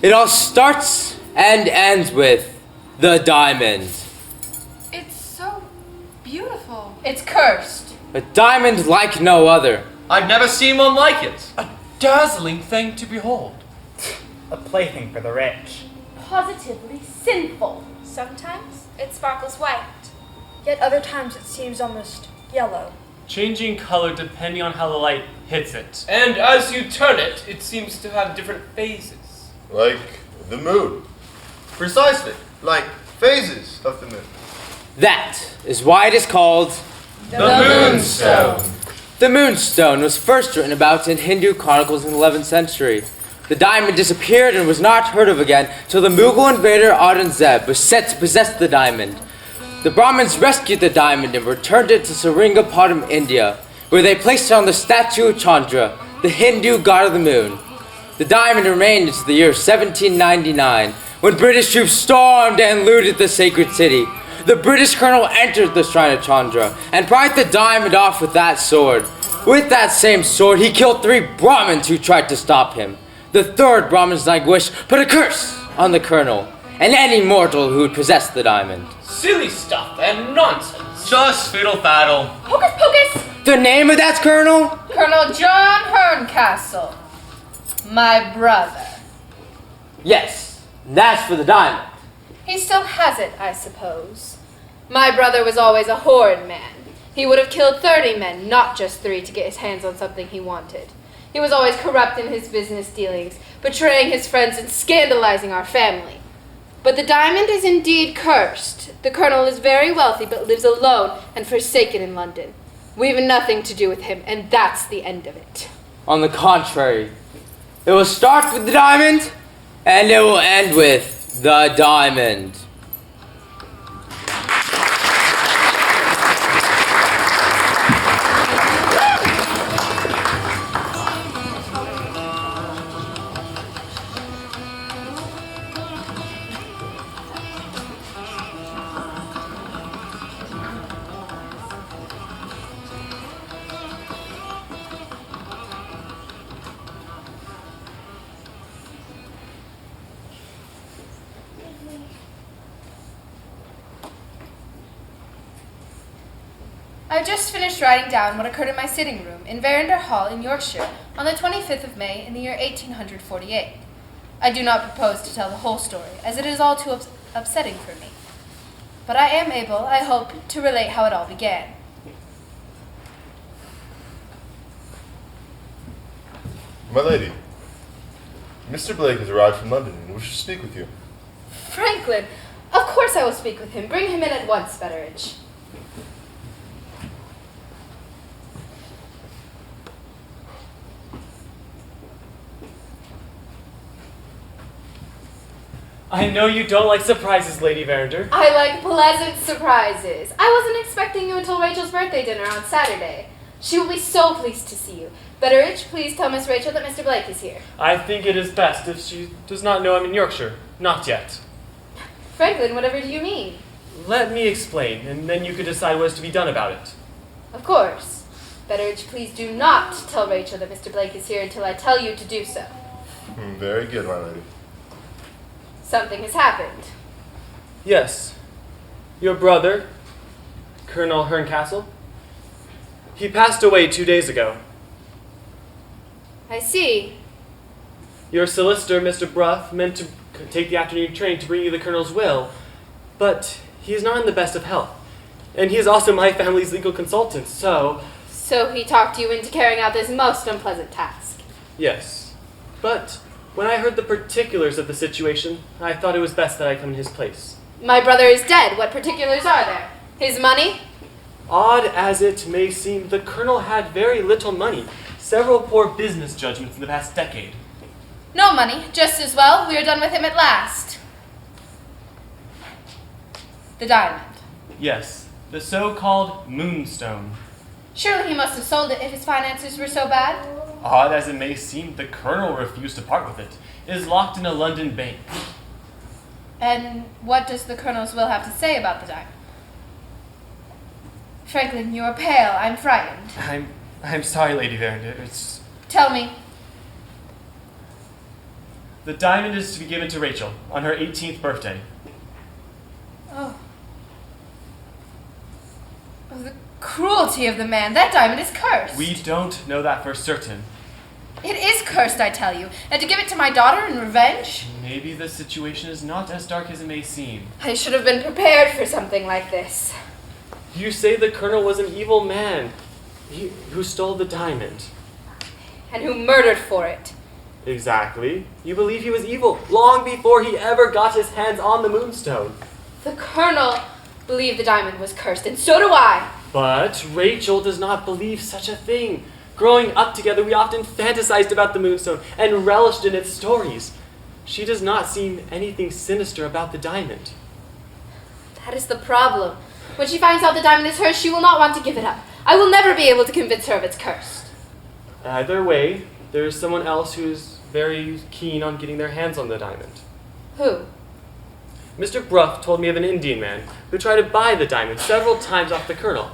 It all starts and ends with the diamond. It's so beautiful. It's cursed. A diamond like no other. I've never seen one like it. A dazzling thing to behold. A plaything for the rich. Positively sinful. Sometimes it sparkles white, yet other times it seems almost yellow. Changing color depending on how the light hits it. And as you turn it, it seems to have different phases. Like the moon. Precisely, like phases of the moon. That is why it is called The Moonstone. The Moonstone was first written about in Hindu chronicles in the 11th century. The diamond disappeared and was not heard of again till the Mughal invader Aurangzeb was said to possess the diamond. The Brahmins rescued the diamond and returned it to Seringapatam, India, where they placed it on the statue of Chandra, the Hindu god of the moon. The diamond remained until the year 1799, when British troops stormed and looted the sacred city. The British colonel entered the shrine of Chandra and pried the diamond off with that sword. With that same sword, he killed 3 Brahmins who tried to stop him. The 3rd Brahmin's languish put a curse on the colonel and any mortal who would possess the diamond. Silly stuff and nonsense. Just fiddle faddle. Hocus pocus! The name of that colonel? Colonel John Herncastle. My brother. Yes, that's for the diamond. He still has it, I suppose. My brother was always a horrid man. He would have killed 30 men, not just 3, to get his hands on something he wanted. He was always corrupt in his business dealings, betraying his friends and scandalizing our family. But the diamond is indeed cursed. The colonel is very wealthy, but lives alone and forsaken in London. We've nothing to do with him, and that's the end of it. On the contrary, it will start with the diamond, and it will end with the diamond. I've just finished writing down what occurred in my sitting room in Verrinder Hall in Yorkshire on the 25th of May in the year 1848. I do not propose to tell the whole story, as it is all too upsetting for me. But I am able, I hope, to relate how it all began. My lady, Mr. Blake has arrived from London and wishes to speak with you. Franklin! Of course I will speak with him. Bring him in at once, Betteridge. I know you don't like surprises, Lady Verinder. I like pleasant surprises. I wasn't expecting you until Rachel's birthday dinner on Saturday. She will be so pleased to see you. Betteridge, please tell Miss Rachel that Mr. Blake is here. I think it is best if she does not know I'm in Yorkshire. Not yet. Franklin, whatever do you mean? Let me explain, and then you could decide what is to be done about it. Of course. Betteridge, please do not tell Rachel that Mr. Blake is here until I tell you to do so. Very good, my lady. Something has happened. Yes. Your brother, Colonel Herncastle, he passed away 2 days ago. I see. Your solicitor, Mr. Bruff, meant to take the afternoon train to bring you the Colonel's will, but he is not in the best of health. And he is also my family's legal consultant, so... So he talked you into carrying out this most unpleasant task. Yes. But when I heard the particulars of the situation, I thought it was best that I come in his place. My brother is dead. What particulars are there? His money? Odd as it may seem, the Colonel had very little money. Several poor business judgments in the past decade. No money. Just as well. We are done with him at last. The diamond. Yes, the so-called Moonstone. Surely he must have sold it if his finances were so bad. Odd as it may seem, the Colonel refused to part with it. It is locked in a London bank. And what does the Colonel's will have to say about the diamond? Franklin, you are pale. I'm frightened. I'm sorry, Lady Verinder. It's... Tell me. The diamond is to be given to Rachel on her 18th birthday. Oh. Oh, the cruelty of the man. That diamond is cursed. We don't know that for certain. It is cursed, I tell you. And to give it to my daughter in revenge? Maybe the situation is not as dark as it may seem. I should have been prepared for something like this. You say the Colonel was an evil man who stole the diamond. And who murdered for it. Exactly. You believe he was evil long before he ever got his hands on the Moonstone. The Colonel believed the diamond was cursed, and so do I. But Rachel does not believe such a thing. Growing up together, we often fantasized about the Moonstone and relished in its stories. She does not see anything sinister about the diamond. That is the problem. When she finds out the diamond is hers, she will not want to give it up. I will never be able to convince her of its curse. Either way, there is someone else who is very keen on getting their hands on the diamond. Who? Mr. Bruff told me of an Indian man who tried to buy the diamond several times off the Colonel.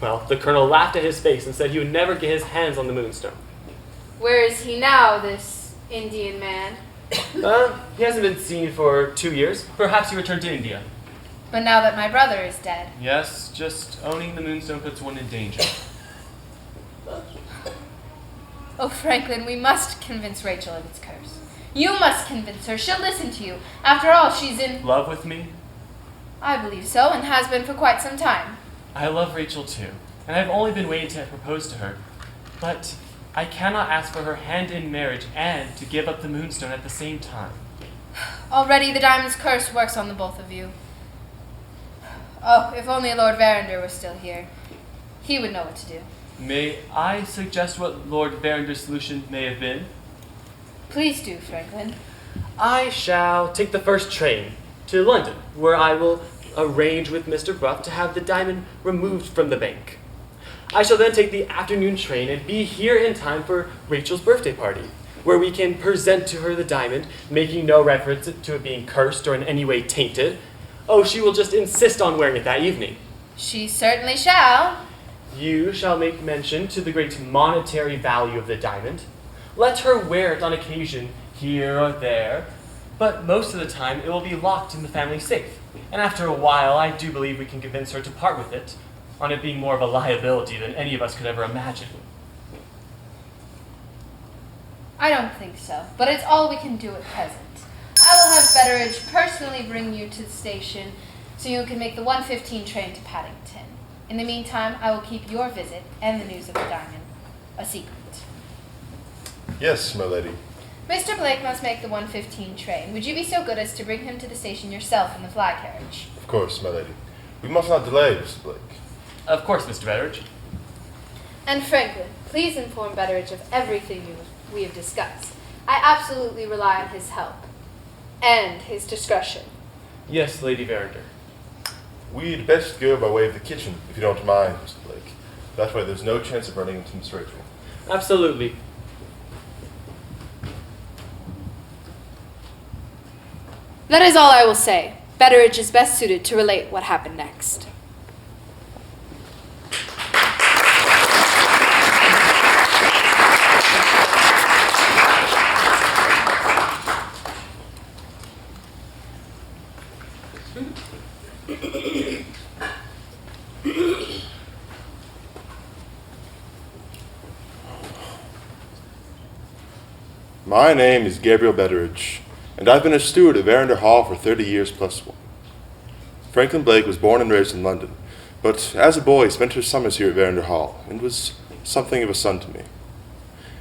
Well, the Colonel laughed at his face and said he would never get his hands on the Moonstone. Where is he now, this Indian man? He hasn't been seen for 2 years. Perhaps he returned to India. But now that my brother is dead. Yes, just owning the Moonstone puts one in danger. Oh, Franklin, we must convince Rachel of its curse. You must convince her. She'll listen to you. After all, she's in Love with me? I believe so, and has been for quite some time. I love Rachel too, and I've only been waiting to propose to her. But I cannot ask for her hand in marriage and to give up the Moonstone at the same time. Already the diamond's curse works on the both of you. Oh, if only Lord Verinder were still here. He would know what to do. May I suggest what Lord Verander's solution may have been? Please do, Franklin. I shall take the first train to London, where I will arrange with Mr. Bruff to have the diamond removed from the bank. I shall then take the afternoon train and be here in time for Rachel's birthday party, where we can present to her the diamond, making no reference to it being cursed or in any way tainted. Oh, she will just insist on wearing it that evening. She certainly shall. You shall make mention to the great monetary value of the diamond. Let her wear it on occasion here or there, but most of the time it will be locked in the family safe. And after a while, I do believe we can convince her to part with it, on it being more of a liability than any of us could ever imagine. I don't think so, but it's all we can do at present. I will have Betteridge personally bring you to the station so you can make the 1:15 train to Paddington. In the meantime, I will keep your visit and the news of the diamond a secret. Yes, my lady. Mr. Blake must make the 1:15 train. Would you be so good as to bring him to the station yourself in the fly carriage? Of course, my lady. We must not delay, Mr. Blake. Of course, Mr. Betteridge. And Franklin, please inform Betteridge of everything we have discussed. I absolutely rely on his help and his discretion. Yes, Lady Verinder. We'd best go by way of the kitchen, if you don't mind, Mr. Blake. That way there's no chance of running into Miss Rachel. Absolutely. That is all I will say. Betteridge is best suited to relate what happened next. My name is Gabriel Betteridge, and I've been a steward at Verinder Hall for 30 years plus one. Franklin Blake was born and raised in London, but as a boy spent her summers here at Verinder Hall, and was something of a son to me.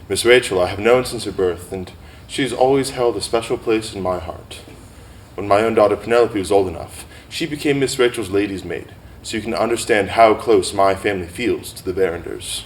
Miss Rachel I have known since her birth, and she's always held a special place in my heart. When my own daughter Penelope was old enough, she became Miss Rachel's lady's maid, so you can understand how close my family feels to the Verinders.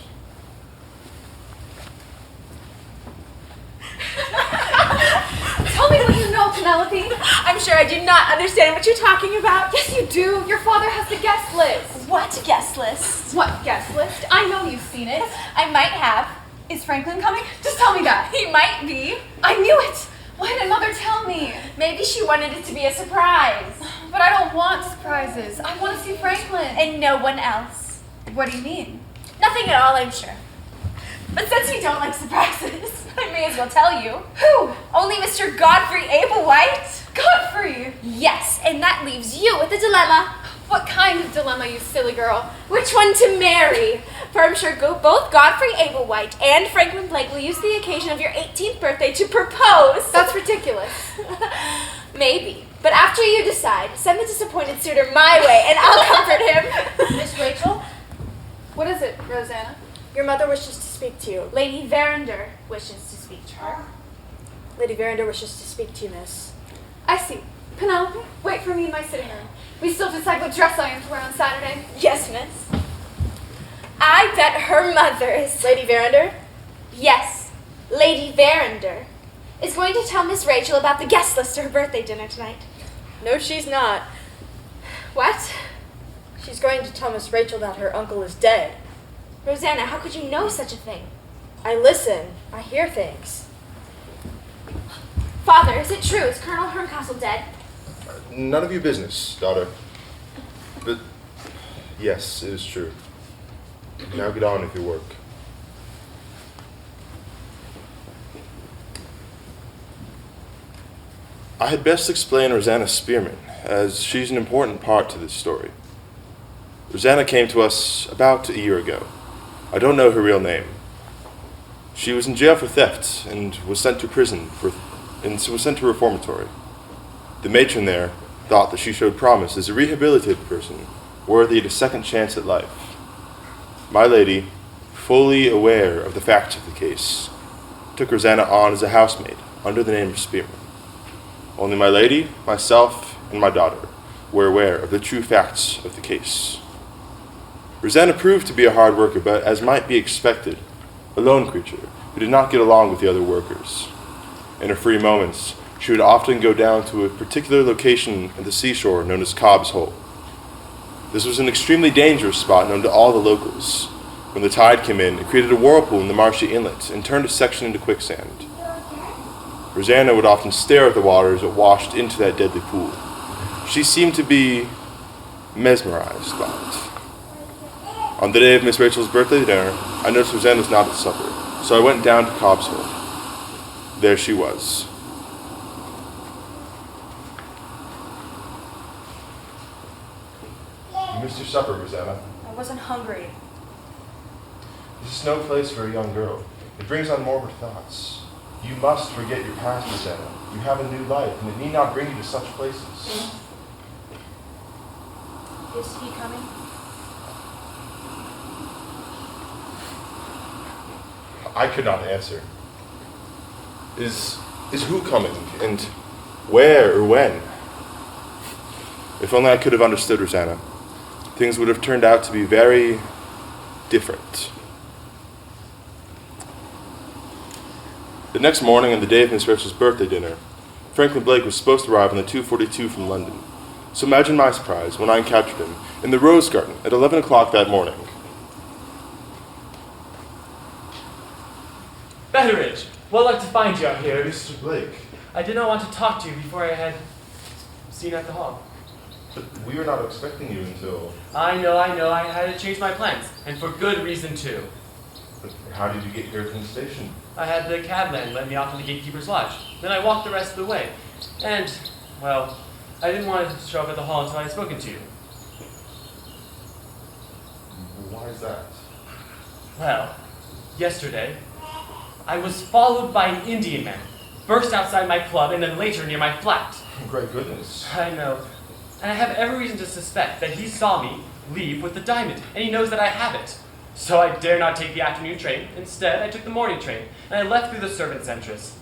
Tell me what you know, Penelope. I'm sure I do not understand what you're talking about. Yes, you do. Your father has the guest list. What guest list? What guest list? I know you've seen it. I might have. Is Franklin coming? Just tell me that. He might be. I knew it. Why didn't Mother tell me? Maybe she wanted it to be a surprise. But I don't want surprises. I want to see Franklin. And no one else. What do you mean? Nothing at all, I'm sure. But since you don't like surprises, I may as well tell you. Who? Only Mr. Godfrey Ablewhite. Godfrey? Yes, and that leaves you with a dilemma. What kind of dilemma, you silly girl? Which one to marry? For I'm sure both Godfrey Ablewhite and Franklin Blake will use the occasion of your 18th birthday to propose. That's ridiculous. Maybe. But after you decide, send the disappointed suitor my way and I'll comfort him. Miss Rachel? What is it, Rosanna? Your mother wishes to speak to you. Lady Verinder wishes to speak to her. Lady Verinder wishes to speak to you, miss. I see. Penelope, wait for me in my sitting room. We still decide what dress I am to wear on Saturday. Yes, miss. I bet her mother is... Lady Verinder? Yes, Lady Verinder is going to tell Miss Rachel about the guest list to her birthday dinner tonight. No, she's not. What? She's going to tell Miss Rachel that her uncle is dead. Rosanna, how could you know such a thing? I listen. I hear things. Father, is it true? Is Colonel Herncastle dead? None of your business, daughter. But yes, it is true. Now get on with your work. I had best explain Rosanna Spearman, as she's an important part to this story. Rosanna came to us about a year ago. I don't know her real name. She was in jail for theft and was sent to prison and was sent to a reformatory. The matron there thought that she showed promise as a rehabilitated person worthy of a second chance at life. My lady, fully aware of the facts of the case, took Rosanna on as a housemaid under the name of Spearman. Only my lady, myself, and my daughter were aware of the true facts of the case. Rosanna proved to be a hard worker, but as might be expected, a lone creature who did not get along with the other workers. In her free moments, she would often go down to a particular location at the seashore known as Cobb's Hole. This was an extremely dangerous spot known to all the locals. When the tide came in, it created a whirlpool in the marshy inlet and turned a section into quicksand. Rosanna would often stare at the water as it washed into that deadly pool. She seemed to be mesmerized by it. On the day of Miss Rachel's birthday dinner, I noticed Rosanna was not at supper, so I went down to Cobb's Hole. There she was. You missed your supper, Rosanna. I wasn't hungry. This is no place for a young girl. It brings on morbid thoughts. You must forget your past, Rosanna. You have a new life, and it need not bring you to such places. Is he coming? I could not answer. Is who coming, and where or when? If only I could have understood Rosanna, things would have turned out to be very different. The next morning, on the day of Miss Rachel's birthday dinner, Franklin Blake was supposed to arrive on the 2:42 from London. So imagine my surprise when I encountered him in the Rose Garden at 11 o'clock that morning. Betteridge, well luck to find you out here. Mr. Blake. I did not want to talk to you before I had seen you at the hall. But we were not expecting you until... I know, I had to change my plans, and for good reason too. But how did you get here from the station? I had the cabman let me off to the gatekeeper's lodge. Then I walked the rest of the way. And, well, I didn't want to show up at the hall until I had spoken to you. Why is that? Well, yesterday, I was followed by an Indian man. First outside my club, and then later near my flat. Great goodness. I know. And I have every reason to suspect that he saw me leave with the diamond, and he knows that I have it. So I dare not take the afternoon train. Instead, I took the morning train, and I left through the servants' entrance.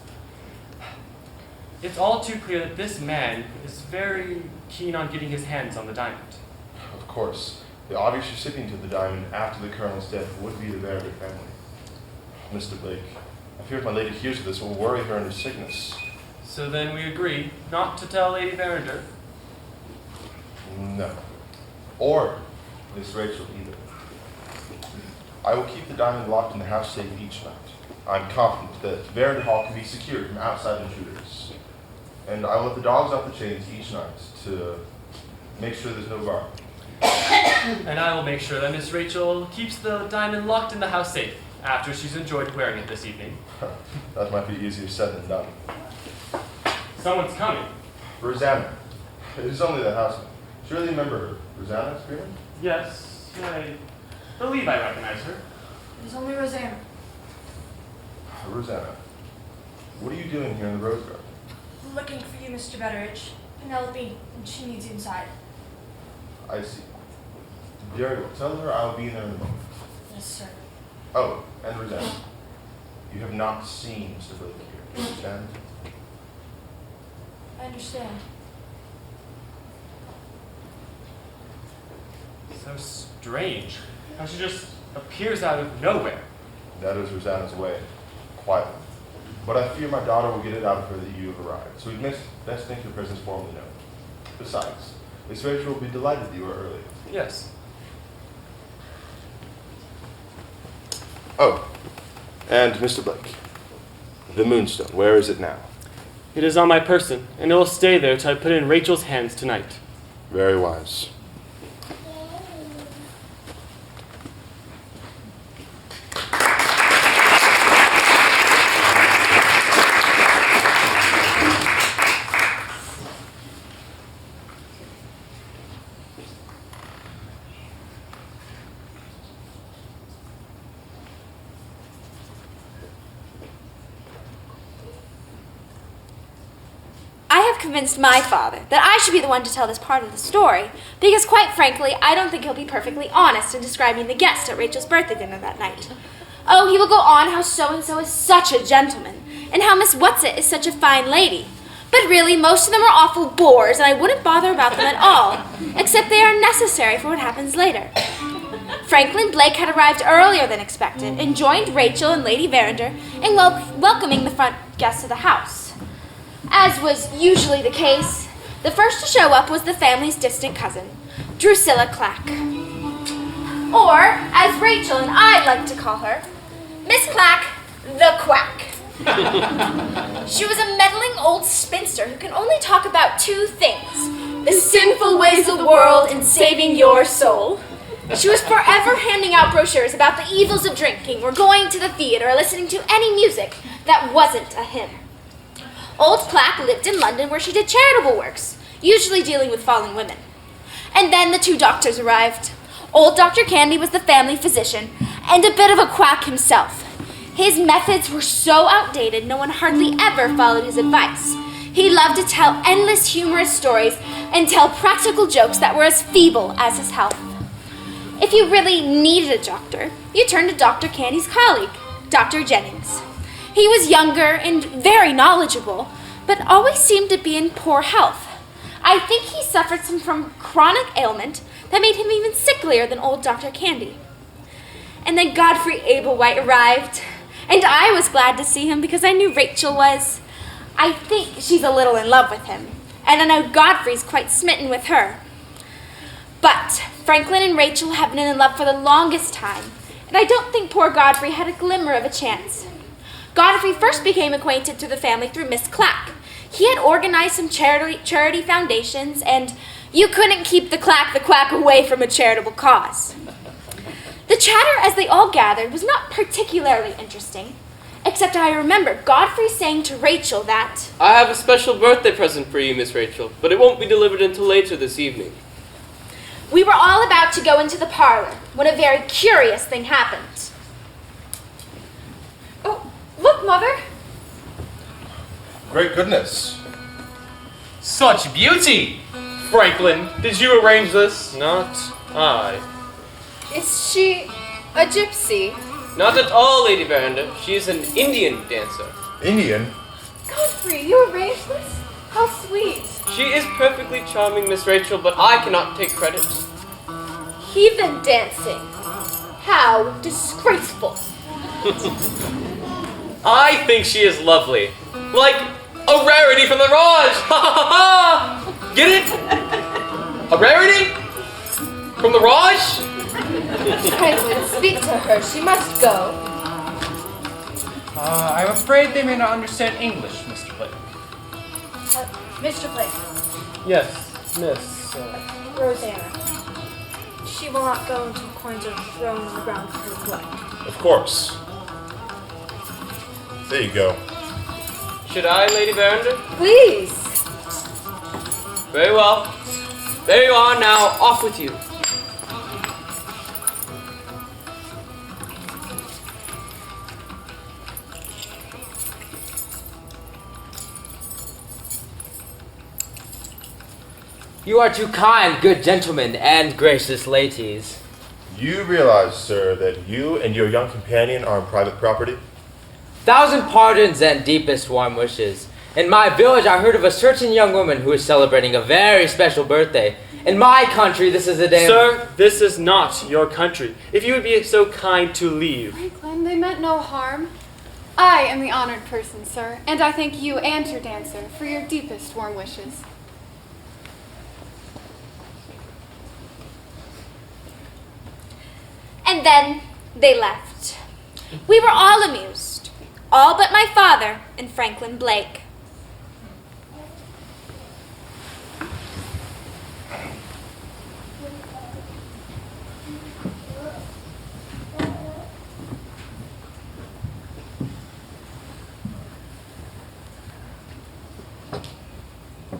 It's all too clear that this man is very keen on getting his hands on the diamond. Of course. The obvious recipient of the diamond after the colonel's death would be the Verinder family. Mr. Blake, I fear if my lady hears of this, it will worry her in her sickness. So then we agree not to tell Lady Verinder. No. Or Miss Rachel either. I will keep the diamond locked in the house safe each night. I'm confident that Verinder Hall can be secured from outside intruders. And I will let the dogs off the chains each night to make sure there's no guard. And I will make sure that Miss Rachel keeps the diamond locked in the house safe after she's enjoyed wearing it this evening. That might be easier said than done. Someone's coming. Rosanna. It is only the houseman. Surely you remember her. Rosanna Spearman? Yes, I believe I recognize her. It is only Rosanna. Rosanna, what are you doing here in the rose garden? Looking for you, Mr. Betteridge. Penelope, she needs you inside. I see. Very well. Tell her I'll be there in a moment. Yes, sir. Oh, and Rosanna, you have not seen Mr. Blake here. Do you understand? I understand. So strange. How she just appears out of nowhere. That is Rosanna's way. Quietly. But I fear my daughter will get it out of her that you have arrived. So we'd best make your presence formally known. Besides, Miss Rachel will be delighted that you are early. Yes. Oh, and Mr. Blake. The Moonstone, where is it now? It is on my person, and it will stay there till I put it in Rachel's hands tonight. Very wise. I have convinced my father that I should be the one to tell this part of the story, because quite frankly, I don't think he'll be perfectly honest in describing the guest at Rachel's birthday dinner that night. Oh, he will go on how so-and-so is such a gentleman, and how Miss Whatsit is such a fine lady. But really, most of them are awful bores, and I wouldn't bother about them at all, except they are necessary for what happens later. Franklin Blake had arrived earlier than expected, and joined Rachel and Lady Verinder in welcoming the front guests of the house. As was usually the case, the first to show up was the family's distant cousin, Drusilla Clack. Or, as Rachel and I like to call her, Miss Clack, the Quack. She was a meddling old spinster who can only talk about two things: the sinful ways of the world and saving your soul. She was forever handing out brochures about the evils of drinking or going to the theater or listening to any music that wasn't a hymn. Old Clack lived in London where she did charitable works, usually dealing with fallen women. And then the two doctors arrived. Old Dr. Candy was the family physician, and a bit of a quack himself. His methods were so outdated, no one hardly ever followed his advice. He loved to tell endless humorous stories and tell practical jokes that were as feeble as his health. If you really needed a doctor, you turned to Dr. Candy's colleague, Dr. Jennings. He was younger and very knowledgeable, but always seemed to be in poor health. I think he suffered from chronic ailment that made him even sicklier than old Dr. Candy. And then Godfrey Ablewhite arrived, and I was glad to see him because I knew Rachel was. I think she's a little in love with him, and I know Godfrey's quite smitten with her. But Franklin and Rachel have been in love for the longest time, and I don't think poor Godfrey had a glimmer of a chance. Godfrey first became acquainted to the family through Miss Clack. He had organized some charity foundations, and you couldn't keep the quack away from a charitable cause. The chatter as they all gathered was not particularly interesting, except I remember Godfrey saying to Rachel that, I have a special birthday present for you, Miss Rachel, but it won't be delivered until later this evening. we were all about to go into the parlor when a very curious thing happened. Oh, look, Mother. Great goodness. Such beauty! Franklin, did you arrange this? Not I. Is she a gypsy? Not at all, Lady Verinder. She is an Indian dancer. Indian? Godfrey, you arranged this? How sweet. She is perfectly charming, Miss Rachel, but I cannot take credit. Heathen dancing. How disgraceful. I think she is lovely. Like a rarity from the Raj! Ha ha ha! Get it? A rarity? From the Raj? Franklin, speak to her. She must go. I'm afraid they may not understand English, Mr. Blake. Mr. Blake, Yes, Miss. Rosanna. She will not go until coins are thrown on the ground for her blood. Of course. There you go. Should I, Lady Verinder? Please. Very well. There you are now. Off with you. You are too kind, good gentlemen, and gracious ladies. You realize, sir, that you and your young companion are on private property? Thousand pardons and deepest warm wishes. In my village, I heard of a certain young woman who is celebrating a very special birthday. In my country, this is a day. Sir, this is not your country. If you would be so kind to leave. Franklin, they meant no harm. I am the honored person, sir, and I thank you and your dancer for your deepest warm wishes. And then they left. We were all amused, all but my father and Franklin Blake.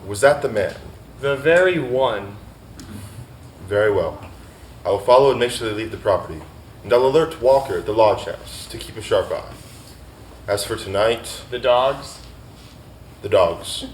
Was that the man? The very one. Very well. I will follow and make sure they leave the property, and I'll alert Walker at the lodge house to keep a sharp eye. As for tonight, The dogs. the dogs.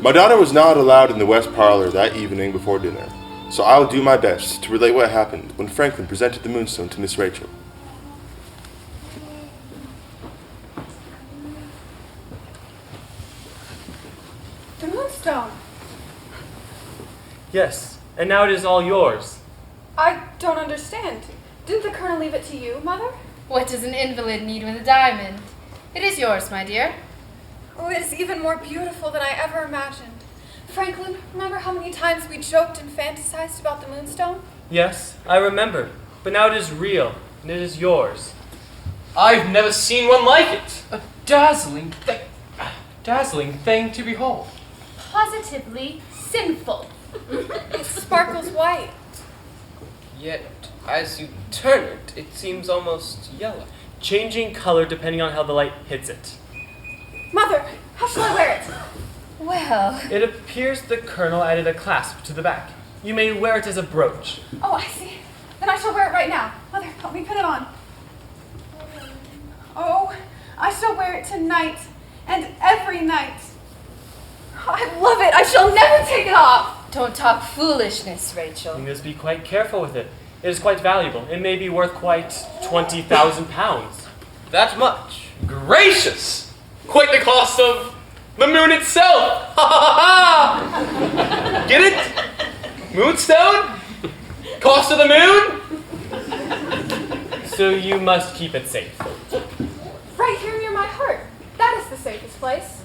My daughter was not allowed in the West Parlor that evening before dinner, so I will do my best to relate what happened when Franklin presented the Moonstone to Miss Rachel. The Moonstone. Yes, and now it is all yours. I don't understand. Didn't the Colonel leave it to you, Mother? What does an invalid need with a diamond? It is yours, my dear. Oh, it is even more beautiful than I ever imagined. Franklin, remember how many times we joked and fantasized about the Moonstone? Yes, I remember. But now it is real, and it is yours. I've never seen one like it. A dazzling thing to behold. Positively sinful. It sparkles white. Yet, as you turn it, it seems almost yellow. Changing color depending on how the light hits it. Mother, how shall I wear it? Well, It appears the Colonel added a clasp to the back. You may wear it as a brooch. Oh, I see. Then I shall wear it right now. Mother, help me put it on. Oh, I shall wear it tonight and every night. I love it. I shall never take it off. don't talk foolishness, Rachel. You must be quite careful with it. It is quite valuable. It may be worth quite 20,000 pounds. That much. Gracious! Quite the cost of the moon itself! Ha ha ha! Get it? Moonstone? Cost of the moon? So you must keep it safe. Right here near my heart. That is the safest place.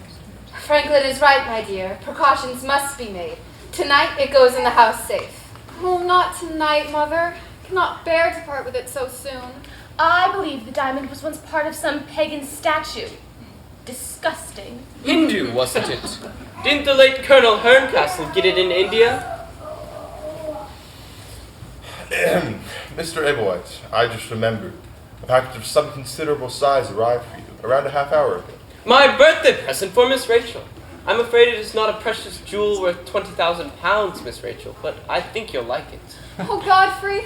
Franklin is right, my dear. Precautions must be made. Tonight it goes in the house safe. Oh, not tonight, Mother. I cannot bear to part with it so soon. I believe the diamond was once part of some pagan statue. Disgusting. Hindu, wasn't it? Didn't the late Colonel Herncastle get it in India? Mr. Ablewhite, I just remembered. A package of some considerable size arrived for you around a half hour ago. My birthday present for Miss Rachel. I'm afraid it is not a precious jewel worth 20,000 pounds, Miss Rachel, but I think you'll like it. Oh, Godfrey.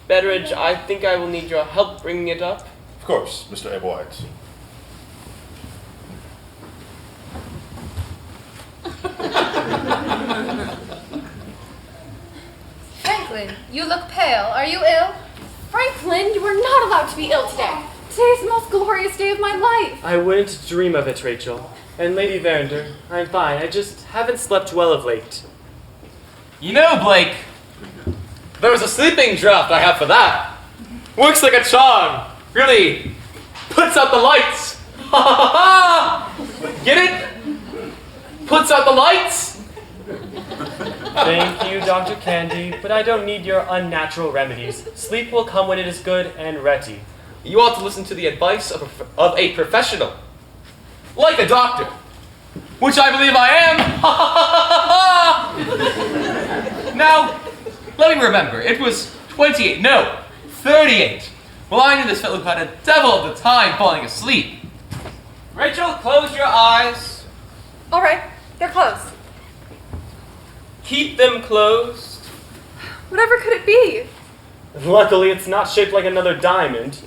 Betteridge, I think I will need your help bringing it up. Of course, Mr. Ablewhite. Franklin, you look pale. Are you ill? Franklin, you are not allowed to be ill today. Today is the most glorious day of my life. I wouldn't dream of it, Rachel. And Lady Verinder, I'm fine. I just haven't slept well of late. You know, Blake, there's a sleeping draft I have for that. Works like a charm. Really puts out the lights. Ha ha ha! Get it? Puts out the lights. Thank you, Dr. Candy, but I don't need your unnatural remedies. Sleep will come when it is good and ready. You ought to listen to the advice of a professional. Like a doctor. Which I believe I am. Ha ha ha ha! Now, let me remember. It was 28, no, 38. Well, I knew this fellow had a devil of the time falling asleep. Rachel, close your eyes. All right, they're closed. Keep them closed. Whatever could it be? Luckily, it's not shaped like another diamond.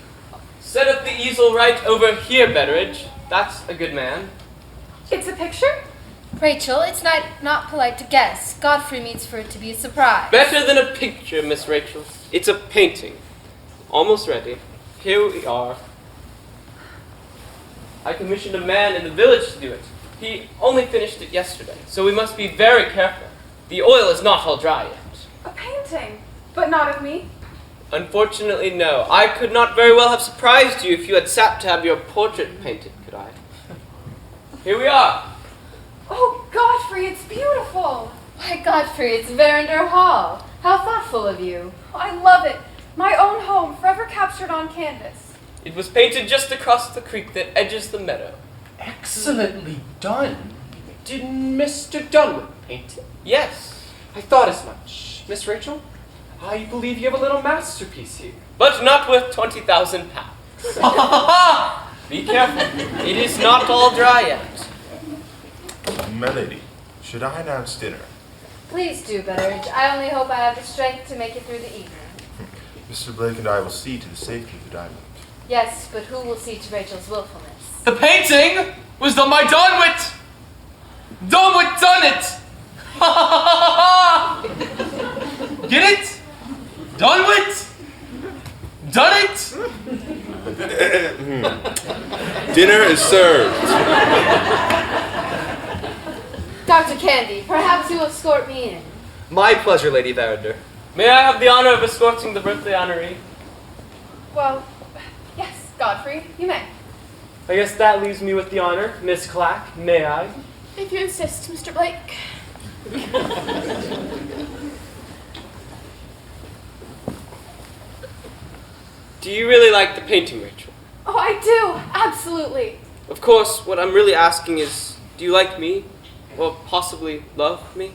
Set up the easel right over here, Betteridge. That's a good man. It's a picture? Rachel, it's not polite to guess. Godfrey means for it to be a surprise. Better than a picture, Miss Rachel. It's a painting. Almost ready. Here we are. I commissioned a man in the village to do it. He only finished it yesterday, so we must be very careful. The oil is not all dry yet. A painting, but not of me. Unfortunately, no. I could not very well have surprised you if you had sat to have your portrait painted, could I? Here we are. Oh, Godfrey, it's beautiful. Why, Godfrey, it's Verinder Hall. How thoughtful of you. I love it. My own home, forever captured on canvas. It was painted just across the creek that edges the meadow. Excellently done. Did Mr. Dunwood paint it? Yes. I thought as much. Miss Rachel, I believe you have a little masterpiece here. But not worth 20,000 pounds. Be careful. It is not all dry yet. My lady, should I announce dinner? Please do, Betteridge. I only hope I have the strength to make it through the evening. Mr. Blake and I will see to the safety of the diamond. Yes, but who will see to Rachel's willfulness? The painting was done by Donwit. Donwit done it. Ha ha ha ha! Get it? Donwit? Done it? Dinner is served. Dr. Candy, perhaps you will escort me in. My pleasure, Lady Verinder. May I have the honor of escorting the birthday honoree? Well, yes, Godfrey, you may. I guess that leaves me with the honor. Miss Clack, may I? If you insist, Mr. Blake. Do you really like the painting, Rachel? Oh, I do, absolutely. Of course, what I'm really asking is, do you like me? Or possibly love me?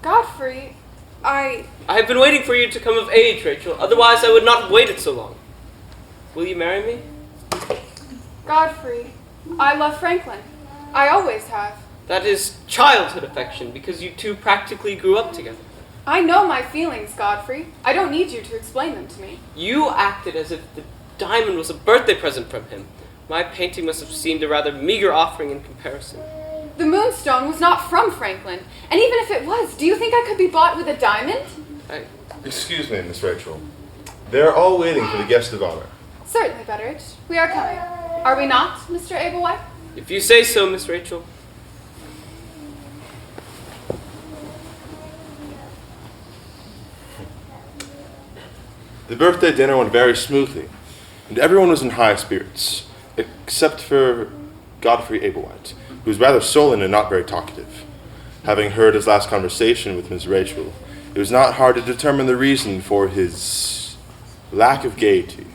Godfrey, I have been waiting for you to come of age, Rachel. Otherwise, I would not have waited so long. Will you marry me? Godfrey, I love Franklin. I always have. That is childhood affection, because you two practically grew up together. I know my feelings, Godfrey. I don't need you to explain them to me. You acted as if the diamond was a birthday present from him. My painting must have seemed a rather meager offering in comparison. The Moonstone was not from Franklin, and even if it was, do you think I could be bought with a diamond? Excuse me, Miss Rachel. They're all waiting for the guest of honor. Certainly, Betteridge. We are coming. Are we not, Mr. Ablewhite? If you say so, Miss Rachel. The birthday dinner went very smoothly, and everyone was in high spirits, except for Godfrey Ablewhite, who was rather sullen and not very talkative. Having heard his last conversation with Miss Rachel, it was not hard to determine the reason for his lack of gaiety.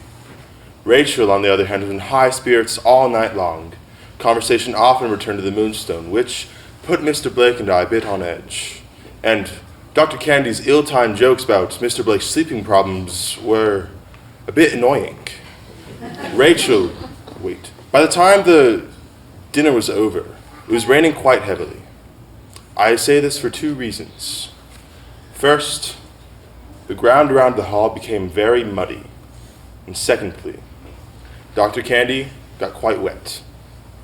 Rachel, on the other hand, was in high spirits all night long. Conversation often returned to the Moonstone, which put Mr. Blake and I a bit on edge. And Dr. Candy's ill-timed jokes about Mr. Blake's sleeping problems were a bit annoying. By the time the dinner was over, it was raining quite heavily. I say this for two reasons. First, the ground around the hall became very muddy. And secondly, Dr. Candy got quite wet.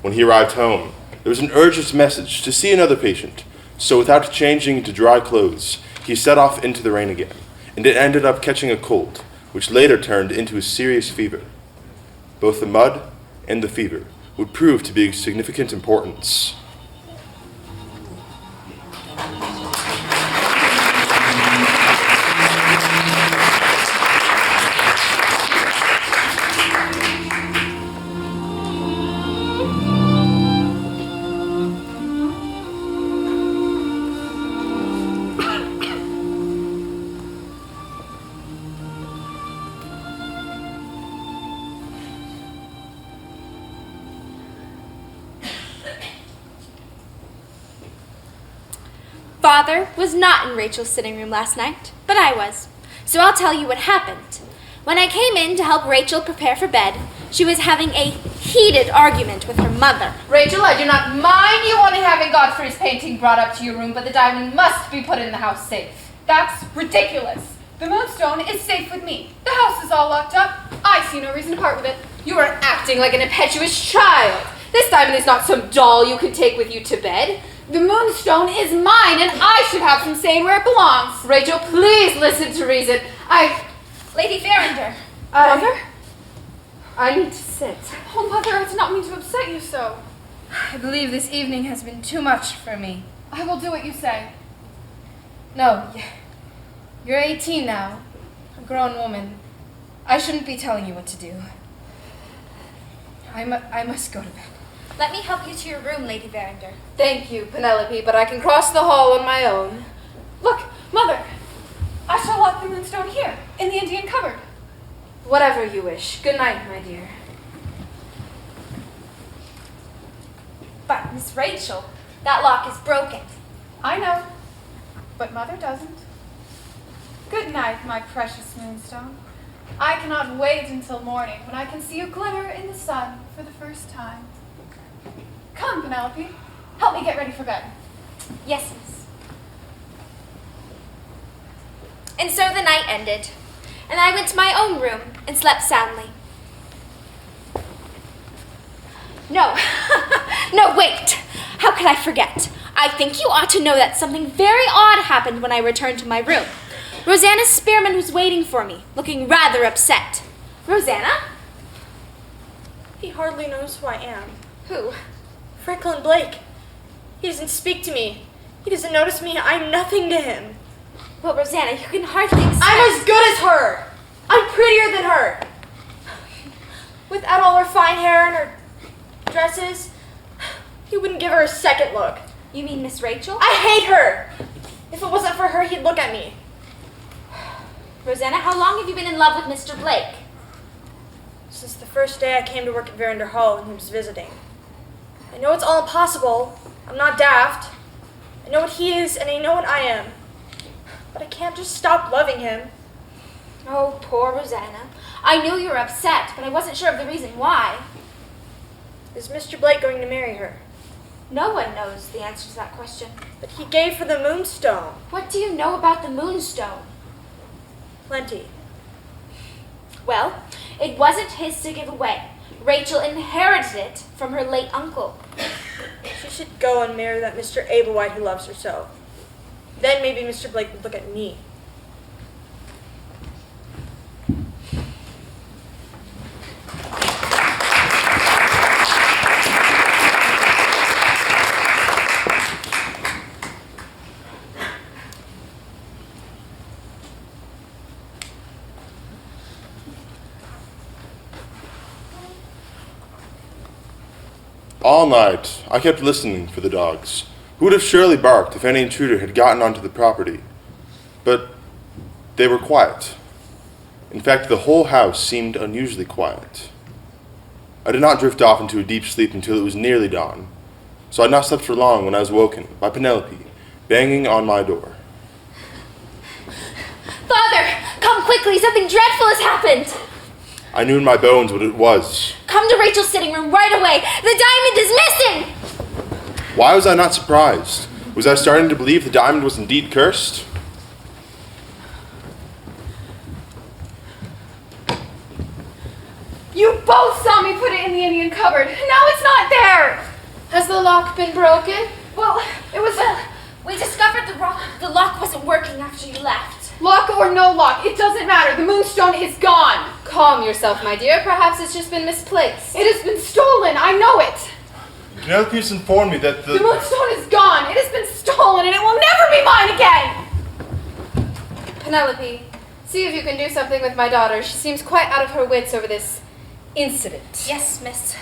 When he arrived home, there was an urgent message to see another patient, so without changing into dry clothes, he set off into the rain again, and it ended up catching a cold, which later turned into a serious fever. Both the mud and the fever would prove to be of significant importance. Father was not in Rachel's sitting room last night, but I was. So I'll tell you what happened. When I came in to help Rachel prepare for bed, she was having a heated argument with her mother. Rachel, I do not mind you only having Godfrey's painting brought up to your room, but the diamond must be put in the house safe. That's ridiculous. The Moonstone is safe with me. The house is all locked up. I see no reason to part with it. You are acting like an impetuous child. This diamond is not some doll you can take with you to bed. The Moonstone is mine, and I should have some say in where it belongs. Rachel, please listen to reason. Lady Verinder. Mother? I need to sit. Oh, Mother, I did not mean to upset you so. I believe this evening has been too much for me. I will do what you say. No, you're 18 now, a grown woman. I shouldn't be telling you what to do. I must go to bed. Let me help you to your room, Lady Verinder. Thank you, Penelope, but I can cross the hall on my own. Look, Mother, I shall lock the Moonstone here, in the Indian cupboard. Whatever you wish. Good night, my dear. But, Miss Rachel, that lock is broken. I know, but Mother doesn't. Good night, my precious Moonstone. I cannot wait until morning when I can see you glimmer in the sun for the first time. Come, Penelope, help me get ready for bed. Yes, miss. And so the night ended, and I went to my own room and slept soundly. No, no, wait. How could I forget? I think you ought to know that something very odd happened when I returned to my room. Rosanna Spearman was waiting for me, looking rather upset. Rosanna? He hardly knows who I am. Who? Franklin Blake. He doesn't speak to me. He doesn't notice me. I'm nothing to him. Well, Rosanna, you can hardly expect... I'm as good as her. I'm prettier than her. Without all her fine hair and her dresses, he wouldn't give her a second look. You mean Miss Rachel? I hate her. If it wasn't for her, he'd look at me. Rosanna, how long have you been in love with Mr. Blake? Since the first day I came to work at Verinder Hall and he was visiting. I know it's all impossible. I'm not daft. I know what he is and I know what I am. But I can't just stop loving him. Oh, poor Rosanna. I knew you were upset, but I wasn't sure of the reason why. Is Mr. Blake going to marry her? No one knows the answer to that question. But he gave her the Moonstone. What do you know about the Moonstone? Plenty. Well, it wasn't his to give away. Rachel inherited it from her late uncle. She should go and marry that Mr. Ablewhite who loves her so. Then maybe Mr. Blake would look at me. All night, I kept listening for the dogs, who would have surely barked if any intruder had gotten onto the property. But they were quiet. In fact, the whole house seemed unusually quiet. I did not drift off into a deep sleep until it was nearly dawn, so I had not slept for long when I was woken by Penelope banging on my door. Father, come quickly, something dreadful has happened. I knew in my bones what it was. Come to Rachel's sitting room right away. The diamond is missing! Why was I not surprised? Was I starting to believe the diamond was indeed cursed? You both saw me put it in the Indian cupboard. Now it's not there. Has the lock been broken? Well, it was... We discovered the lock wasn't working after you left. Lock or no lock, it doesn't matter. The Moonstone is gone. Calm yourself, my dear. Perhaps it's just been misplaced. It has been stolen. I know it. Penelope has informed me that The Moonstone is gone. It has been stolen and it will never be mine again. Penelope, see if you can do something with my daughter. She seems quite out of her wits over this incident. Yes, miss.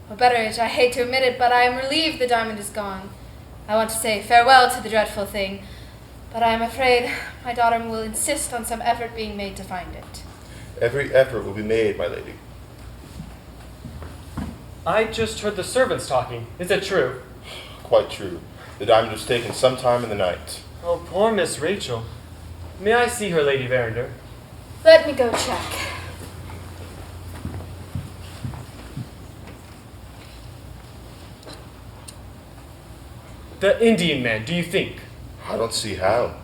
Well, Betteridge, I hate to admit it, but I am relieved the diamond is gone. I want to say farewell to the dreadful thing, but I am afraid my daughter will insist on some effort being made to find it. every effort will be made, my lady. I just heard the servants talking. Is it true? Quite true. The diamond was taken sometime in the night. Oh, poor Miss Rachel. May I see her, Lady Verinder? Let me go check. The Indian man, do you think? I don't see how.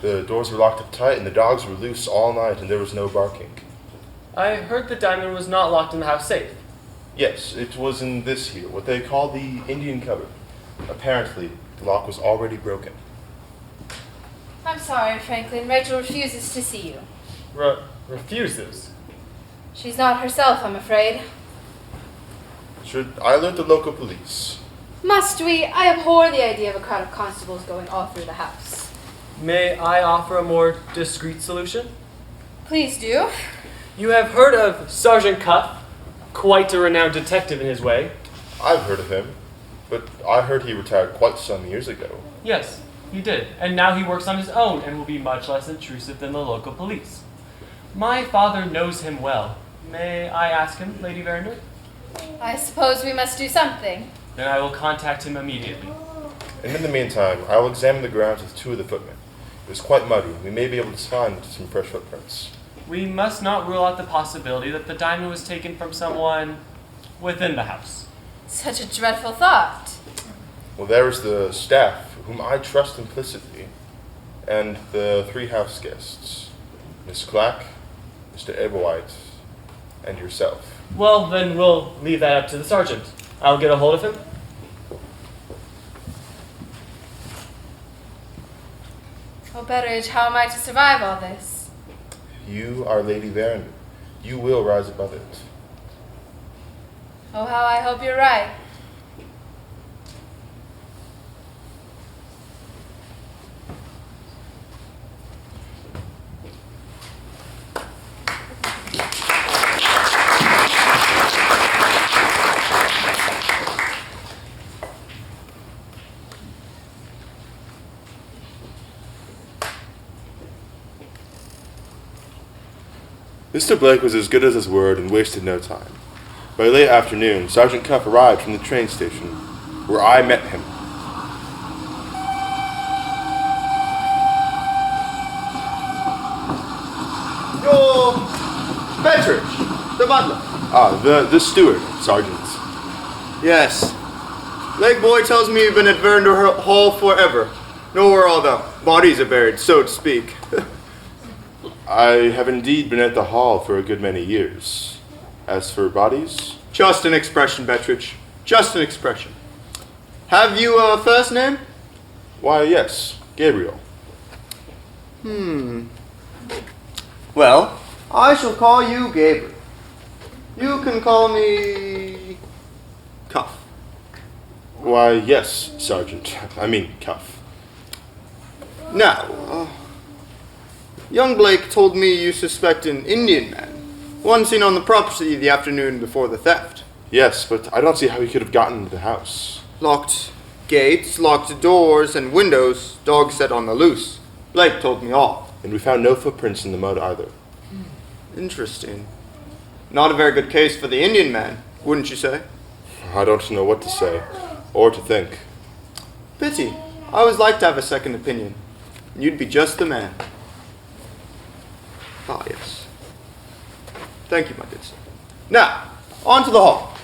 The doors were locked up tight and the dogs were loose all night and there was no barking. I heard the diamond was not locked in the house safe. Yes, it was in this here, what they call the Indian cupboard. Apparently, the lock was already broken. I'm sorry, Franklin. Rachel refuses to see you. Refuses? She's not herself, I'm afraid. Should I alert the local police? Must we? I abhor the idea of a crowd of constables going all through the house. May I offer a more discreet solution? Please do. You have heard of Sergeant Cuff, quite a renowned detective in his way. I've heard of him, but I heard he retired quite some years ago. Yes, he did, and now he works on his own and will be much less intrusive than the local police. My father knows him well. May I ask him, Lady Verinder? I suppose we must do something. Then I will contact him immediately. And in the meantime, I will examine the grounds with 2 of the footmen. It was quite muddy. We may be able to find some fresh footprints. We must not rule out the possibility that the diamond was taken from someone within the house. Such a dreadful thought. Well, there is the staff, whom I trust implicitly, and the 3 house guests, Miss Clack, Mr. Ablewhite, and yourself. Well, then we'll leave that up to the sergeant. I'll get a hold of him. Oh, Betteridge, how am I to survive all this? You are Lady Verinder. You will rise above it. Oh, how I hope you're right. Mr. Blake was as good as his word and wasted no time. By late afternoon, Sergeant Cuff arrived from the train station, where I met him. You're Betteridge, the butler. The steward, Sergeant. Yes. Lake Boy tells me you've been at Verinder Hall forever. Know where all the bodies are buried, so to speak. I have indeed been at the hall for a good many years. As for bodies? Just an expression, Betteridge. Just an expression. Have you a first name? Why, yes, Gabriel. Well, I shall call you Gabriel. You can call me Cuff. Why, yes, Sergeant. I mean, Cuff. Now, young Blake told me you suspect an Indian man, one seen on the property the afternoon before the theft. Yes, but I don't see how he could have gotten into the house. Locked gates, locked doors and windows, dogs set on the loose. Blake told me all. And we found no footprints in the mud either. Interesting. Not a very good case for the Indian man, wouldn't you say? I don't know what to say, or to think. Pity. I always like to have a second opinion. You'd be just the man. Ah, yes. Thank you, my good sir. Now, on to the hall.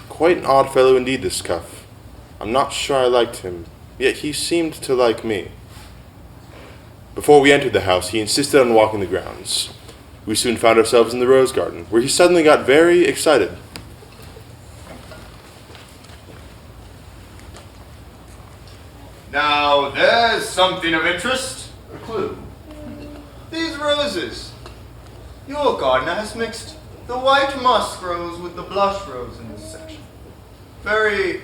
Quite an odd fellow indeed, this Cuff. I'm not sure I liked him, yet he seemed to like me. Before we entered the house, he insisted on walking the grounds. We soon found ourselves in the rose garden, where he suddenly got very excited. Now, there's something of interest. A clue. These roses. Your gardener has mixed the white musk rose with the blush rose in this section. Very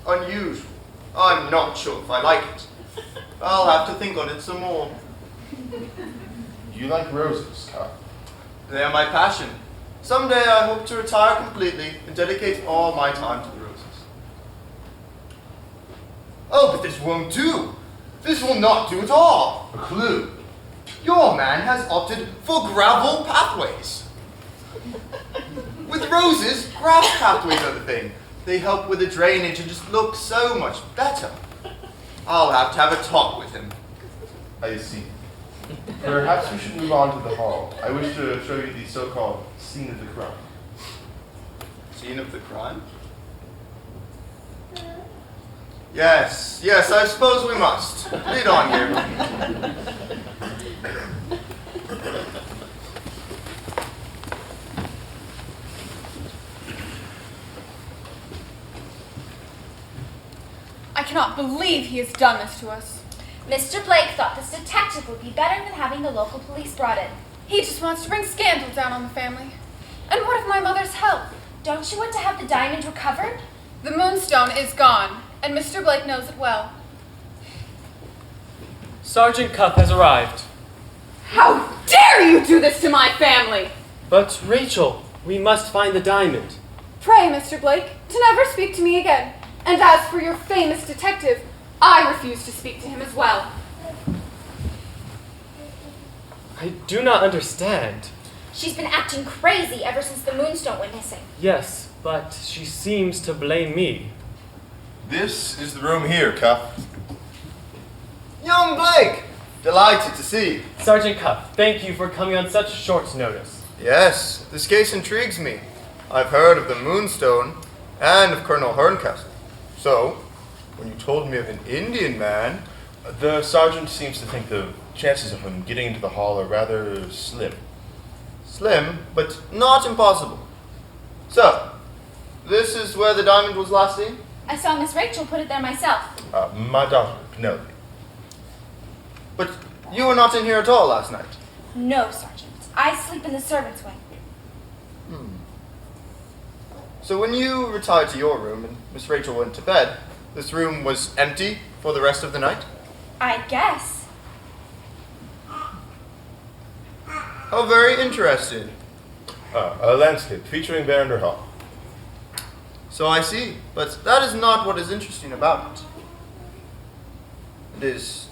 unusual. I'm not sure if I like it. I'll have to think on it some more. You like roses, Cuff? They are my passion. Someday I hope to retire completely and dedicate all my time to the roses. Oh, but this won't do. This will not do at all. A clue. Your man has opted for gravel pathways. With roses, grass pathways are the thing. They help with the drainage and just look so much better. I'll have to have a talk with him. I see. Perhaps we should move on to the hall. I wish to show you the so-called scene of the crime. Scene of the crime? Yes, I suppose we must. Lead on, Gabriel. I cannot believe he has done this to us. Mr. Blake thought this detective would be better than having the local police brought in. He just wants to bring scandal down on the family. And what of my mother's health? Don't you want to have the diamond recovered? The Moonstone is gone, and Mr. Blake knows it well. Sergeant Cuff has arrived. How dare you do this to my family? But, Rachel, we must find the diamond. Pray, Mr. Blake, to never speak to me again. And as for your famous detective, I refuse to speak to him as well. I do not understand. She's been acting crazy ever since the Moonstone went missing. Yes, but she seems to blame me. This is the room here, Cuff. Young Blake! Delighted to see you. Sergeant Cuff, thank you for coming on such short notice. Yes, this case intrigues me. I've heard of the Moonstone and of Colonel Herncastle. So, when you told me of an Indian man... The sergeant seems to think the chances of him getting into the hall are rather slim. Slim, but not impossible. So, this is where the diamond was last seen? I saw Miss Rachel put it there myself. My daughter, Penelope. But you were not in here at all last night. No, Sergeant. I sleep in the servants' wing. So when you retired to your room and Miss Rachel went to bed, this room was empty for the rest of the night? I guess. How very interesting. A landscape featuring Verender Hall. So I see, but that is not what is interesting about it. It is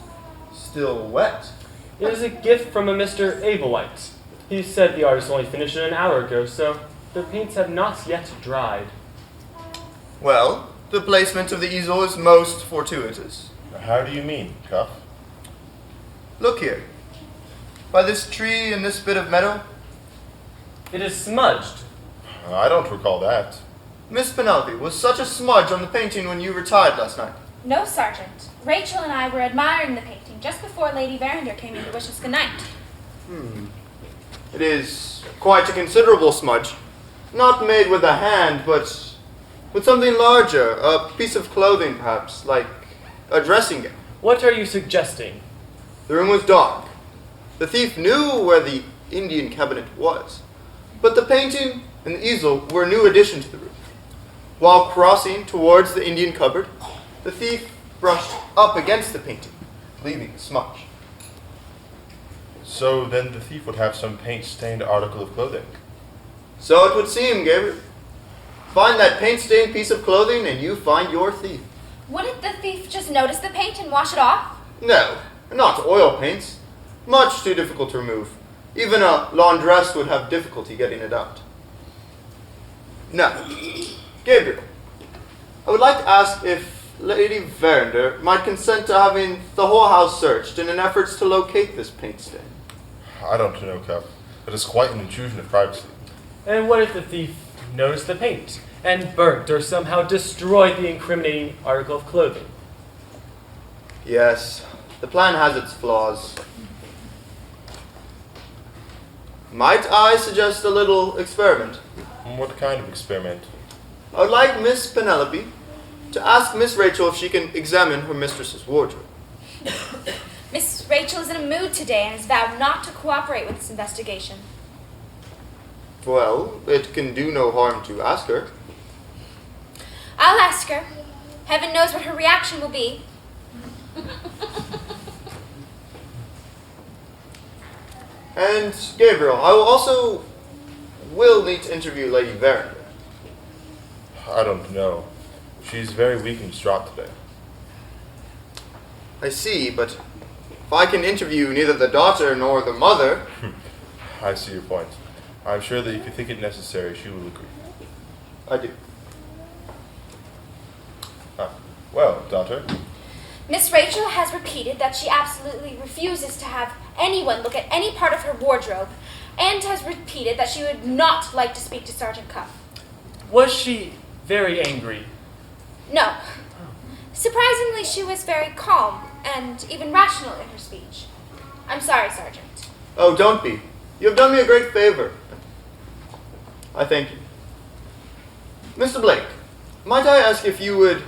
still wet. It is a gift from a Mr. Ablewhite. He said the artist only finished it an hour ago, so the paints have not yet dried. Well, the placement of the easel is most fortuitous. How do you mean, Cuff? Look here. By this tree and this bit of meadow, It is smudged. I don't recall that. Miss Penelope, was such a smudge on the painting when you retired last night? No, Sergeant. Rachel and I were admiring the painting just before Lady Verinder came in to wish us good night. It is quite a considerable smudge. Not made with a hand, but with something larger. A piece of clothing, perhaps, like a dressing gown. What are you suggesting? The room was dark. The thief knew where the Indian cabinet was. But the painting and the easel were a new addition to the room. While crossing towards the Indian cupboard, the thief brushed up against the painting, leaving a smudge. So then the thief would have some paint-stained article of clothing. So it would seem, Gabriel. Find that paint-stained piece of clothing and you find your thief. Wouldn't the thief just notice the paint and wash it off? No, not oil paints. Much too difficult to remove. Even a laundress would have difficulty getting it out. Now, Gabriel, I would like to ask if Lady Verinder might consent to having the whole house searched in an effort to locate this paint stain. I don't know, Cuff. That is quite an intrusion of privacy. And what if the thief noticed the paint and burnt or somehow destroyed the incriminating article of clothing? Yes, the plan has its flaws. Might I suggest a little experiment? What kind of experiment? I would like Miss Penelope to ask Miss Rachel if she can examine her mistress's wardrobe. Miss Rachel is in a mood today and has vowed not to cooperate with this investigation. Well, it can do no harm to ask her. I'll ask her. Heaven knows what her reaction will be. And Gabriel, I will need to interview Lady Verinder. I don't know. She's very weak and distraught today. I see, but if I can interview neither the daughter nor the mother... I see your point. I'm sure that if you think it necessary, she will agree. I do. Well, daughter, Miss Rachel has repeated that she absolutely refuses to have anyone look at any part of her wardrobe, and has repeated that she would not like to speak to Sergeant Cuff. Was she very angry? No. Surprisingly, she was very calm and even rational in her speech. I'm sorry, Sergeant. Oh, don't be. You have done me a great favor. I thank you. Mr. Blake, might I ask if you would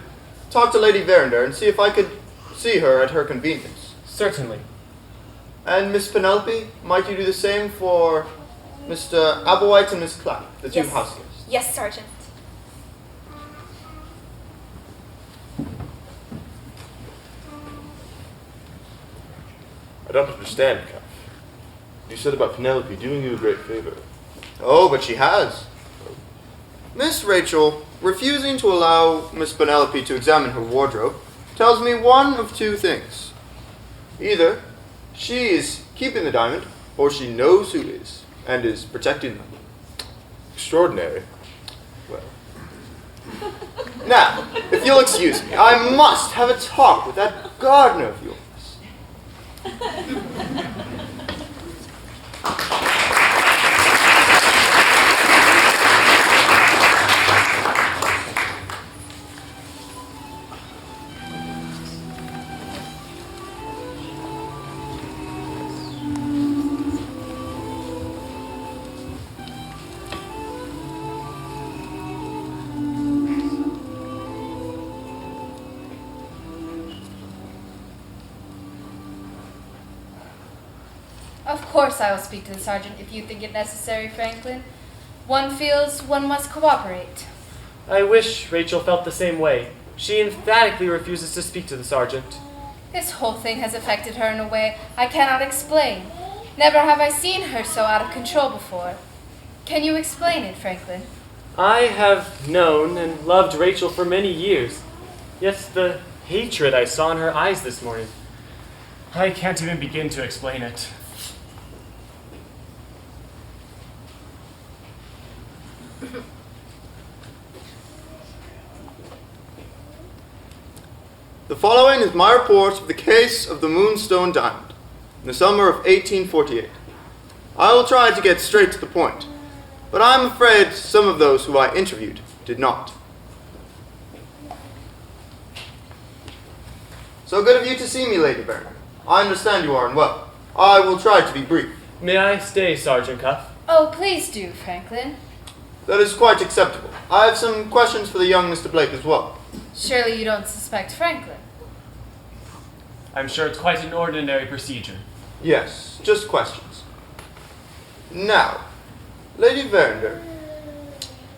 talk to Lady Verinder and see if I could see her at her convenience? Certainly. And Miss Penelope, might you do the same for Mr. Applewhite and Miss Clapp, the two house guests? Yes, Sergeant. I don't understand, Cuff. You said about Penelope doing you a great favor. Oh, but she has. Miss Rachel, refusing to allow Miss Penelope to examine her wardrobe, tells me one of two things. Either she is keeping the diamond, or she knows who is, and is protecting them. Extraordinary. Well. Now, if you'll excuse me, I must have a talk with that gardener of yours. Of course I will speak to the sergeant if you think it necessary, Franklin. One feels one must cooperate. I wish Rachel felt the same way. She emphatically refuses to speak to the sergeant. This whole thing has affected her in a way I cannot explain. Never have I seen her so out of control before. Can you explain it, Franklin? I have known and loved Rachel for many years. Yet the hatred I saw in her eyes this morning, I can't even begin to explain it. The following is my report of the case of the Moonstone diamond in the summer of 1848. I will try to get straight to the point, but I'm afraid some of those who I interviewed did not. So good of you to see me, Lady Vernon. I understand you are unwell. I will try to be brief. May I stay, Sergeant Cuff? Oh, please do, Franklin. That is quite acceptable. I have some questions for the young Mr. Blake as well. Surely you don't suspect Franklin. I'm sure it's quite an ordinary procedure. Yes, just questions. Now, Lady Verinder,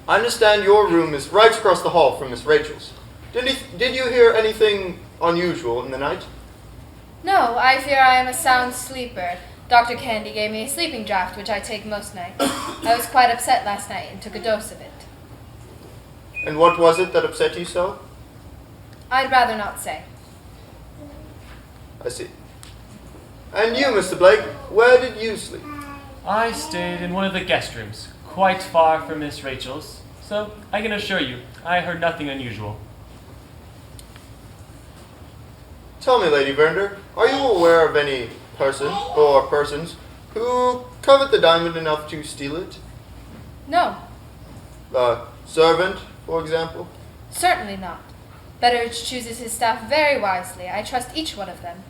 I understand your room is right across the hall from Miss Rachel's. Did you hear anything unusual in the night? No, I fear I am a sound sleeper. Dr. Candy gave me a sleeping draught, which I take most nights. I was quite upset last night and took a dose of it. And what was it that upset you so? I'd rather not say. I see. And you, Mr. Blake, where did you sleep? I stayed in one of the guest rooms, quite far from Miss Rachel's, so I can assure you, I heard nothing unusual. Tell me, Lady Verinder, are you aware of any person or persons who covet the diamond enough to steal it? No, A servant, for example? certainly not. Betteridge chooses his staff very wisely. I trust each one of them.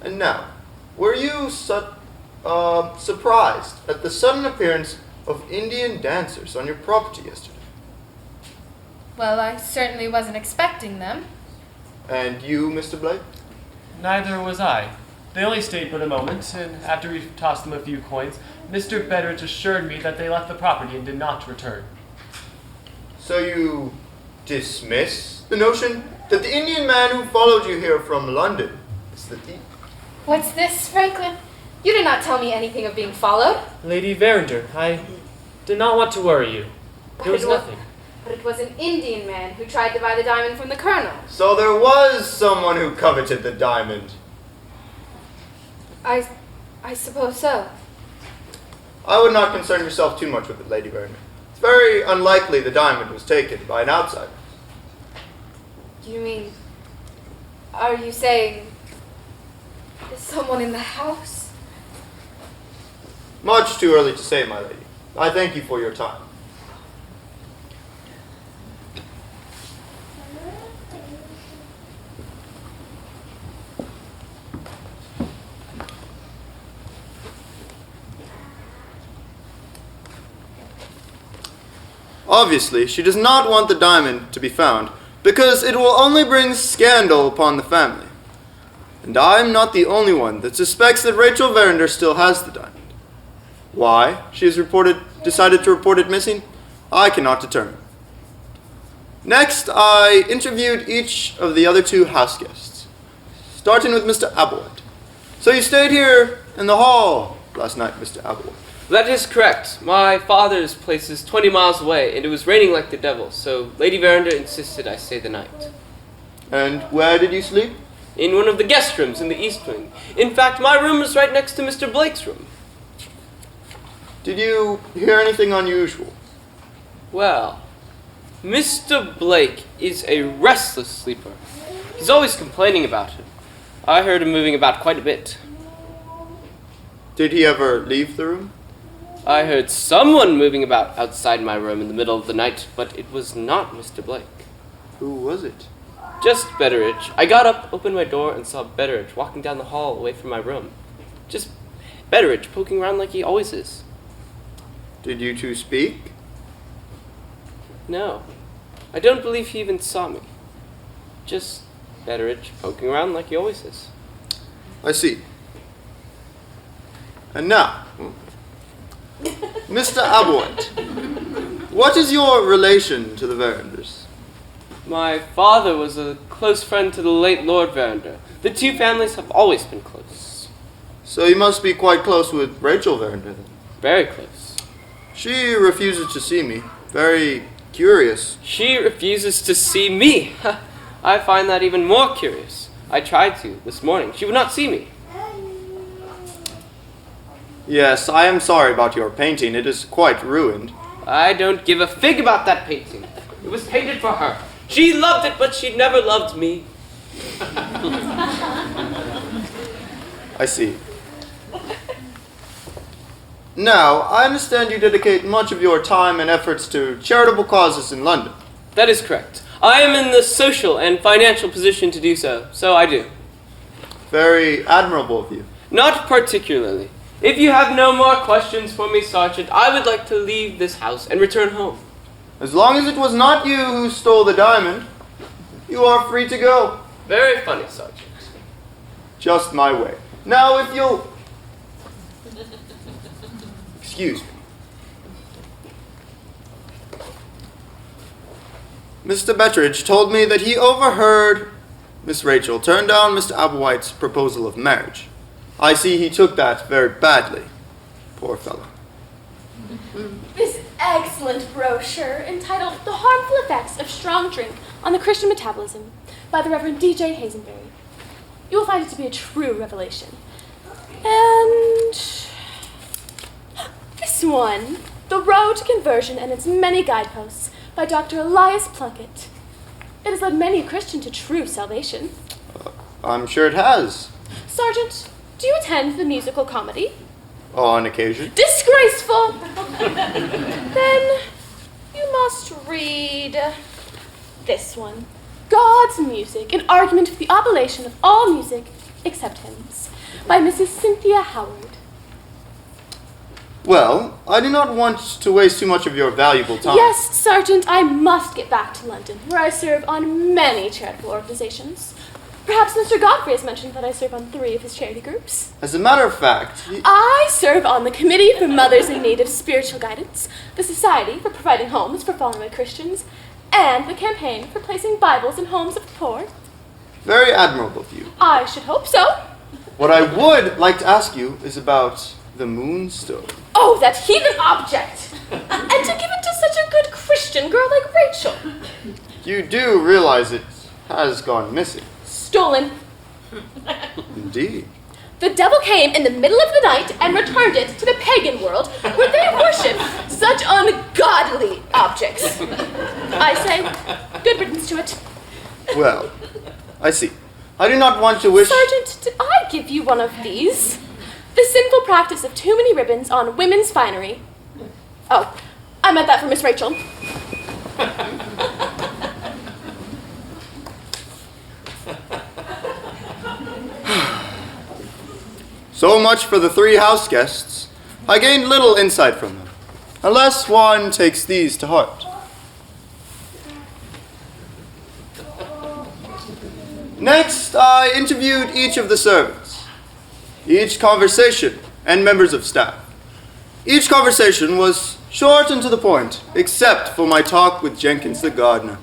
And now, were you surprised at the sudden appearance of Indian dancers on your property yesterday? Well, I certainly wasn't expecting them. And you, Mr. Blake? Neither was I. They only stayed but a moment, and after we tossed them a few coins, Mr. Betteridge assured me that they left the property and did not return. So you dismiss the notion that the Indian man who followed you here from London is the thief? What's this, Franklin? You did not tell me anything of being followed. Lady Verinder, I did not want to worry you. There was nothing. But it was an Indian man who tried to buy the diamond from the colonel. So there was someone who coveted the diamond. I suppose so. I would not concern yourself too much with it, Lady Vernon. It's very unlikely the diamond was taken by an outsider. You mean, are you saying, is someone in the house? Much too early to say, my lady. I thank you for your time. Obviously, she does not want the diamond to be found, because it will only bring scandal upon the family. And I'm not the only one that suspects that Rachel Verinder still has the diamond. Why she has decided to report it missing, I cannot determine. Next, I interviewed each of the other two house guests, starting with Mr. Ablewhite. So you stayed here in the hall last night, Mr. Ablewhite? That is correct. My father's place is 20 miles away, and it was raining like the devil, so Lady Verinder insisted I stay the night. And where did you sleep? In one of the guest rooms in the east wing. In fact, my room is right next to Mr. Blake's room. Did you hear anything unusual? Well, Mr. Blake is a restless sleeper. He's always complaining about it. I heard him moving about quite a bit. Did he ever leave the room? I heard someone moving about outside my room in the middle of the night, but it was not Mr. Blake. Who was it? Just Betteridge. I got up, opened my door, and saw Betteridge walking down the hall away from my room. Just Betteridge poking around like he always is. Did you two speak? No. I don't believe he even saw me. Just Betteridge poking around like he always is. I see. And now, Mr. Ablewhite, what is your relation to the Verinders? My father was a close friend to the late Lord Verinder. The two families have always been close. So you must be quite close with Rachel Verinder then? Very close. She refuses to see me. Very curious. She refuses to see me. I find that even more curious. I tried to this morning. She would not see me. Yes, I am sorry about your painting. It is quite ruined. I don't give a fig about that painting. It was painted for her. She loved it, but she never loved me. I see. Now, I understand you dedicate much of your time and efforts to charitable causes in London. That is correct. I am in the social and financial position to do so, so I do. Very admirable of you. Not particularly. If you have no more questions for me, Sergeant, I would like to leave this house and return home. As long as it was not you who stole the diamond, you are free to go. Very funny, Sergeant. Just my way. Now, if you'll... Excuse me. Mr. Betteridge told me that he overheard Miss Rachel turn down Mr. Ablewhite's proposal of marriage. I see he took that very badly. Poor fellow. This excellent brochure entitled The Harmful Effects of Strong Drink on the Christian Metabolism by the Reverend D.J. Hazenberry. You will find it to be a true revelation. And this one, The Road to Conversion and Its Many Guideposts by Dr. Elias Plunkett. It has led many a Christian to true salvation. I'm sure it has. Sergeant, do you attend the musical comedy? On occasion. Disgraceful! Then you must read this one. God's Music, an argument for the oblation of all music except hymns, by Mrs. Cynthia Howard. Well, I do not want to waste too much of your valuable time. Yes, Sergeant, I must get back to London, where I serve on many charitable organizations. Perhaps Mr. Godfrey has mentioned that I serve on 3 of his charity groups. As a matter of fact... I serve on the Committee for Mothers in Need of Spiritual Guidance, the Society for Providing Homes for Fallen Away Christians, and the Campaign for Placing Bibles in Homes of the Poor. Very admirable of you. I should hope so. What I would like to ask you is about the Moonstone. Oh, that heathen object! And to give it to such a good Christian girl like Rachel. You do realize it has gone missing. Stolen. Indeed. The devil came in the middle of the night and returned it to the pagan world where they worship such ungodly objects. I say, good riddance to it. Well, I see. I do not want to wish... Sergeant, did I give you one of these? The sinful practice of too many ribbons on women's finery. Oh, I meant that for Miss Rachel. So much for the 3 house guests. I gained little insight from them, unless one takes these to heart. Next, I interviewed each of the servants, each conversation, and members of staff. Each conversation was short and to the point, except for my talk with Jenkins the gardener.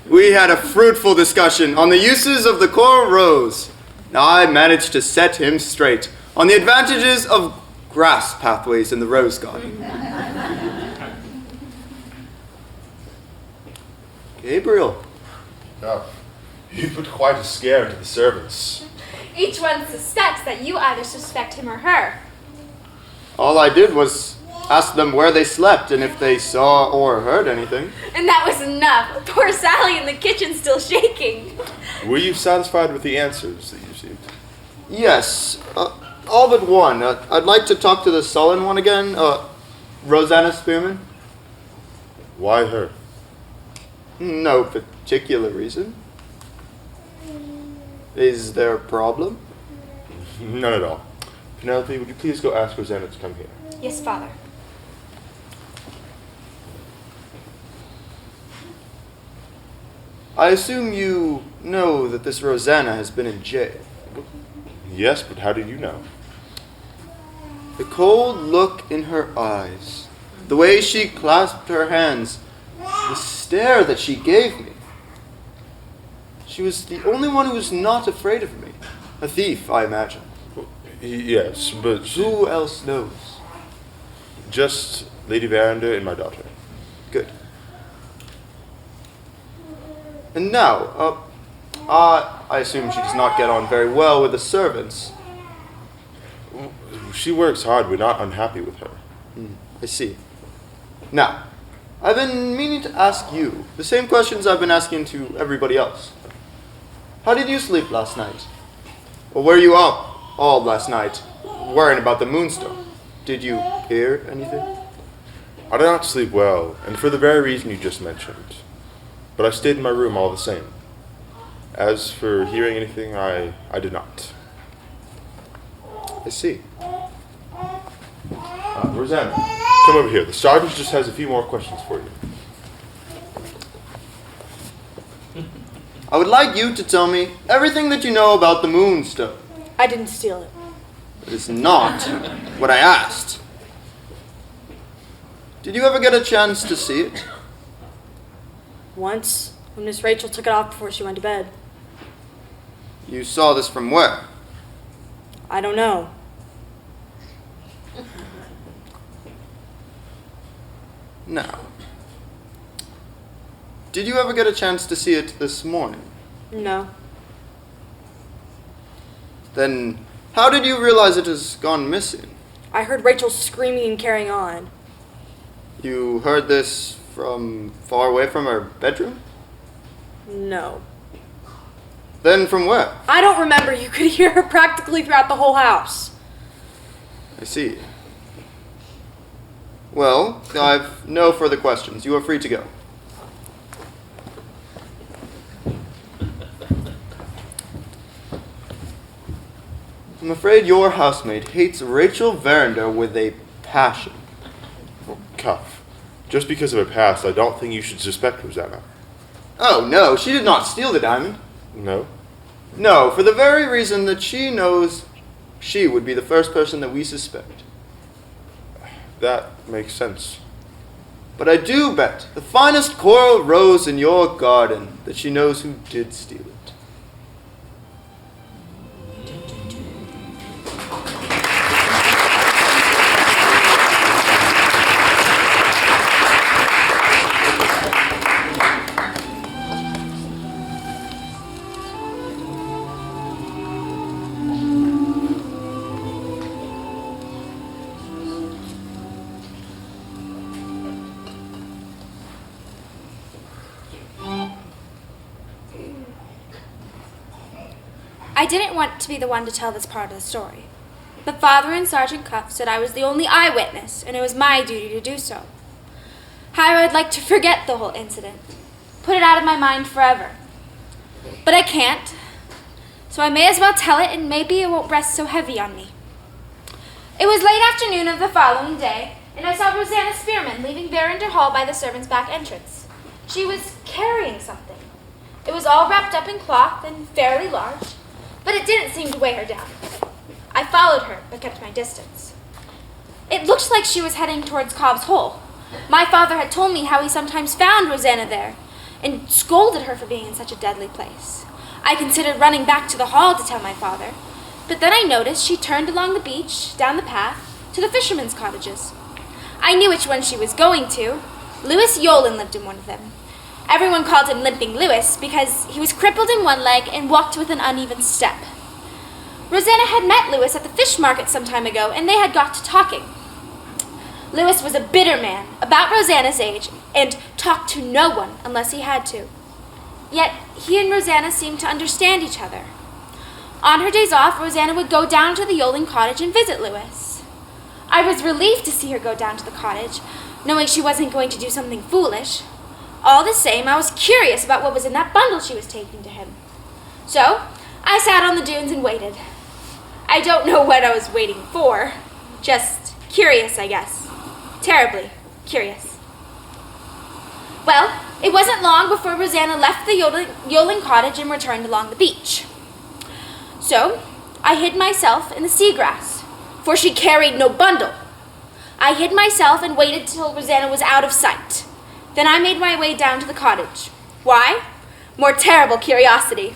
We had a fruitful discussion on the uses of the coral rose. I managed to set him straight on the advantages of grass pathways in the rose garden. Gabriel. Oh, you put quite a scare into the servants. Each one suspects that you either suspect him or her. All I did was ask them where they slept and if they saw or heard anything. And that was enough. Poor Sally in the kitchen still shaking. Were you satisfied with the answers that you received? Yes, all but one. I'd like to talk to the sullen one again, Rosanna Spearman. Why her? No particular reason. Is there a problem? None at all. Penelope, would you please go ask Rosanna to come here? Yes, Father. I assume you know that this Rosanna has been in jail. Yes, but how did you know? The cold look in her eyes, the way she clasped her hands, the stare that she gave me. She was the only one who was not afraid of me. A thief, I imagine. Yes, but... Who else knows? Just Lady Verinder and my daughter. Good. And now, I assume she does not get on very well with the servants. She works hard. We're not unhappy with her. I see. Now, I've been meaning to ask you the same questions I've been asking to everybody else. How did you sleep last night? Or were you up all last night worrying about the Moonstone? Did you hear anything? I did not sleep well, and for the very reason you just mentioned. But I stayed in my room all the same. As for hearing anything, I did not. I see. Rosanna, come over here. The sergeant just has a few more questions for you. I would like you to tell me everything that you know about the Moonstone. I didn't steal it. It is not what I asked. Did you ever get a chance to see it? Once, when Miss Rachel took it off before she went to bed. You saw this from where? I don't know. Now, did you ever get a chance to see it this morning? No. Then how did you realize it has gone missing? I heard Rachel screaming and carrying on. You heard this from far away from her bedroom? No. Then from where? I don't remember. You could hear her practically throughout the whole house. I see. Well, I've no further questions. You are free to go. I'm afraid your housemaid hates Rachel Verinder with a passion. Oh, Cuff. Just because of her past, I don't think you should suspect Rosanna. Oh, no, she did not steal the diamond. No? No, for the very reason that she knows she would be the first person that we suspect. That makes sense. But I do bet the finest coral rose in your garden that she knows who did steal it. I didn't want to be the one to tell this part of the story. But Father and Sergeant Cuff said I was the only eyewitness, and it was my duty to do so. How I'd like to forget the whole incident, put it out of my mind forever. But I can't, so I may as well tell it, and maybe it won't rest so heavy on me. It was late afternoon of the following day, and I saw Rosanna Spearman leaving Verinder Hall by the servants' back entrance. She was carrying something. It was all wrapped up in cloth and fairly large, but it didn't seem to weigh her down. I followed her, but kept my distance. It looked like she was heading towards Cobb's Hole. My father had told me how he sometimes found Rosanna there, and scolded her for being in such a deadly place. I considered running back to the hall to tell my father, but then I noticed she turned along the beach, down the path, to the fishermen's cottages. I knew which one she was going to. Louis Yolen lived in one of them. Everyone called him Limping Louis because he was crippled in one leg and walked with an uneven step. Rosanna had met Louis at the fish market some time ago, and they had got to talking. Louis was a bitter man, about Rosanna's age, and talked to no one unless he had to. Yet he and Rosanna seemed to understand each other. On her days off, Rosanna would go down to the Yolen cottage and visit Louis. I was relieved to see her go down to the cottage, knowing she wasn't going to do something foolish. All the same, I was curious about what was in that bundle she was taking to him. So I sat on the dunes and waited. I don't know what I was waiting for. Just curious, I guess. Terribly curious. Well, it wasn't long before Rosanna left the Yolen cottage and returned along the beach. So I hid myself in the seagrass, for she carried no bundle. I hid myself and waited till Rosanna was out of sight. Then I made my way down to the cottage. Why? More terrible curiosity.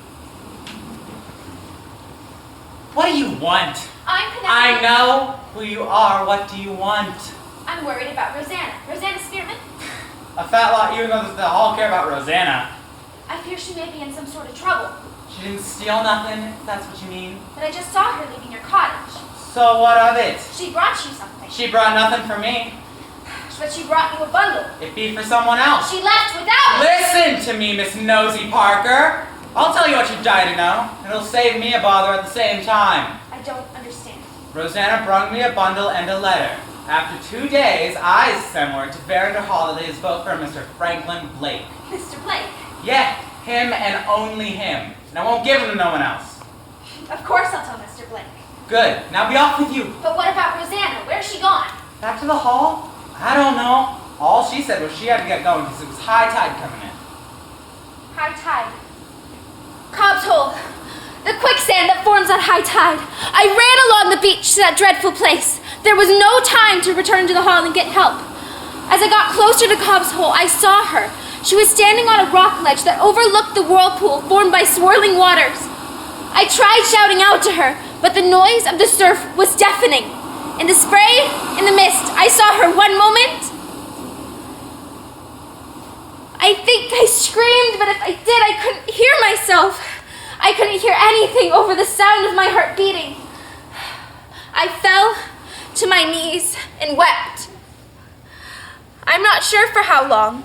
What do you want? I'm Penelope. I know who you are. What do you want? I'm worried about Rosanna. Rosanna Spearman? A fat lot you know that the hall care about Rosanna. I fear she may be in some sort of trouble. She didn't steal nothing, if that's what you mean. But I just saw her leaving your cottage. So what of it? She brought you something. She brought nothing for me. But she brought you a bundle. It'd be for someone else. She left without it. Listen to me, Miss Nosy Parker. I'll tell you what you die to know. It'll save me a bother at the same time. I don't understand. Rosanna brung me a bundle and a letter. After 2 days, I sent word to Verinder Hall that they spoke for Mr. Franklin Blake. Mr. Blake? Yeah, him and only him. And I won't give him to no one else. Of course I'll tell Mr. Blake. Good. Now be off with you. But what about Rosanna? Where's she gone? Back to the hall? I don't know. All she said was she had to get going because it was high tide coming in. High tide. Cobb's Hole. The quicksand that forms at high tide. I ran along the beach to that dreadful place. There was no time to return to the hall and get help. As I got closer to Cobb's Hole, I saw her. She was standing on a rock ledge that overlooked the whirlpool formed by swirling waters. I tried shouting out to her, but the noise of the surf was deafening. In the spray, in the mist, I saw her one moment. I think I screamed, but if I did, I couldn't hear myself. I couldn't hear anything over the sound of my heart beating. I fell to my knees and wept. I'm not sure for how long.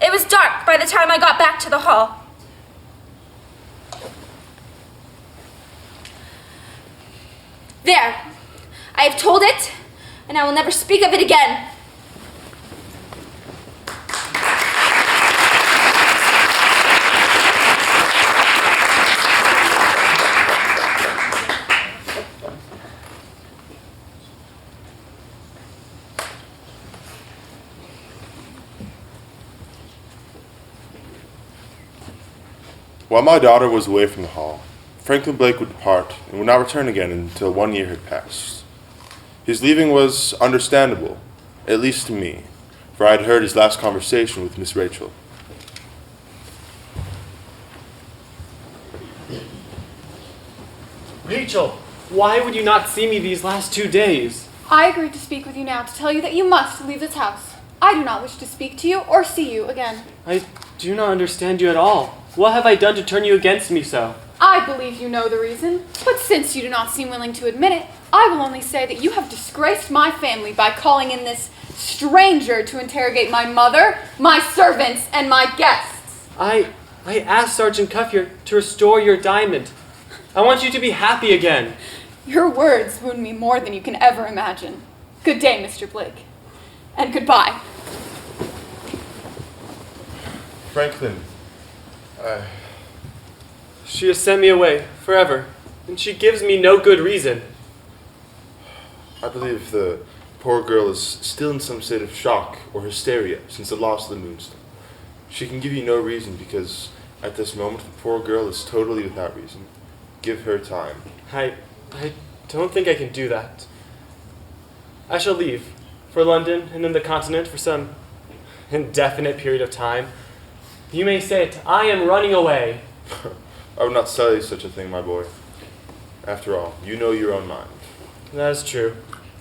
It was dark by the time I got back to the hall. There. I have told it, and I will never speak of it again. While my daughter was away from the hall, Franklin Blake would depart and would not return again until 1 year had passed. His leaving was understandable, at least to me, for I had heard his last conversation with Miss Rachel. Rachel, why would you not see me these last 2 days? I agreed to speak with you now to tell you that you must leave this house. I do not wish to speak to you or see you again. I do not understand you at all. What have I done to turn you against me so? I believe you know the reason, but since you do not seem willing to admit it, I will only say that you have disgraced my family by calling in this stranger to interrogate my mother, my servants, and my guests. I asked Sergeant Cuffier to restore your diamond. I want you to be happy again. Your words wound me more than you can ever imagine. Good day, Mr. Blake. And goodbye. Franklin, She has sent me away forever, and she gives me no good reason. I believe the poor girl is still in some state of shock or hysteria since the loss of the Moonstone. She can give you no reason because at this moment the poor girl is totally without reason. Give her time. I don't think I can do that. I shall leave for London and then the continent for some indefinite period of time. You may say it, I am running away. I would not tell you such a thing, my boy. After all, you know your own mind. That is true.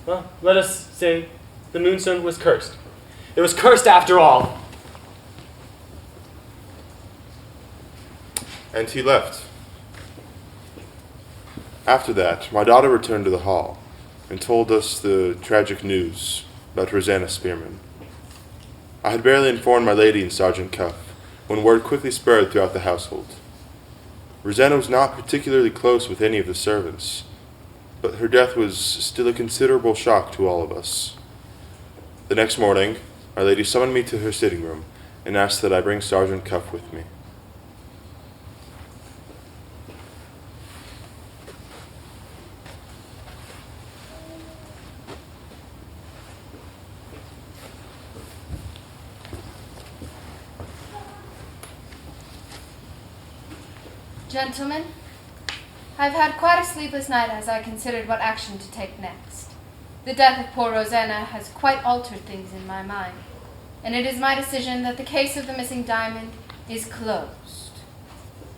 Well, let us say the Moonstone was cursed. It was cursed after all. And he left. After that, my daughter returned to the hall and told us the tragic news about Rosanna Spearman. I had barely informed my lady and Sergeant Cuff when word quickly spread throughout the household. Rosanna was not particularly close with any of the servants, but her death was still a considerable shock to all of us. The next morning, my lady summoned me to her sitting room and asked that I bring Sergeant Cuff with me. Gentlemen, I've had quite a sleepless night as I considered what action to take next. The death of poor Rosanna has quite altered things in my mind, and it is my decision that the case of the missing diamond is closed.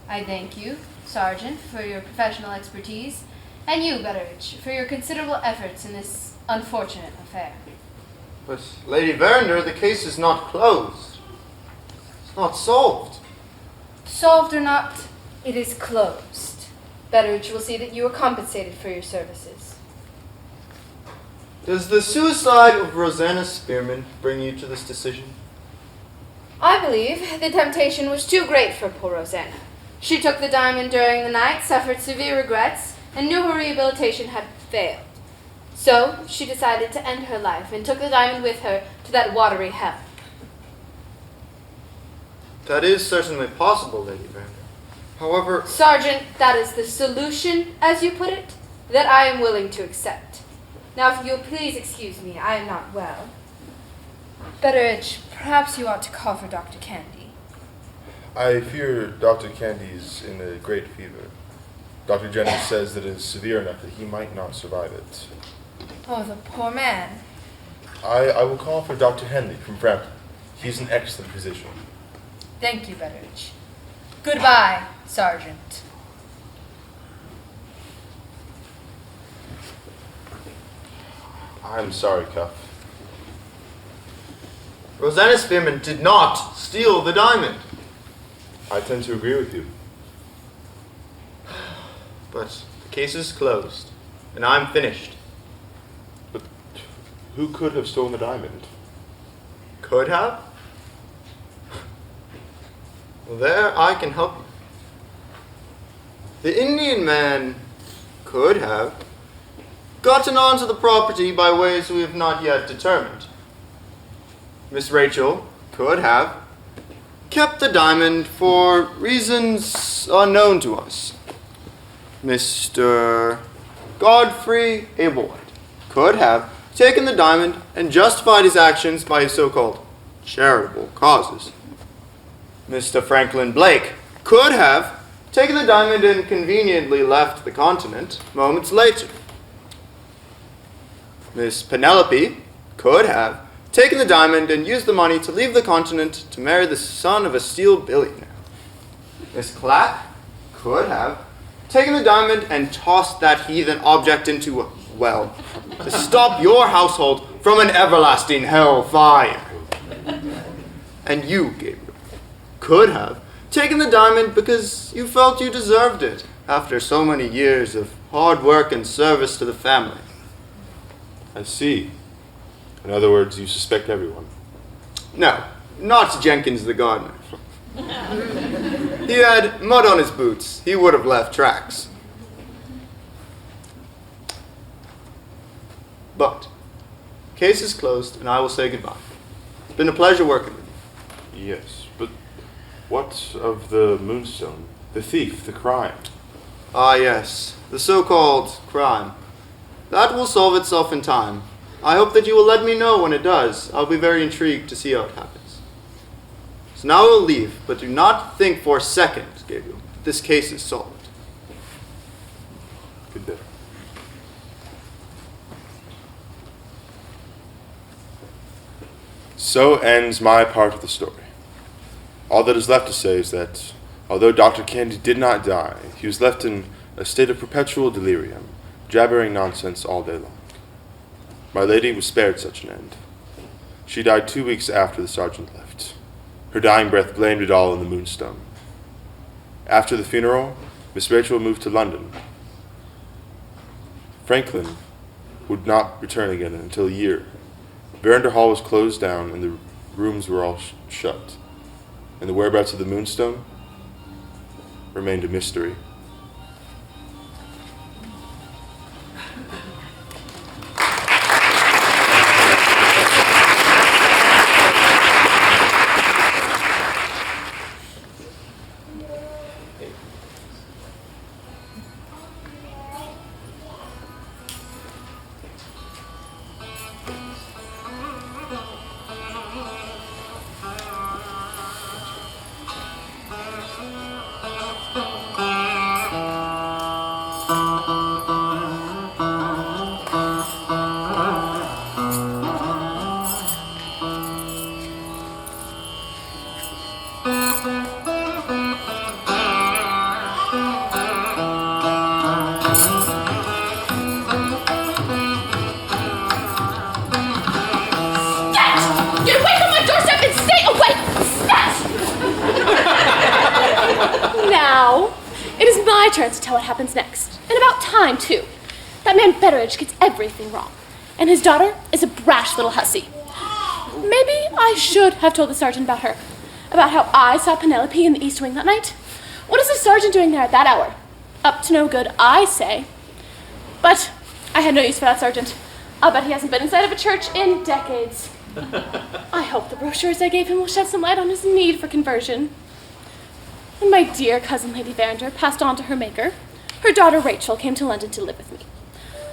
I thank you, Sergeant, for your professional expertise, and you, Betteridge, for your considerable efforts in this unfortunate affair. But, Lady Verinder, the case is not closed. It's not solved. Solved or not, it is closed. Betteridge will see that you are compensated for your services. Does the suicide of Rosanna Spearman bring you to this decision? I believe the temptation was too great for poor Rosanna. She took the diamond during the night, suffered severe regrets, and knew her rehabilitation had failed. So she decided to end her life and took the diamond with her to that watery hell. That is certainly possible, Lady Verinder. However, Sergeant, that is the solution, as you put it, that I am willing to accept. Now, if you'll please excuse me, I am not well. Betteridge, perhaps you ought to call for Dr. Candy. I fear Dr. Candy is in a great fever. Dr. Jennings says that it is severe enough that he might not survive it. Oh, the poor man. I will call for Dr. Henley from Frampton. He's an excellent physician. Thank you, Betteridge. Goodbye, Sergeant. I'm sorry, Cuff. Rosanna Spearman did not steal the diamond. I tend to agree with you. But the case is closed, and I'm finished. But who could have stolen the diamond? Could have? Well, there I can help you. The Indian man could have gotten onto the property by ways we have not yet determined. Miss Rachel could have kept the diamond for reasons unknown to us. Mr. Godfrey Ablewhite could have taken the diamond and justified his actions by his so-called charitable causes. Mr. Franklin Blake could have taken the diamond and conveniently left the continent moments later. Miss Penelope could have taken the diamond and used the money to leave the continent to marry the son of a steel billionaire. Miss Clapp could have taken the diamond and tossed that heathen object into a well to stop your household from an everlasting hellfire. And you, Gabriel, could have taken the diamond because you felt you deserved it after so many years of hard work and service to the family. I see. In other words, you suspect everyone. No, not Jenkins the gardener. He had mud on his boots. He would have left tracks. But, case is closed, and I will say goodbye. It's been a pleasure working with you. Yes, but what of the Moonstone? The thief, the crime? Ah, yes, the so-called crime. That will solve itself in time. I hope that you will let me know when it does. I'll be very intrigued to see how it happens. So now I will leave, but do not think for a second, Gabriel, that this case is solved. Good day. So ends my part of the story. All that is left to say is that, although Dr. Candy did not die, he was left in a state of perpetual delirium, jabbering nonsense all day long. My lady was spared such an end. She died 2 weeks after the sergeant left. Her dying breath blamed it all on the Moonstone. After the funeral, Miss Rachel moved to London. Franklin would not return again until a year. Verinder Hall was closed down and the rooms were all shut. And the whereabouts of the Moonstone remained a mystery. Get away from my doorstep and stay away! Now, it is my turn to tell what happens next. And about time, too. That man Betteridge gets everything wrong. And his daughter is a brash little hussy. Maybe I should have told the sergeant about her. About how I saw Penelope in the East Wing that night. What is the sergeant doing there at that hour? Up to no good, I say. But I had no use for that sergeant. I'll bet he hasn't been inside of a church in decades. I hope the brochures I gave him will shed some light on his need for conversion. When my dear cousin Lady Verinder passed on to her maker, her daughter Rachel came to London to live with me.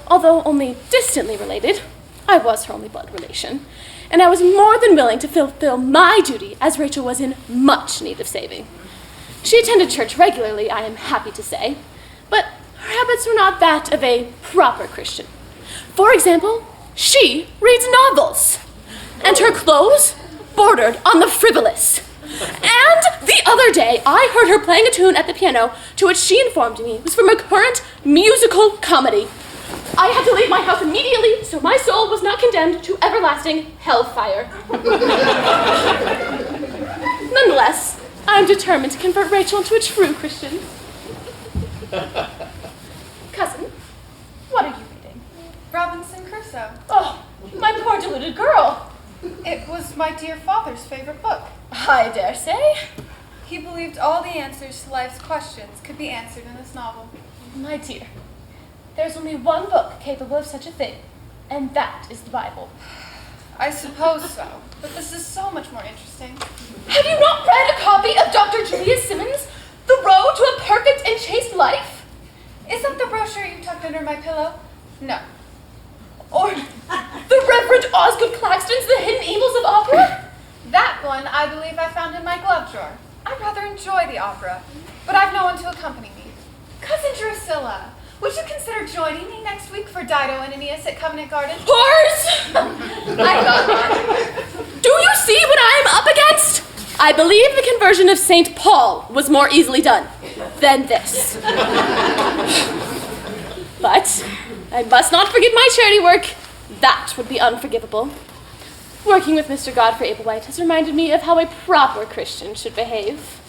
Although only distantly related, I was her only blood relation, and I was more than willing to fulfill my duty as Rachel was in much need of saving. She attended church regularly, I am happy to say, but her habits were not that of a proper Christian. For example, she reads novels, and her clothes bordered on the frivolous. And the other day, I heard her playing a tune at the piano to which she informed me was from a current musical comedy. I had to leave my house immediately so my soul was not condemned to everlasting hellfire. Nonetheless, I'm determined to convert Rachel into a true Christian. Cousin, what are you reading? Robinson Crusoe. Oh, my poor deluded girl. It was my dear father's favorite book. I dare say. He believed all the answers to life's questions could be answered in this novel. My dear, there's only one book capable of such a thing, and that is the Bible. I suppose so, but this is so much more interesting. Have you not read a copy of Dr. Julius Simmons' The Road to a Perfect and Chaste Life? Is that the brochure you tucked under my pillow? No. Or the Reverend Osgood Claxton's The Hidden Evils of Opera? That one I believe I found in my glove drawer. I rather enjoy the opera, but I've no one to accompany me. Cousin Drusilla, would you consider joining me next week for Dido and Aeneas at Covenant Garden? Whores! I thought not. Do you see what I am up against? I believe the conversion of St. Paul was more easily done than this. But I must not forget my charity work. That would be unforgivable. Working with Mr. Godfrey Ablewhite has reminded me of how a proper Christian should behave.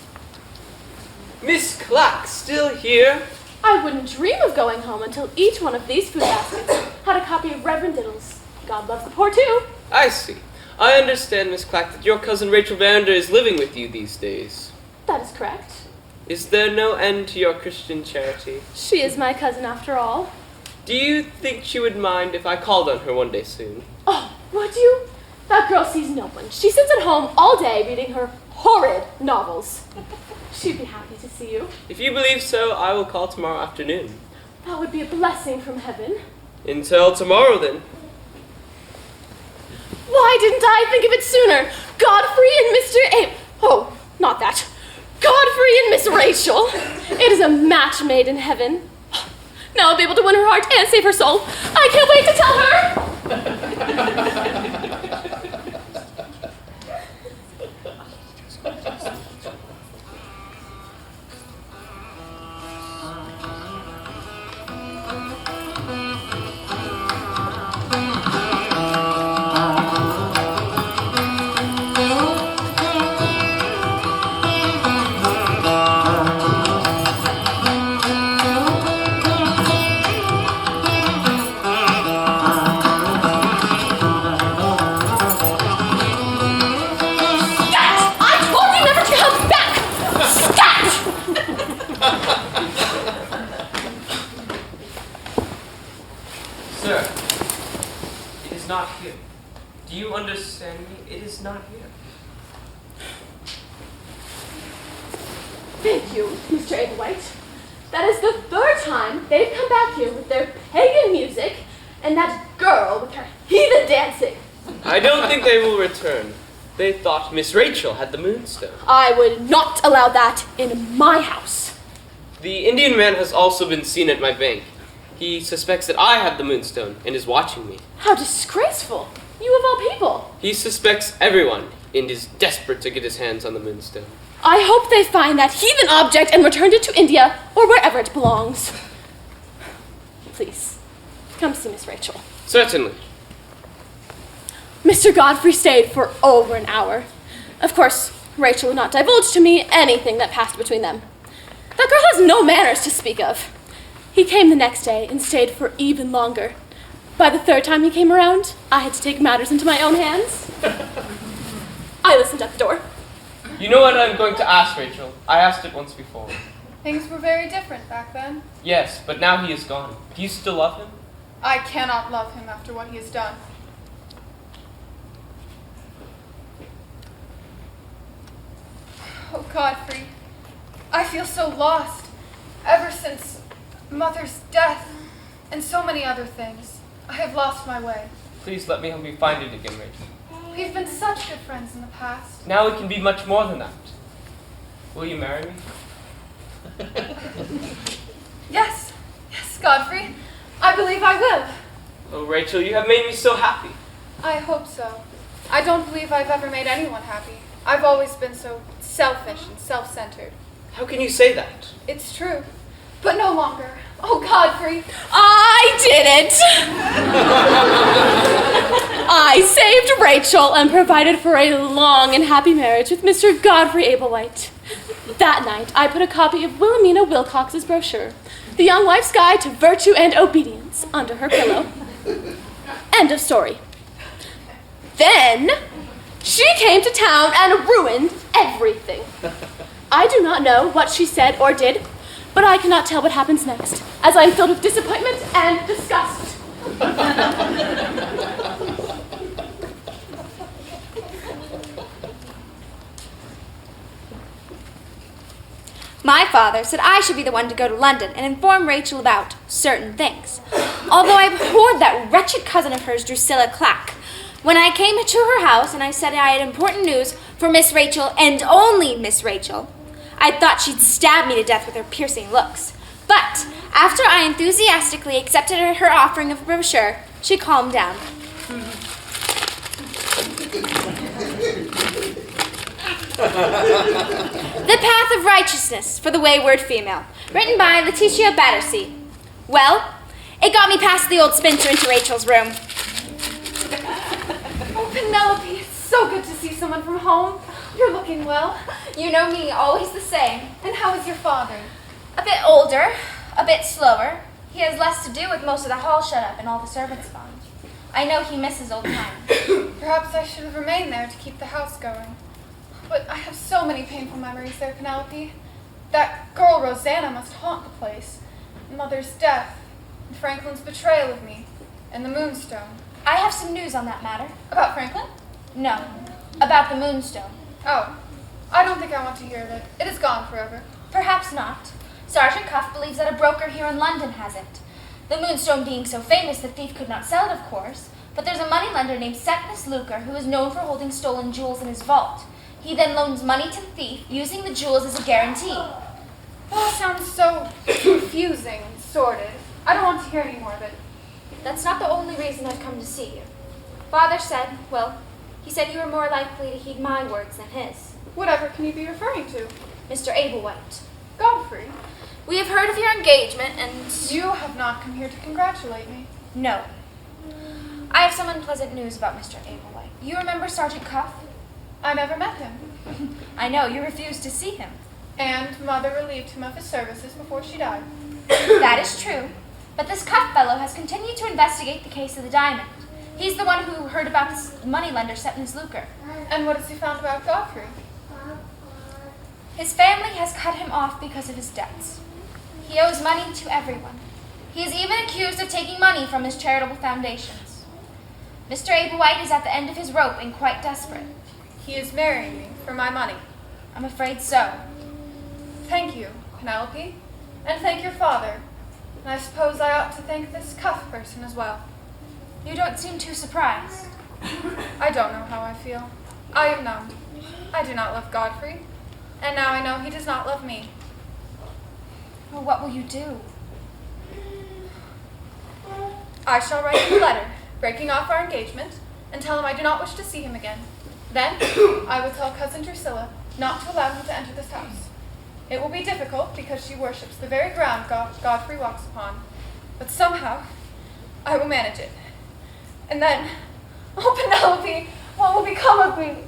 Miss Clack still here? I wouldn't dream of going home until each one of these food baskets had a copy of Reverend Diddles. God loves the poor too. I see. I understand, Miss Clack, that your cousin Rachel Verinder is living with you these days. That is correct. Is there no end to your Christian charity? She is my cousin after all. Do you think she would mind if I called on her one day soon? Oh, would you? That girl sees no one. She sits at home all day reading her horrid novels. She'd be happy to see you. If you believe so, I will call tomorrow afternoon. That would be a blessing from heaven. Until tomorrow, then. Why didn't I think of it sooner? Godfrey and Mr. Oh, not that. Godfrey and Miss Rachel. It is a match made in heaven. Now I'll be able to win her heart and save her soul. I can't wait to tell her. Sir, it is not here. Do you understand me? It is not here. Thank you, Mr. Ablewhite. That is the third time they've come back here with their pagan music and that girl with her heathen dancing. I don't think they will return. They thought Miss Rachel had the Moonstone. I would not allow that in my house. The Indian man has also been seen at my bank. He suspects that I have the Moonstone and is watching me. How disgraceful. You of all people. He suspects everyone and is desperate to get his hands on the Moonstone. I hope they find that heathen object and return it to India or wherever it belongs. Please, come see Miss Rachel. Certainly. Mr. Godfrey stayed for over an hour. Of course, Rachel would not divulge to me anything that passed between them. That girl has no manners to speak of. He came the next day and stayed for even longer. By the third time he came around, I had to take matters into my own hands. I listened at the door. You know what I'm going to ask, Rachel? I asked it once before. Things were very different back then. Yes, but now he is gone. Do you still love him? I cannot love him after what he has done. Oh, Godfrey, I feel so lost ever since Mother's death and so many other things. I have lost my way. Please let me help you find it again, Rachel. We've been such good friends in the past. Now it can be much more than that. Will you marry me? Yes, Godfrey. I believe I will. Oh, Rachel, you have made me so happy. I hope so. I don't believe I've ever made anyone happy. I've always been so selfish and self-centered. How can you say that? It's true, but no longer. Oh, Godfrey. I did it! I saved Rachel and provided for a long and happy marriage with Mr. Godfrey Ablewhite. That night, I put a copy of Wilhelmina Wilcox's brochure, The Young Wife's Guide to Virtue and Obedience, under her pillow. End of story. Then, she came to town and ruined everything. I do not know what she said or did, but I cannot tell what happens next, as I am filled with disappointment and disgust. My father said I should be the one to go to London and inform Rachel about certain things. Although I abhorred that wretched cousin of hers, Drusilla Clack. When I came to her house and I said I had important news for Miss Rachel and only Miss Rachel, I thought she'd stab me to death with her piercing looks. But after I enthusiastically accepted her offering of a brochure, she calmed down. The Path of Righteousness for the Wayward Female, written by Letitia Battersea. Well, it got me past the old spinster into Rachel's room. Oh, Penelope, it's so good to see someone from home. You're looking well. You know me, always the same. And how is your father? A bit older, a bit slower. He has less to do with most of the hall shut up and all the servants gone. I know he misses old times. Perhaps I should have remained there to keep the house going. But I have so many painful memories there, Penelope. That girl Rosanna must haunt the place. Mother's death. and Franklin's betrayal of me, and the Moonstone. I have some news on that matter. About Franklin? No, about the Moonstone. Oh, I don't think I want to hear of it. It is gone forever. Perhaps not. Sergeant Cuff believes that a broker here in London has it. The Moonstone being so famous, the thief could not sell it, of course. But there's a moneylender named Septimus Luker who is known for holding stolen jewels in his vault. He then loans money to the thief, using the jewels as a guarantee. Oh, it sounds so confusing and sordid. I don't want to hear any more of it. That's not the only reason I've come to see you. Father said, well, he said you were more likely to heed my words than his. Whatever can you be referring to? Mr. Ablewhite. Godfrey. We have heard of your engagement, and... You have not come here to congratulate me. No. I have some unpleasant news about Mr. Ablewhite. You remember Sergeant Cuff? I never met him. I know, you refused to see him. And Mother relieved him of his services before she died. That is true. But this Cuff fellow has continued to investigate the case of the diamond. He's the one who heard about this moneylender, Septimus Luker. And what has he found about Godfrey? His family has cut him off because of his debts. He owes money to everyone. He is even accused of taking money from his charitable foundations. Mr. Ablewhite is at the end of his rope and quite desperate. He is marrying me for my money. I'm afraid so. Thank you, Penelope. And thank your father. And I suppose I ought to thank this Cuff person as well. You don't seem too surprised. I don't know how I feel. I am numb. I do not love Godfrey. And now I know he does not love me. Well, what will you do? I shall write him a letter, breaking off our engagement, and tell him I do not wish to see him again. Then I will tell Cousin Drusilla not to allow him to enter this house. It will be difficult because she worships the very ground Godfrey walks upon. But somehow I will manage it. And then, oh Penelope, what will become of me?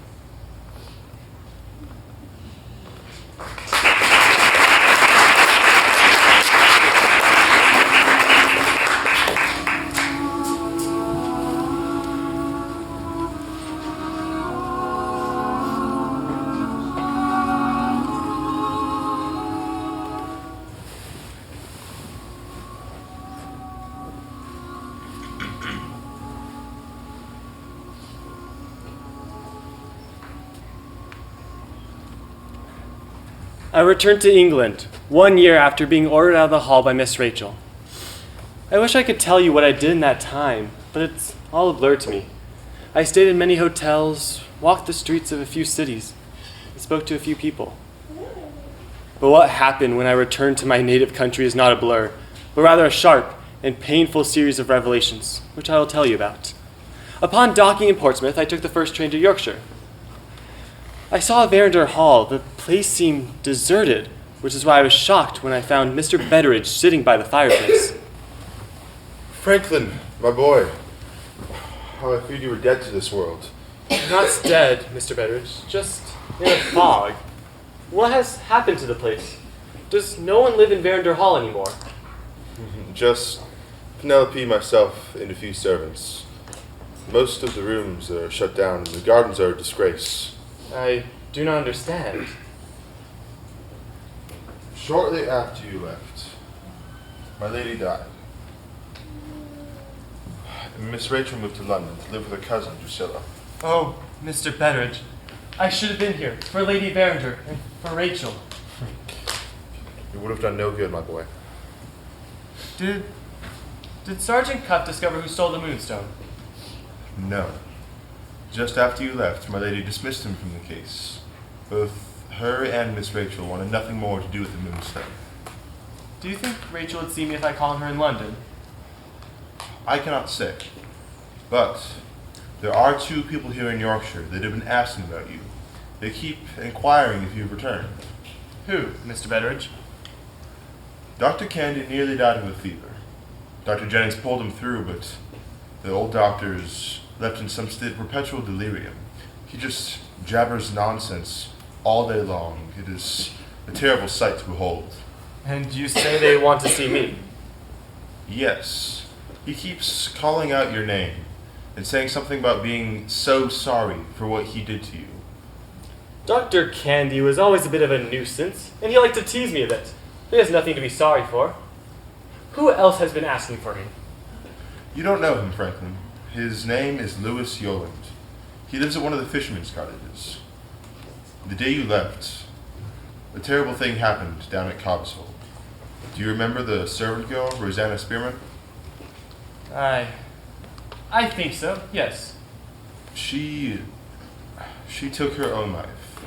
I returned to England 1 year after being ordered out of the hall by Miss Rachel. I wish I could tell you what I did in that time, but it's all a blur to me. I stayed in many hotels, walked the streets of a few cities, and spoke to a few people. But what happened when I returned to my native country is not a blur, but rather a sharp and painful series of revelations, which I will tell you about. Upon docking in Portsmouth, I took the first train to Yorkshire. I saw Verender Hall. The place seemed deserted, which is why I was shocked when I found Mr. Betteridge sitting by the fireplace. Franklin, my boy, how I feared you were dead to this world. Not dead, Mr. Betteridge, just in a fog. What has happened to the place? Does no one live in Verender Hall anymore? Just Penelope, myself, and a few servants. Most of the rooms are shut down, and the gardens are a disgrace. I do not understand. Shortly after you left, my lady died. Miss Rachel moved to London to live with her cousin, Drusilla. Oh, Mr. Betteridge, I should have been here for Lady Verender and for Rachel. It would have done no good, my boy. Did Sergeant Cuff discover who stole the Moonstone? No. Just after you left, my lady dismissed him from the case. Both her and Miss Rachel wanted nothing more to do with the Moonstone. Do you think Rachel would see me if I called her in London? I cannot say. But there are 2 people here in Yorkshire that have been asking about you. They keep inquiring if you've returned. Who, Mr. Betteridge? Dr. Candy nearly died of a fever. Dr. Jennings pulled him through, but the old doctor's left in some state of perpetual delirium. He just jabbers nonsense all day long. It is a terrible sight to behold. And you say they want to see me? Yes. He keeps calling out your name and saying something about being so sorry for what he did to you. Dr. Candy was always a bit of a nuisance, and he liked to tease me a bit. He has nothing to be sorry for. Who else has been asking for him? You don't know him, Franklin. His name is Louis Yoland. He lives at one of the fishermen's cottages. The day you left, a terrible thing happened down at Cobb's Hole. Do you remember the servant girl, Rosanna Spearman? I think so, yes. She took her own life.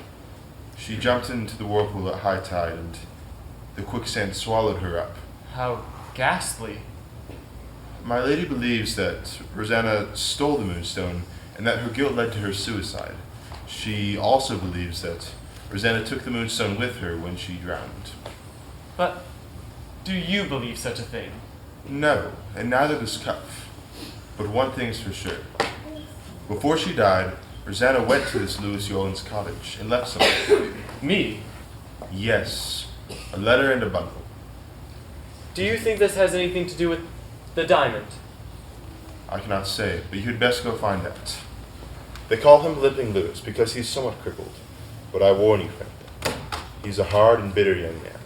She jumped into the whirlpool at high tide and the quicksand swallowed her up. How ghastly. My lady believes that Rosanna stole the Moonstone and that her guilt led to her suicide. She also believes that Rosanna took the Moonstone with her when she drowned. But do you believe such a thing? No, and neither does Cuff. But one thing's for sure. Before she died, Rosanna went to this Louis Yoland's cottage and left something for you. Me? Yes, a letter and a bundle. Do you think this has anything to do with the diamond? I cannot say, but you'd best go find out. They call him Limping Louis because he's somewhat crippled. But I warn you, Franklin, he's a hard and bitter young man.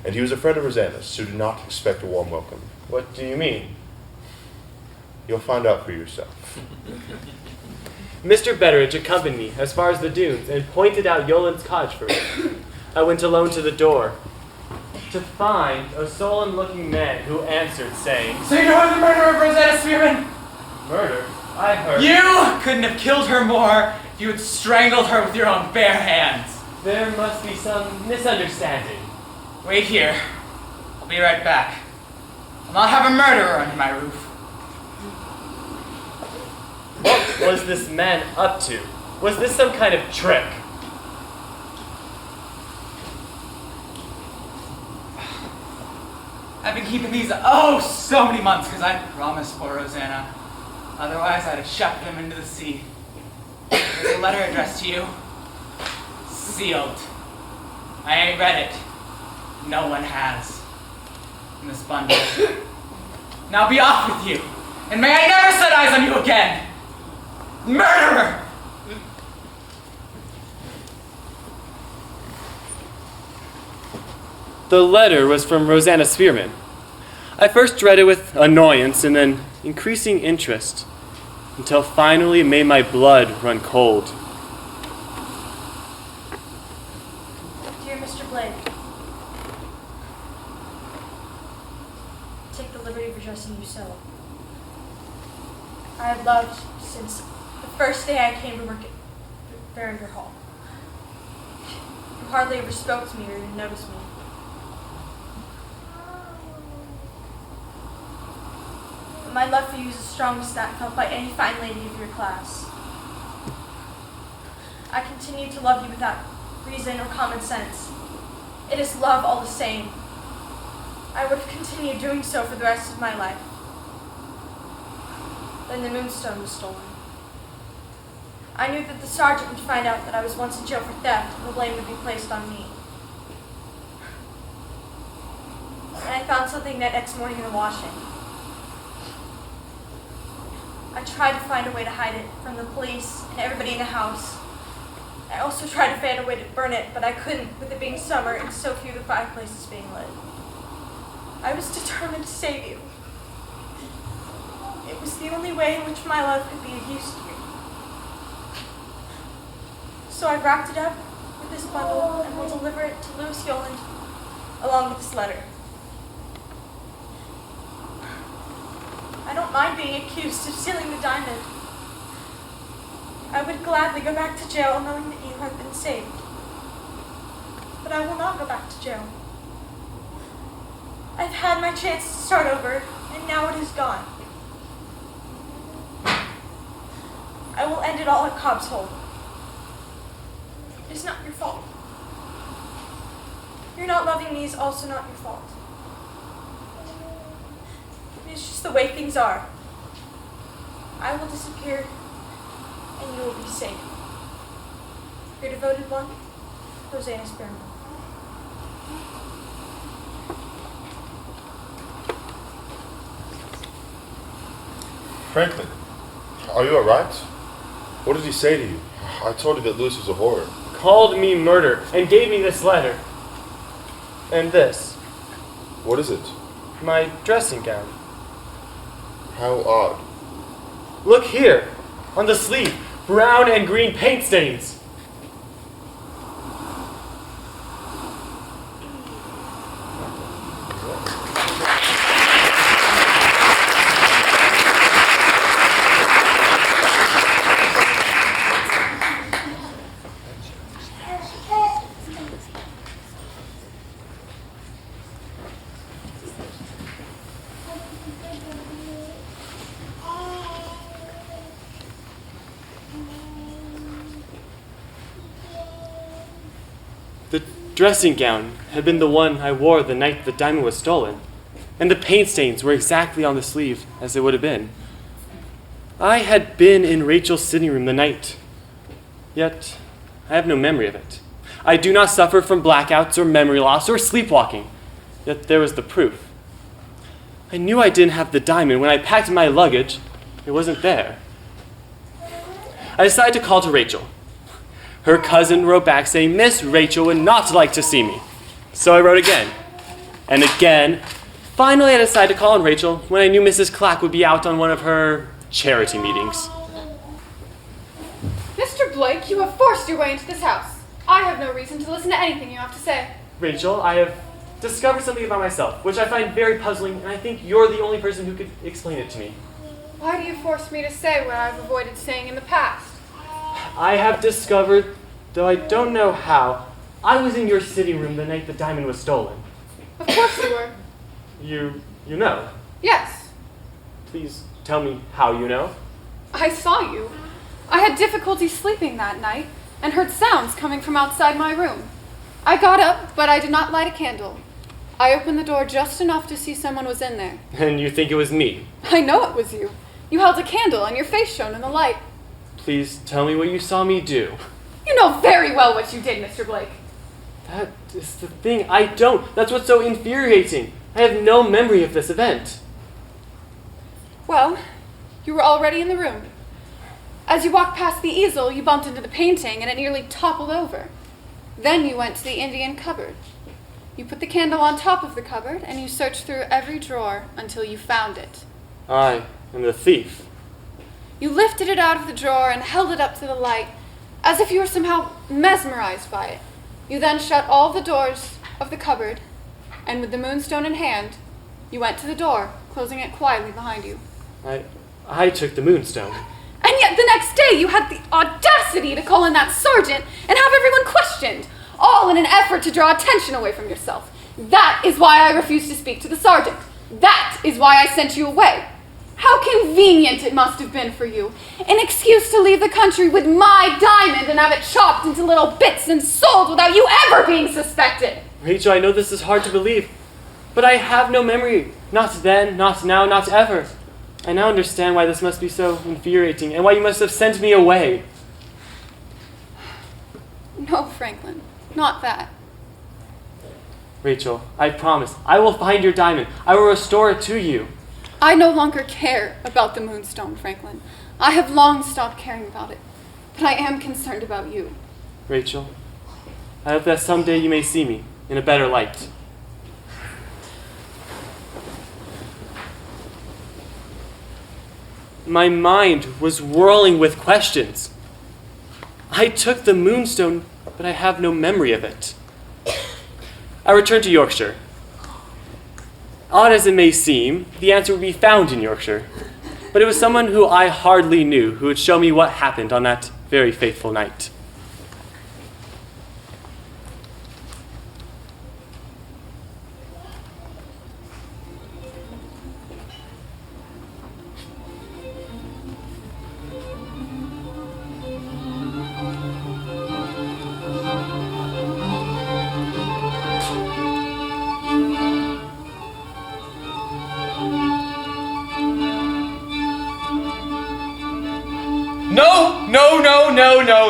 And he was a friend of Rosanna's, so do not expect a warm welcome. What do you mean? You'll find out for yourself. Mr. Betteridge accompanied me as far as the dunes and pointed out Yoland's cottage for me. I went alone to the door to find a sullen-looking man who answered, saying, So you know the murderer of Rosanna Spearman? Murder? I heard. You couldn't have killed her more if you had strangled her with your own bare hands. There must be some misunderstanding. Wait here. I'll be right back. I'll not have a murderer under my roof. What was this man up to? Was this some kind of trick? I've been keeping these so many months because I promised poor Rosanna. Otherwise, I'd have shoved them into the sea. There's a letter addressed to you. Sealed. I ain't read it. No one has. In this bundle. Now be off with you. And may I never set eyes on you again. Murderer! The letter was from Rosanna Spearman. I first read it with annoyance and then increasing interest, until finally it made my blood run cold. Dear Mr. Blake, take the liberty of addressing you so. I have loved since the first day I came to work at Verinder Hall. You hardly ever spoke to me or even noticed me. But my love for you is the strongest that felt by any fine lady of your class. I continue to love you without reason or common sense. It is love all the same. I would have continued doing so for the rest of my life. Then the Moonstone was stolen. I knew that the sergeant would find out that I was once in jail for theft and the blame would be placed on me. And I found something that next morning in the washing. I tried to find a way to hide it from the police and everybody in the house. I also tried to find a way to burn it, but I couldn't, with it being summer and so few of the fireplaces being lit. I was determined to save you. It was the only way in which my love could be of use to you. So I wrapped it up with this bundle and will deliver it to Louis Yoland along with this letter. I don't mind being accused of stealing the diamond. I would gladly go back to jail knowing that you have been saved. But I will not go back to jail. I've had my chance to start over, and now it is gone. I will end it all at Cobb's Hole. It is not your fault. Your not loving me is also not your fault. It's just the way things are. I will disappear, and you will be safe. Your devoted one, Rosanna Spearman. Franklin, are you alright? What did he say to you? I told you that Louis was a horror. Called me murder and gave me this letter. And this. What is it? My dressing gown. How odd. Look here, on the sleeve, brown and green paint stains. The dressing gown had been the one I wore the night the diamond was stolen, and the paint stains were exactly on the sleeve as they would have been. I had been in Rachel's sitting room the night, yet I have no memory of it. I do not suffer from blackouts or memory loss or sleepwalking, yet there was the proof. I knew I didn't have the diamond when I packed my luggage. It wasn't there. I decided to call to Rachel. Her cousin wrote back saying Miss Rachel would not like to see me. So I wrote again and again. Finally, I decided to call on Rachel when I knew Mrs. Clack would be out on one of her charity meetings. Mr. Blake, you have forced your way into this house. I have no reason to listen to anything you have to say. Rachel, I have discovered something about myself, which I find very puzzling, and I think you're the only person who could explain it to me. Why do you force me to say what I've avoided saying in the past? I have discovered, though I don't know how, I was in your sitting room the night the diamond was stolen. Of course you were. You know? Yes. Please tell me how you know. I saw you. I had difficulty sleeping that night and heard sounds coming from outside my room. I got up, but I did not light a candle. I opened the door just enough to see someone was in there. And you think it was me? I know it was you. You held a candle and your face shone in the light. Please tell me what you saw me do. You know very well what you did, Mr. Blake. That is the thing. I don't. That's what's so infuriating. I have no memory of this event. Well, you were already in the room. As you walked past the easel, you bumped into the painting and it nearly toppled over. Then you went to the Indian cupboard. You put the candle on top of the cupboard and you searched through every drawer until you found it. I am the thief. You lifted it out of the drawer and held it up to the light, as if you were somehow mesmerized by it. You then shut all the doors of the cupboard, and with the moonstone in hand, you went to the door, closing it quietly behind you. I took the moonstone. And yet the next day you had the audacity to call in that sergeant and have everyone questioned, all in an effort to draw attention away from yourself. That is why I refused to speak to the sergeant. That is why I sent you away. How convenient it must have been for you. An excuse to leave the country with my diamond and have it chopped into little bits and sold without you ever being suspected. Rachel, I know this is hard to believe, but I have no memory. Not then, not now, not ever. I now understand why this must be so infuriating and why you must have sent me away. No, Franklin, not that. Rachel, I promise, I will find your diamond. I will restore it to you. I no longer care about the moonstone, Franklin. I have long stopped caring about it, but I am concerned about you. Rachel, I hope that someday you may see me in a better light. My mind was whirling with questions. I took the moonstone, but I have no memory of it. I returned to Yorkshire. Odd as it may seem, the answer would be found in Yorkshire. But it was someone who I hardly knew who would show me what happened on that very fateful night.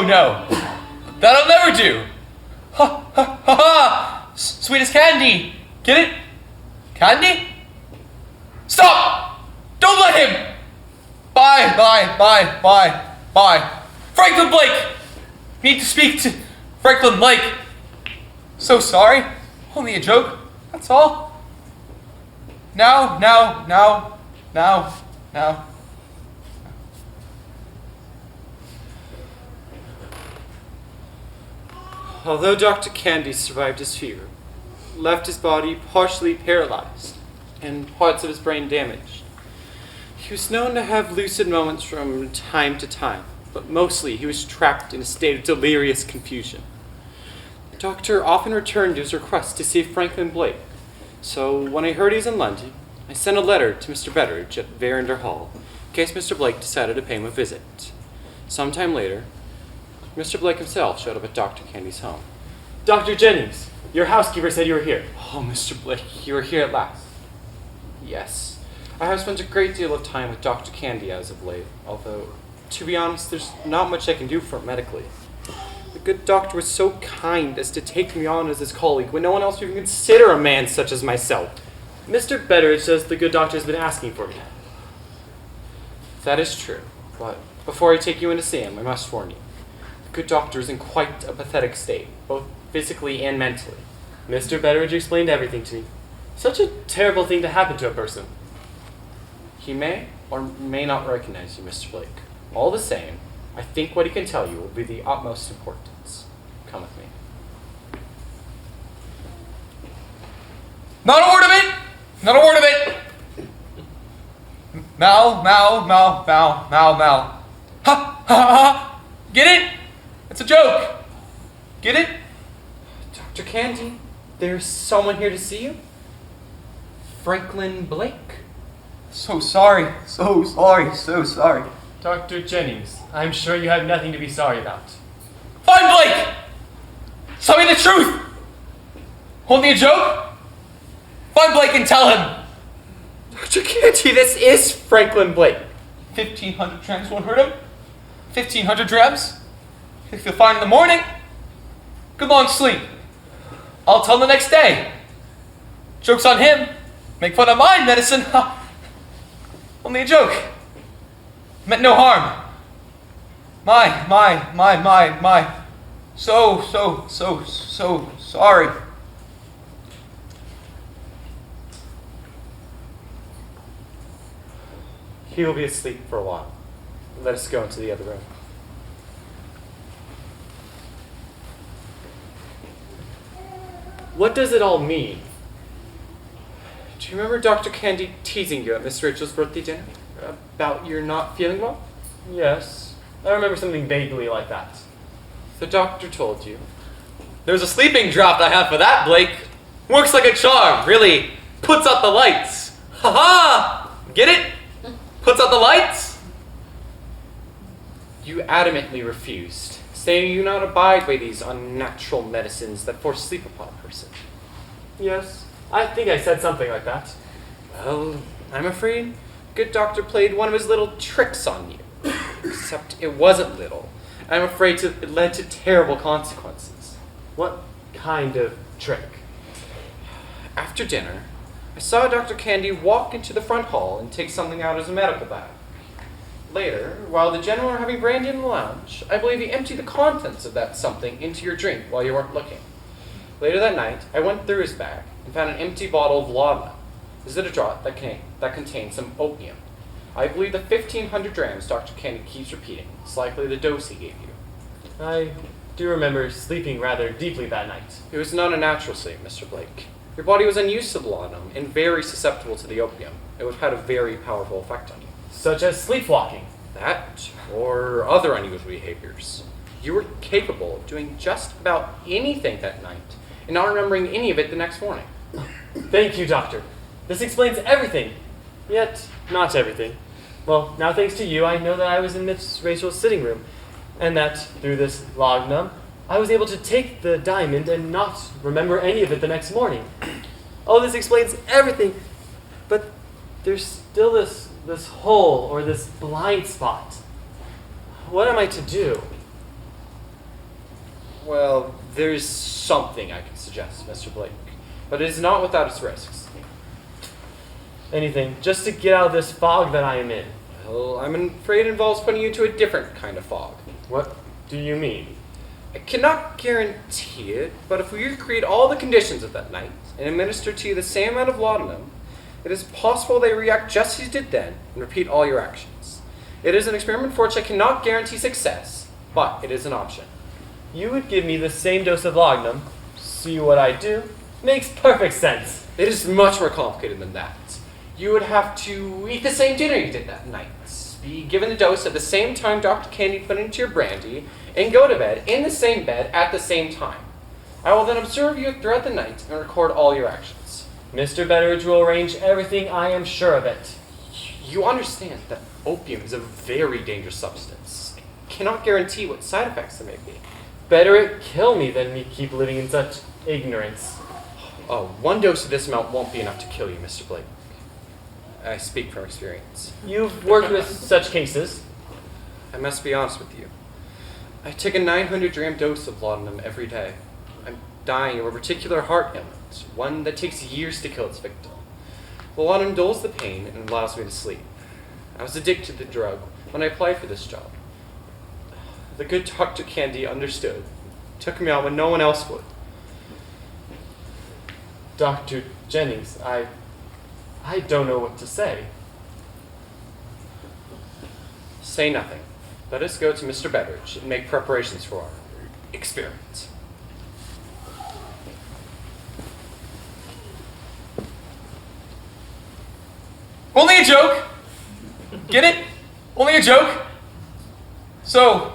No. That'll never do. Ha, ha, ha, ha. Sweet as candy. Get it? Candy? Stop! Don't let him! Bye. Franklin Blake! Need to speak to Franklin Blake. So sorry. Only a joke. That's all. No, no, no, no, no. Although Dr. Candy survived his fever, left his body partially paralyzed and parts of his brain damaged, he was known to have lucid moments from time to time, but mostly he was trapped in a state of delirious confusion. The doctor often returned to his request to see Franklin Blake, so when I heard he was in London, I sent a letter to Mr. Betteridge at Verinder Hall in case Mr. Blake decided to pay him a visit. Sometime later, Mr. Blake himself showed up at Dr. Candy's home. Dr. Jennings, your housekeeper said you were here. Oh, Mr. Blake, you are here at last. Yes, I have spent a great deal of time with Dr. Candy as of late, although, to be honest, there's not much I can do for him medically. The good doctor was so kind as to take me on as his colleague when no one else would even consider a man such as myself. Mr. Betteridge says the good doctor has been asking for me. That is true, but before I take you in to see him, I must warn you. The good doctor is in quite a pathetic state, both physically and mentally. Mr. Betteridge explained everything to me. Such a terrible thing to happen to a person. He may or may not recognize you, Mr. Blake. All the same, I think what he can tell you will be the utmost importance. Come with me. Not a word of it! Not a word of it! Mal, Mal, Mal, Mal, Mal, Mal. Ha, ha, ha! Get it? It's a joke. Get it? Dr. Candy, there's someone here to see you? Franklin Blake. So sorry, so sorry, so sorry. Dr. Jennings, I'm sure you have nothing to be sorry about. Find Blake! Tell me the truth! Only a joke? Find Blake and tell him! Dr. Candy, this is Franklin Blake. 1,500 drams won't hurt him. 1,500 drams? If you'll find in the morning, good long sleep. I'll tell him the next day. Joke's on him. Make fun of my medicine. Only a joke. Meant no harm. My. So sorry. He will be asleep for a while. Let us go into the other room. What does it all mean? Do you remember Dr. Candy teasing you at Miss Rachel's birthday dinner? About your not feeling well? Yes, I remember something vaguely like that. The doctor told you. There's a sleeping draught I have for that, Blake. Works like a charm, really puts out the lights. Ha ha! Get it? Puts out the lights? You adamantly refused, saying you not abide by these unnatural medicines that force sleep upon a person. Yes, I think I said something like that. Well, I'm afraid good doctor played one of his little tricks on you. Except it wasn't little. I'm afraid it led to terrible consequences. What kind of trick? After dinner, I saw Dr. Candy walk into the front hall and take something out of his medical bag. Later, while the gentlemen were having brandy in the lounge, I believe he emptied the contents of that something into your drink while you weren't looking. Later that night, I went through his bag and found an empty bottle of laudanum. This is a draught that contains some opium. I believe the 1,500 drams Dr. Candy keeps repeating is likely the dose he gave you. I do remember sleeping rather deeply that night. It was not a natural sleep, Mr. Blake. Your body was unused to the laudanum and very susceptible to the opium. It would have had a very powerful effect on you. Such as sleepwalking. That, or other unusual behaviors. You were capable of doing just about anything that night and not remembering any of it the next morning. Thank you, Doctor. This explains everything. Yet, not everything. Well, now thanks to you, I know that I was in Miss Rachel's sitting room, and that, through this laudanum, I was able to take the diamond and not remember any of it the next morning. Oh, this explains everything, but there's still this hole, or this blind spot. What am I to do? Well, there's something I can suggest, Mr. Blake, but it is not without its risks. Anything, just to get out of this fog that I am in. Well, I'm afraid it involves putting you into a different kind of fog. What do you mean? I cannot guarantee it, but if we recreate all the conditions of that night and administer to you the same amount of laudanum, It is possible they react just as you did then and repeat all your actions. It is an experiment for which I cannot guarantee success, but it is an option. You would give me the same dose of laudanum. See what I do? Makes perfect sense. It is much more complicated than that. You would have to eat the same dinner you did that night, be given a dose at the same time Dr. Candy put into your brandy, and go to bed in the same bed at the same time. I will then observe you throughout the night and record all your actions. Mr. Betteridge will arrange everything, I am sure of it. You understand that opium is a very dangerous substance. I cannot guarantee what side effects there may be. Better it kill me than me keep living in such ignorance. Oh, one dose of this amount won't be enough to kill you, Mr. Blake. I speak from experience. You've worked with such cases. I must be honest with you. I take a 900-gram dose of laudanum every day. I'm dying of a particular heart ailment, one that takes years to kill its victim. The laudanum dulls the pain and allows me to sleep. I was addicted to the drug when I applied for this job. The good Dr. Candy understood, took me out when no one else would. Dr. Jennings, I don't know what to say. Say nothing. Let us go to Mr. Betteridge and make preparations for our experiment. Only a joke! Get it? Only a joke? So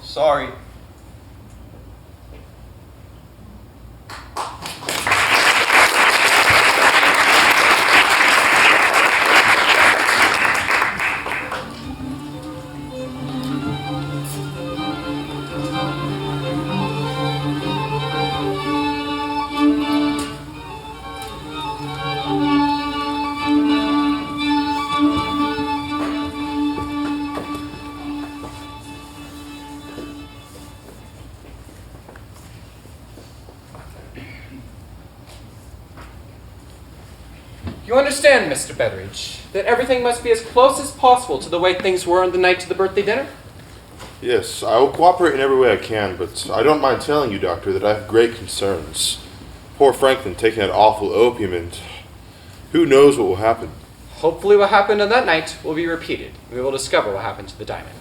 sorry. You understand, Mr. Betteridge, that everything must be as close as possible to the way things were on the night of the birthday dinner? Yes, I will cooperate in every way I can, but I don't mind telling you, Doctor, that I have great concerns. Poor Franklin taking that awful opium, and who knows what will happen. Hopefully what happened on that night will be repeated, and we will discover what happened to the diamond.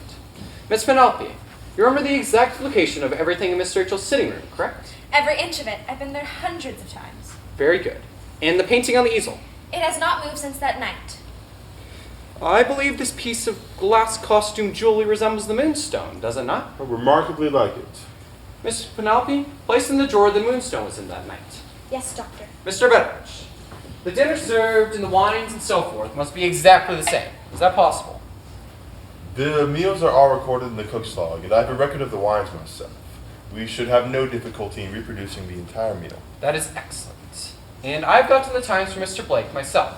Miss Penelope, you remember the exact location of everything in Miss Rachel's sitting room, correct? Every inch of it. I've been there hundreds of times. Very good. And the painting on the easel? It has not moved since that night. I believe this piece of glass costume jewelry resembles the Moonstone, does it not? Remarkably like it. Miss Penelope, place in the drawer the Moonstone was in that night. Yes, Doctor. Mr. Betteridge, the dinner served and the wines and so forth must be exactly the same. Is that possible? The meals are all recorded in the cook's log, and I have a record of the wines myself. We should have no difficulty in reproducing the entire meal. That is excellent. And I've gotten the times from Mr. Blake myself.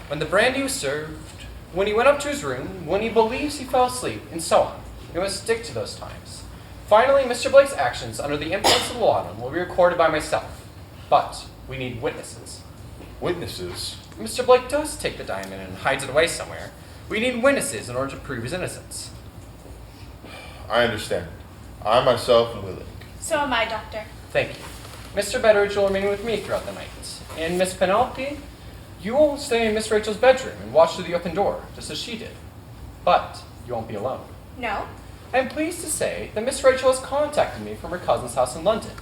When the brandy was served, when he went up to his room, when he believes he fell asleep, and so on. We must stick to those times. Finally, Mr. Blake's actions under the influence of laudanum will be recorded by myself. But we need witnesses. Witnesses? Mr. Blake does take the diamond and hides it away somewhere. We need witnesses in order to prove his innocence. I understand. I myself am willing. So am I, Doctor. Thank you. Mr. Betteridge will remain with me throughout the night. And Miss Penelope, you will stay in Miss Rachel's bedroom and watch through the open door, just as she did. But you won't be alone. No? I am pleased to say that Miss Rachel has contacted me from her cousin's house in London.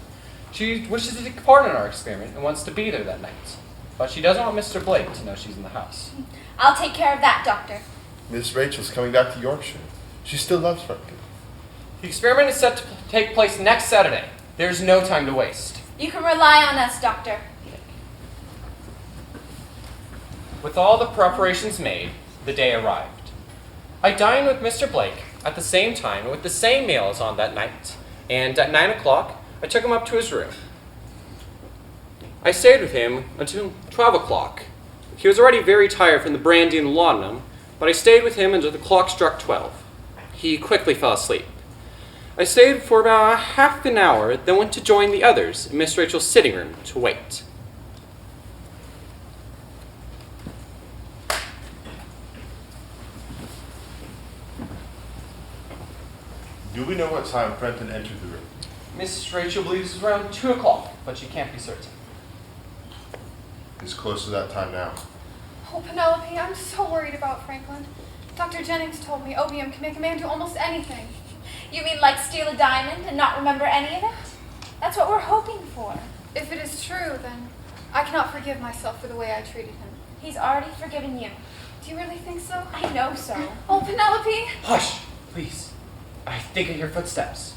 She wishes to take part in our experiment and wants to be there that night. But she doesn't want Mr. Blake to know she's in the house. I'll take care of that, Doctor. Miss Rachel's coming back to Yorkshire. She still loves Franklin. The experiment is set to take place next Saturday. There's no time to waste. You can rely on us, Doctor. With all the preparations made, the day arrived. I dined with Mr. Blake at the same time and with the same meal as on that night, and at 9 o'clock, I took him up to his room. I stayed with him until 12 o'clock. He was already very tired from the brandy and laudanum, but I stayed with him until the clock struck 12. He quickly fell asleep. I stayed for about half an hour, then went to join the others in Miss Rachel's sitting room to wait. Do we know what time Franklin entered the room? Miss Rachel believes it's around 2 o'clock, but she can't be certain. Is it's close to that time now. Oh, Penelope, I'm so worried about Franklin. Dr. Jennings told me opium can make a man do almost anything. You mean like steal a diamond and not remember any of it? That's what we're hoping for. If it is true, then I cannot forgive myself for the way I treated him. He's already forgiven you. Do you really think so? I know so. Oh, Penelope! Hush, please. I think I hear footsteps.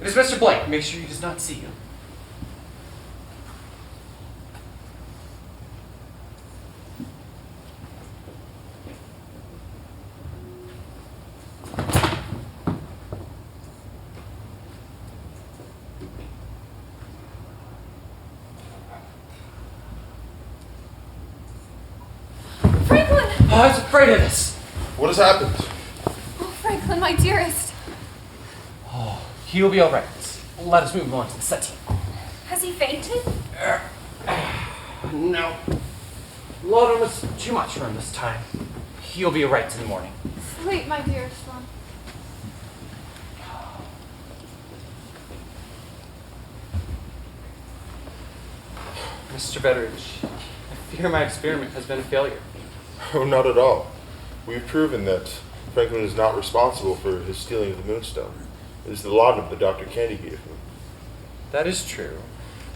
It is Mr. Blake. Make sure he does not see you. Franklin! I was afraid of this. What has happened? Oh, Franklin, my dearest. Oh, he will be all right. Let us move on to the settee. Has he fainted? No. Laudanum was too much for him this time. He'll be all right in the morning. Sleep, my dearest one. Mr. Betteridge, I fear my experiment has been a failure. Oh, not at all. We've proven that Franklin is not responsible for his stealing of the Moonstone. It is the laudanum that Dr. Candy gave him. That is true.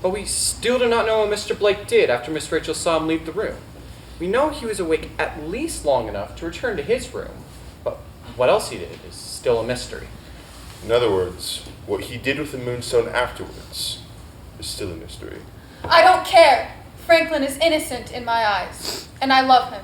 But we still do not know what Mr. Blake did after Miss Rachel saw him leave the room. We know he was awake at least long enough to return to his room, but what else he did is still a mystery. In other words, what he did with the Moonstone afterwards is still a mystery. I don't care. Franklin is innocent in my eyes, and I love him.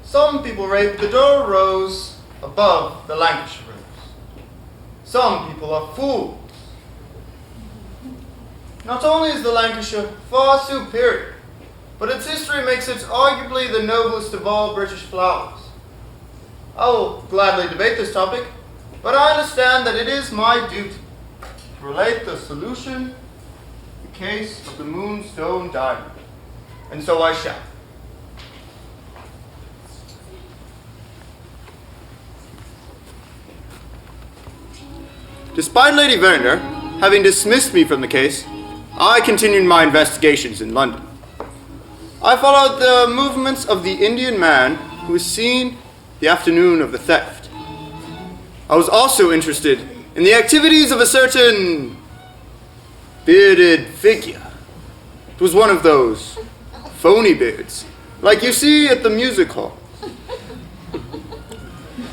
Some people rate the Dover Rose above the Lancashire Rose. Some people are fools. Not only is the Lancashire far superior, but its history makes it arguably the noblest of all British flowers. I will gladly debate this topic, but I understand that it is my duty to relate the solution, the case of the Moonstone diamond, and so I shall. Despite Lady Verinder having dismissed me from the case, I continued my investigations in London. I followed the movements of the Indian man who was seen the afternoon of the theft. I was also interested in the activities of a certain bearded figure. It was one of those phony beards, like you see at the music hall.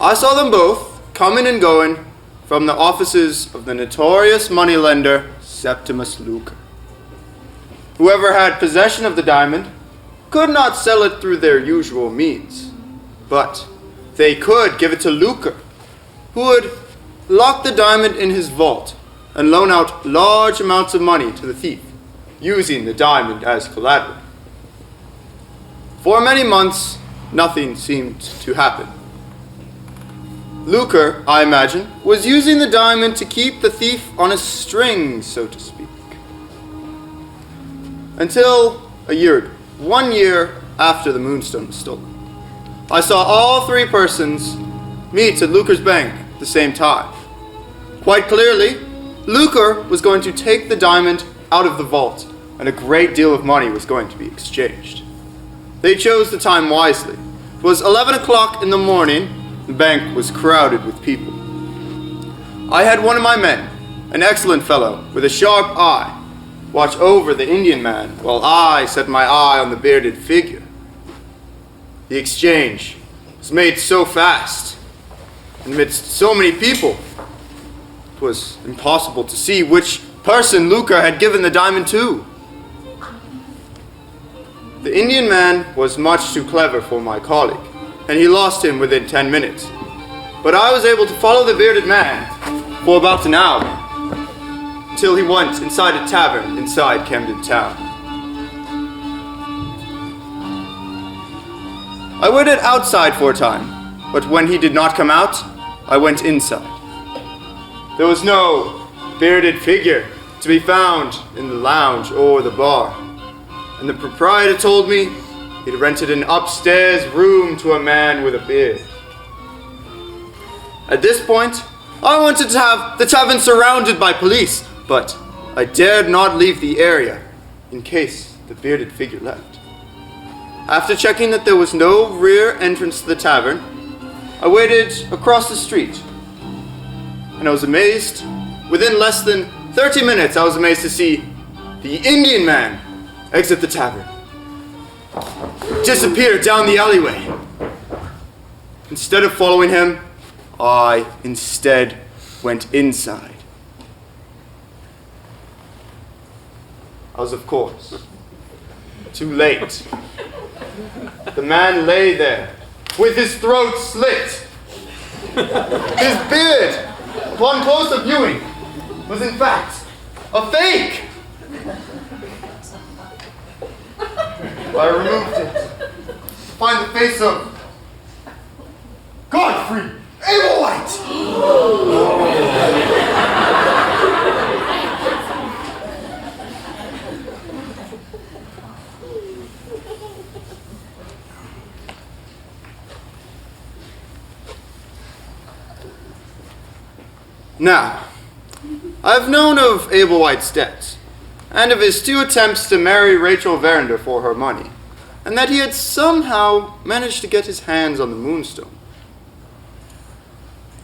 I saw them both coming and going from the offices of the notorious moneylender Septimus Luker. Whoever had possession of the diamond could not sell it through their usual means, but they could give it to Luker, who would lock the diamond in his vault and loan out large amounts of money to the thief, using the diamond as collateral. For many months, nothing seemed to happen. Luker, I imagine, was using the diamond to keep the thief on a string, so to speak. Until 1 year after the Moonstone was stolen. I saw all three persons meet at Luker's bank at the same time. Quite clearly, Luker was going to take the diamond out of the vault, and a great deal of money was going to be exchanged. They chose the time wisely. It was 11 o'clock in the morning. The bank was crowded with people. I had one of my men, an excellent fellow with a sharp eye, watch over the Indian man while I set my eye on the bearded figure. The exchange was made so fast, amidst so many people, it was impossible to see which person Luker had given the diamond to. The Indian man was much too clever for my colleague, and he lost him within 10 minutes. But I was able to follow the bearded man for about an hour, until he went inside a tavern inside Camden Town. I waited outside for a time, but when he did not come out, I went inside. There was no bearded figure to be found in the lounge or the bar, and the proprietor told me he'd rented an upstairs room to a man with a beard. At this point, I wanted to have the tavern surrounded by police, but I dared not leave the area in case the bearded figure left. After checking that there was no rear entrance to the tavern, I waited across the street, and I was amazed. Within less than 30 minutes, I was amazed to see the Indian man exit the tavern, disappear down the alleyway. Instead of following him, I instead went inside. I was, of course, too late. The man lay there, with his throat slit. His beard, upon closer viewing, was in fact a fake. I removed it to find the face of Godfrey Ablewhite. Now, I've known of Ablewhite's debts, and of his 2 attempts to marry Rachel Verinder for her money, and that he had somehow managed to get his hands on the Moonstone.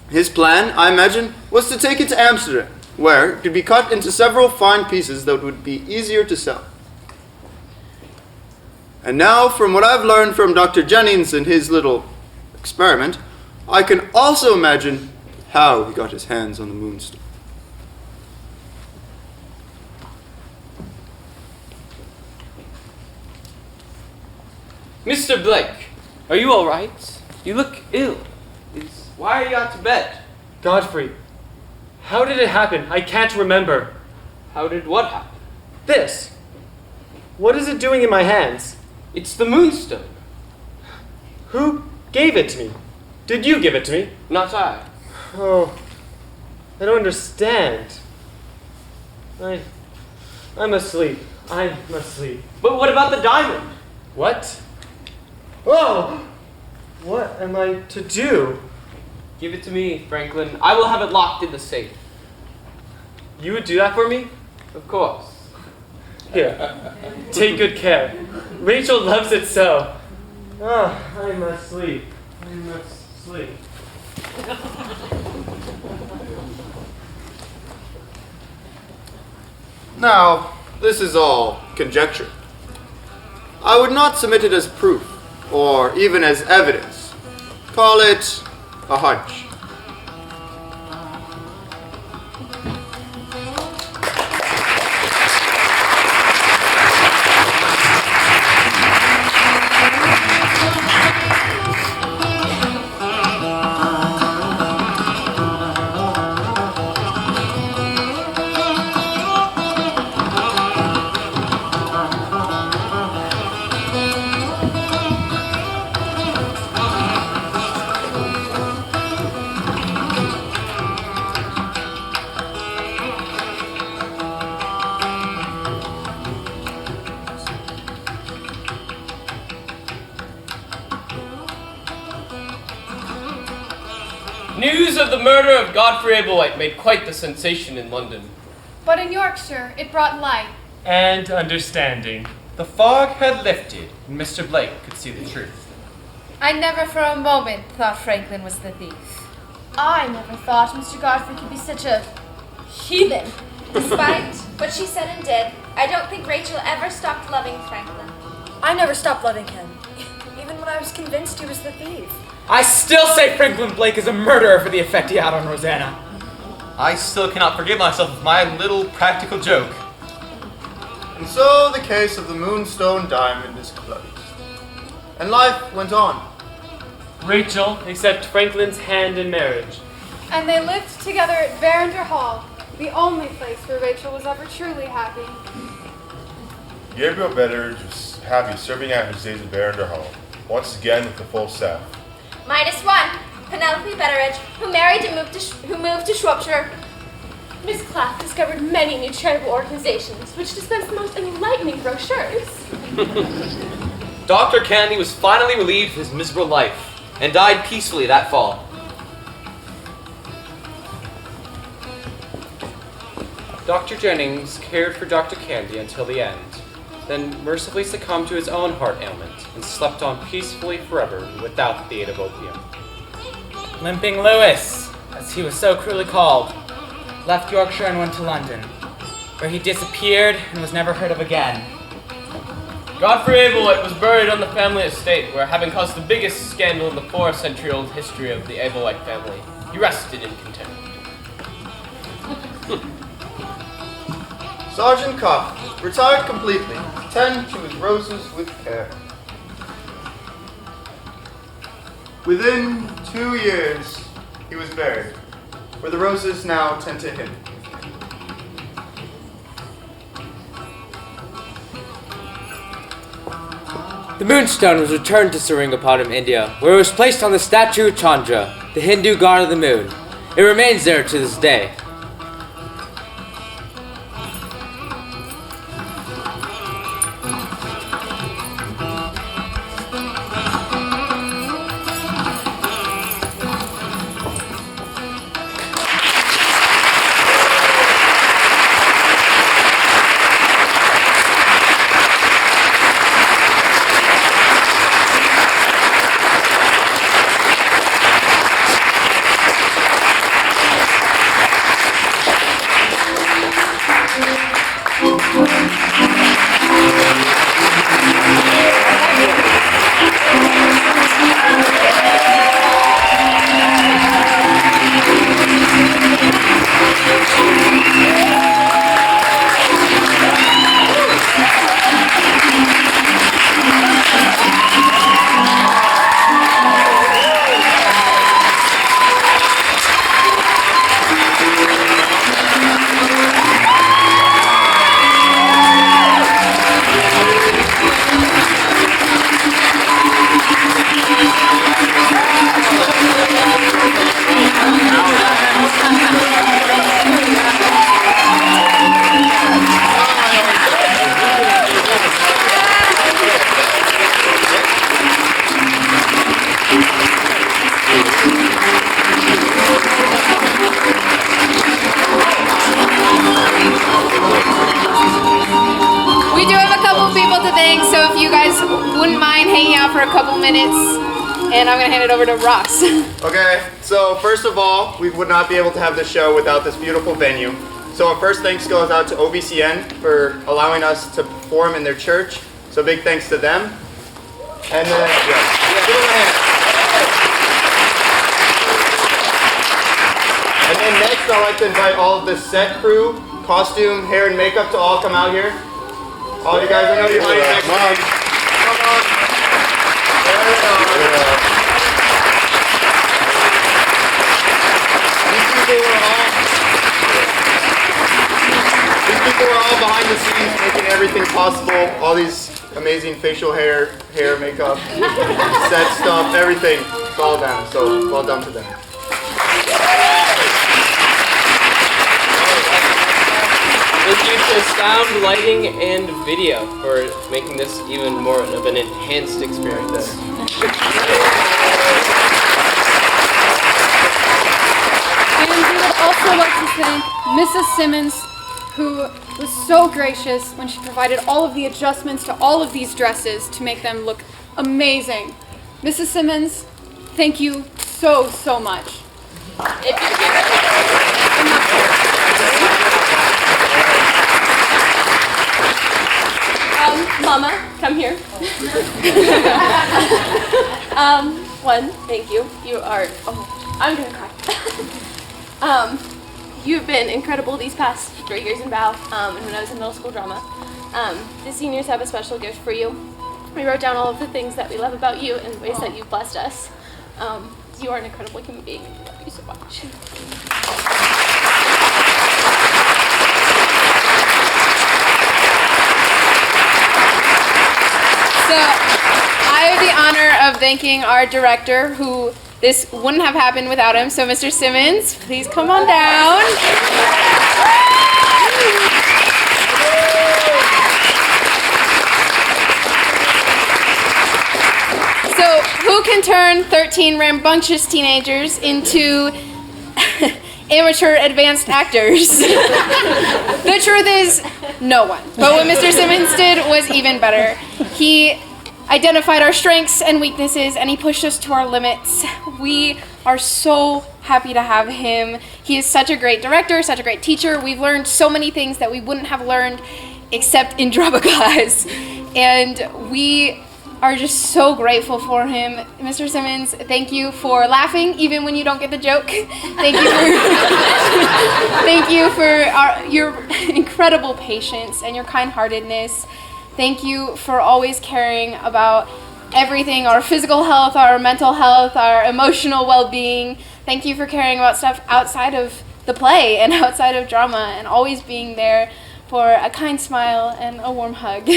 His plan, I imagine, was to take it to Amsterdam, where it could be cut into several fine pieces that would be easier to sell. And now, from what I've learned from Dr. Jennings and his little experiment, I can also imagine how he got his hands on the Moonstone. Mr. Blake, are you all right? You look ill. Why are you out to bed? Godfrey, how did it happen? I can't remember. How did what happen? This. What is it doing in my hands? It's the Moonstone. Who gave it to me? Did you give it to me? Not I. Oh, I don't understand. I'm asleep. I'm asleep. But what about the diamond? What? Oh! What am I to do? Give it to me, Franklin. I will have it locked in the safe. You would do that for me? Of course. Here, take good care. Rachel loves it so. Ah, I must sleep. I must sleep. Now, this is all conjecture. I would not submit it as proof, or even as evidence. Call it a hunch. News of the murder of Godfrey Ablewhite made quite the sensation in London. But in Yorkshire, it brought light. And understanding. The fog had lifted, and Mr. Blake could see the truth. I never for a moment thought Franklin was the thief. I never thought Mr. Godfrey could be such a heathen. Despite what she said and did, I don't think Rachel ever stopped loving Franklin. I never stopped loving him, even when I was convinced he was the thief. I still say Franklin Blake is a murderer for the effect he had on Rosanna. I still cannot forgive myself of my little practical joke. And so the case of the Moonstone diamond is closed. And life went on. Rachel accepted Franklin's hand in marriage. And they lived together at Verinder Hall, the only place where Rachel was ever truly happy. Gabriel Betteridge was happy serving out his days at Verinder Hall, once again with the full staff. -1, Penelope Betteridge, who married and moved to Shropshire. Miss Clapp discovered many new charitable organizations which dispense the most enlightening brochures. Dr. Candy was finally relieved of his miserable life and died peacefully that fall. Dr. Jennings cared for Dr. Candy until the end, then mercifully succumbed to his own heart ailment and slept on peacefully forever without the aid of opium. Limping Lewis, as he was so cruelly called, left Yorkshire and went to London, where he disappeared and was never heard of again. Godfrey Ablewhite was buried on the family estate, where, having caused the biggest scandal in the 4-century-old history of the Ablewhite family, he rested in contempt. Sergeant Cobb retired completely to tend to his roses with care. Within 2 years, he was buried, where the roses now tend to him. The Moonstone was returned to Seringapatam, India, where it was placed on the statue of Chandra, the Hindu god of the moon. It remains there to this day. And I'm going to hand it over to Ross. Okay, so first of all, we would not be able to have this show without this beautiful venue. So our first thanks goes out to OBCN for allowing us to perform in their church. So big thanks to them. And then, give them a hand. And then next, I'd like to invite all of the set crew, costume, hair, and makeup to all come out here. All you guys, I know you're hiding next to me. Come on. There we go. These people are all behind the scenes making everything possible. All these amazing facial hair, makeup, set stuff, everything. It's all them. So well done to them. Thank you to sound, lighting, and video for making this even more of an enhanced experience. And we would also like to thank Mrs. Simmons, who was so gracious when she provided all of the adjustments to all of these dresses to make them look amazing. Mrs. Simmons, thank you so, so much. Mama, come here. Thank you. You are, I'm gonna cry. You've been incredible these past 3 years in Bow, and when I was in middle school drama. The seniors have a special gift for you. We wrote down all of the things that we love about you and the ways that you've blessed us. You are an incredible human being, and we love you so much. So, I have the honor of thanking our director, who this wouldn't have happened without him. So, Mr. Simmons, please come on down. So, who can turn 13 rambunctious teenagers into amateur advanced actors? The truth is, no one. But what Mr. Simmons did was even better. He identified our strengths and weaknesses, and he pushed us to our limits. We are so happy to have him. He is such a great director, such a great teacher. We've learned so many things that we wouldn't have learned except in drama class. And we are just so grateful for him. Mr. Simmons, thank you for laughing even when you don't get the joke. Thank you for your incredible patience and your kind-heartedness. Thank you for always caring about everything, our physical health, our mental health, our emotional well-being. Thank you for caring about stuff outside of the play and outside of drama, and always being there for a kind smile and a warm hug.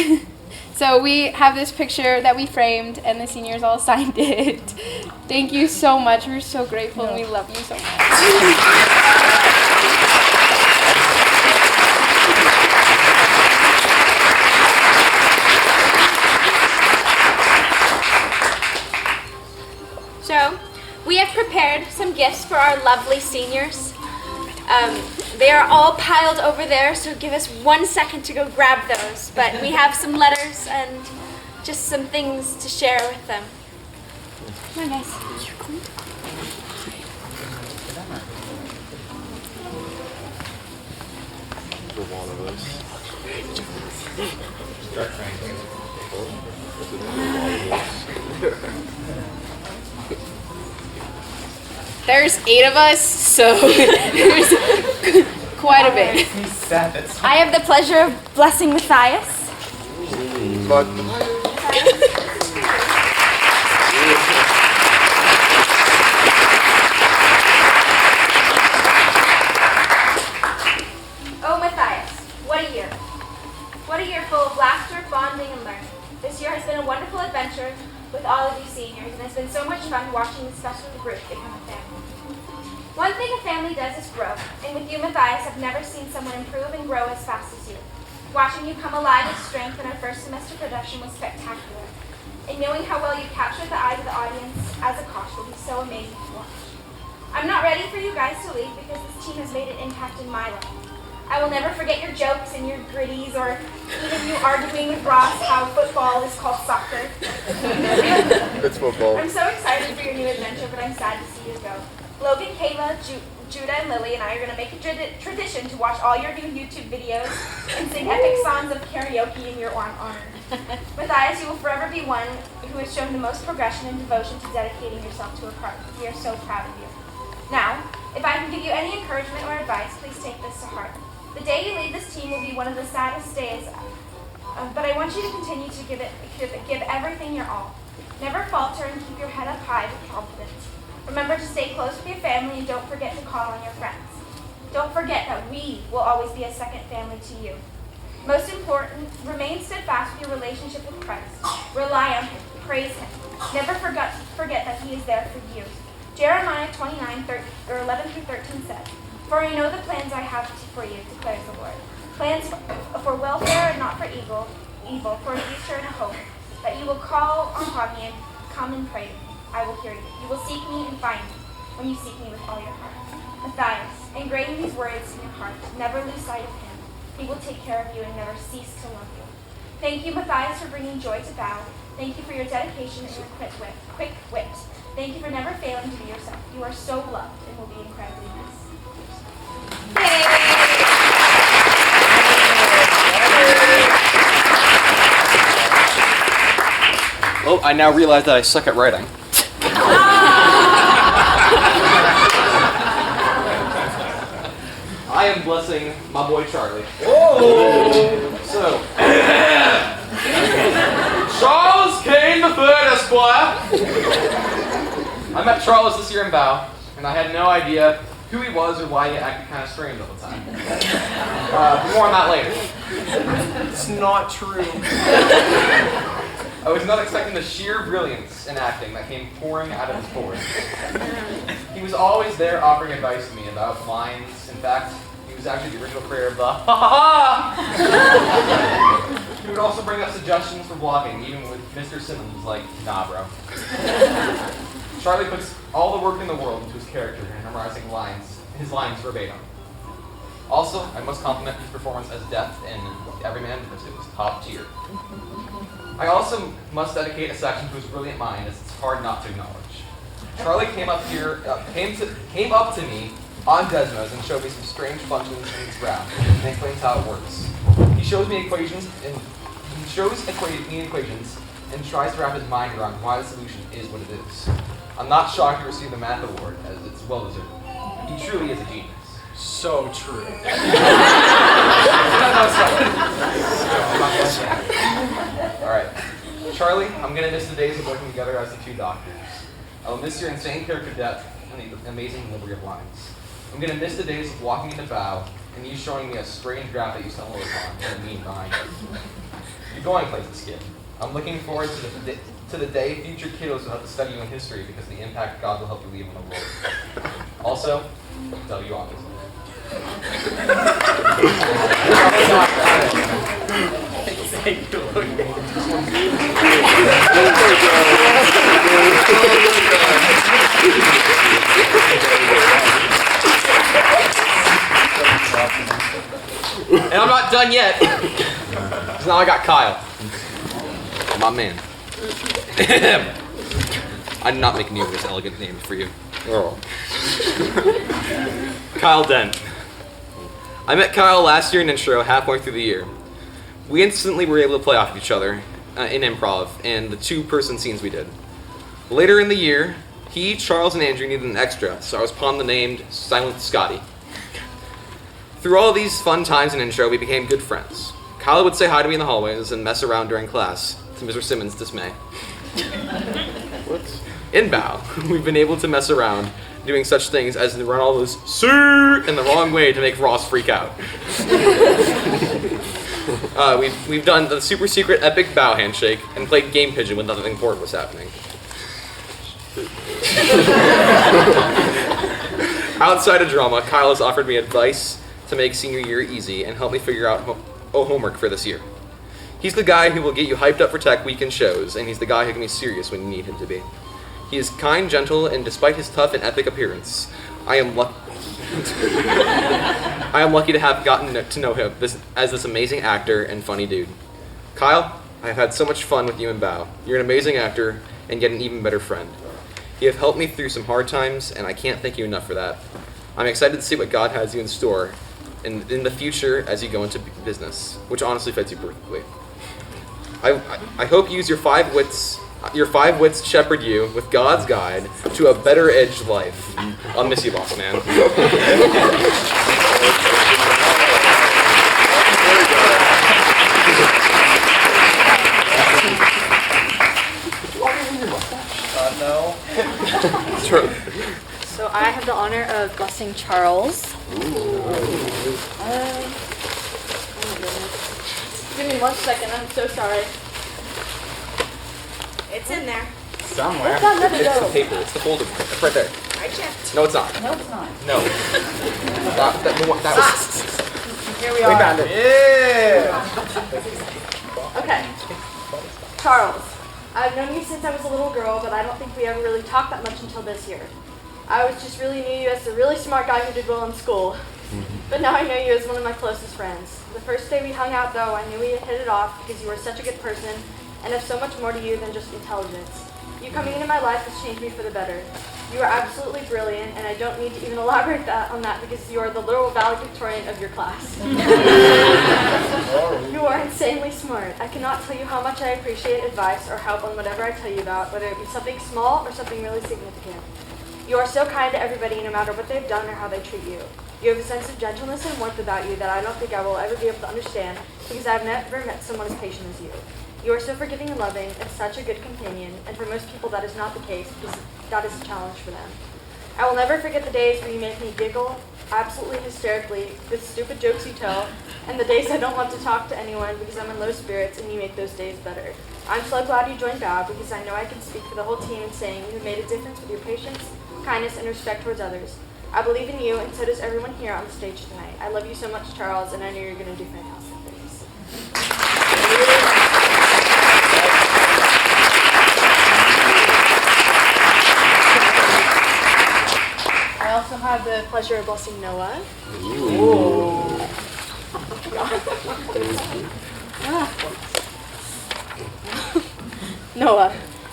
So we have this picture that we framed, and the seniors all signed it. Thank you so much. We're so grateful, and we love you so much. So, we have prepared some gifts for our lovely seniors. They are all piled over there, so give us 1 second to go grab those. But we have some letters and just some things to share with them. Come on, guys. There's 8 of us, so there's quite a bit. I have the pleasure of blessing Matthias. Oh, Matthias, what a year. What a year full of laughter, bonding, and learning. This year has been a wonderful adventure with all of you seniors, and it's been so much fun watching this special group become a family. One thing a family does is grow, and with you, Matthias, I've never seen someone improve and grow as fast as you. Watching you come alive with strength in our first semester production was spectacular, and knowing how well you captured the eyes of the audience as a Pusch will be so amazing to watch. I'm not ready for you guys to leave because this team has made an impact in my life. I will never forget your jokes and your gritties, or even you arguing with Ross how football is called soccer. It's football. I'm so excited for your new adventure, but I'm sad to see you go. Logan, Kayla, Judah, and Lily and I are going to make a tradition to watch all your new YouTube videos and sing epic songs of karaoke in your honor. Matthias, you will forever be one who has shown the most progression and devotion to dedicating yourself to a craft. We are so proud of you. Now, if I can give you any encouragement or advice, please take this to heart. The day you leave this team will be one of the saddest days, but I want you to continue to give everything your all. Never falter and keep your head up high with confidence. Remember to stay close with your family and don't forget to call on your friends. Don't forget that we will always be a second family to you. Most important, remain steadfast with your relationship with Christ. Rely on Him. Praise Him. Never forget that He is there for you. Jeremiah 29:11-13 says, "For I know the plans I have for you, declares the Lord. Plans for welfare and not for evil, for a future and a hope. That you will call upon me and come and pray to me. I will hear you. You will seek me and find me when you seek me with all your heart." Matthias, engrave these words in your heart. Never lose sight of Him. He will take care of you and never cease to love you. Thank you, Matthias, for bringing joy to Val. Thank you for your dedication and your quick wit. Thank you for never failing to be yourself. You are so loved and will be incredibly missed. Well, I now realize that I suck at writing. I am blessing my boy Charlie. Oh! So, Charles Kane the Third, Esquire. I met Charles this year in Bow, and I had no idea who he was or why he acted kind of strange all the time. More on that later. It's not true. I was not expecting the sheer brilliance in acting that came pouring out of his pores. He was always there offering advice to me about lines. In fact, he was actually the original creator of the ha-ha-ha! He would also bring up suggestions for blocking, even with Mr. Simmons, like, nah, bro. Charlie puts all the work in the world into his character and memorizing his lines verbatim. Also, I must compliment his performance as Death in Every Man Knows It was top tier. I also must dedicate a section to his brilliant mind, as it's hard not to acknowledge. Charlie came up to me on Desmos and showed me some strange functions in his graph and explains how it works. He shows me equations and tries to wrap his mind around why the solution is what it is. I'm not shocked he received the math award, as it's well deserved. He truly is a genius. So true. Alright. Charlie, I'm gonna miss the days of working together as the two doctors. I will miss your insane character depth and the amazing delivery of lines. I'm gonna miss the days of walking into Bow and you showing me a strange graph that you stumbled upon and a mean behind it. You're going places, kid. I'm looking forward to the day future kiddos will have to study you in history because of the impact God will help you leave on the world. Also, W obviously. And I'm not done yet. Because now I got Kyle. My man. I did not make a new this elegant name for you. Oh. Kyle Dent. I met Kyle last year in intro, halfway through the year. We instantly were able to play off each other in improv and the two-person scenes we did. Later in the year, he, Charles, and Andrew needed an extra, so I was pawned the name Silent Scotty. Through all these fun times in intro, we became good friends. Kyle would say hi to me in the hallways and mess around during class, to Mr. Simmons' dismay. In Bow, we've been able to mess around, doing such things as to run all those "sir" in the wrong way to make Ross freak out. We've done the super secret epic Bow handshake and played Game Pigeon when nothing important was happening. Outside of drama, Kyle has offered me advice to make senior year easy and help me figure out homework for this year. He's the guy who will get you hyped up for tech weekend shows, and he's the guy who can be serious when you need him to be. He is kind, gentle, and despite his tough and epic appearance, I am lucky to have gotten to know him as this amazing actor and funny dude. Kyle, I have had so much fun with you in Bow. You're an amazing actor and yet an even better friend. You have helped me through some hard times, and I can't thank you enough for that. I'm excited to see what God has you in store in the future as you go into business, which honestly fits you perfectly. I hope you use your five wits to shepherd you with God's guide to a better edged life. I'll miss you, boss man. No. Sure. So I have the honor of blessing Charles. Give me 1 second, I'm so sorry. It's in there. Somewhere. Where's that letter It's go? the paper. It's the folder. It's right there. I checked. No, it's not. No, it's not. No. That was. Here we are. found it. Yeah. Okay. Charles, I've known you since I was a little girl, but I don't think we ever really talked that much until this year. I was just really knew you as the really smart guy who did well in school. But now I know you as one of my closest friends. The first day we hung out, though, I knew we had hit it off because you were such a good person and have so much more to you than just intelligence. You coming into my life has changed me for the better. You are absolutely brilliant, and I don't need to even elaborate on that because you are the literal valedictorian of your class. You are insanely smart. I cannot tell you how much I appreciate advice or help on whatever I tell you about, whether it be something small or something really significant. You are so kind to everybody no matter what they've done or how they treat you. You have a sense of gentleness and warmth about you that I don't think I will ever be able to understand because I have never met someone as patient as you. You are so forgiving and loving and such a good companion, and for most people that is not the case because that is a challenge for them. I will never forget the days where you make me giggle absolutely hysterically with stupid jokes you tell, and the days I don't want to talk to anyone because I'm in low spirits and you make those days better. I'm so glad you joined BOW because I know I can speak for the whole team in saying you have made a difference with your patience, kindness, and respect towards others. I believe in you, and so does everyone here on the stage tonight. I love you so much, Charles, and I know you're going to do fantastic things. I also have the pleasure of blessing Noah. Noah,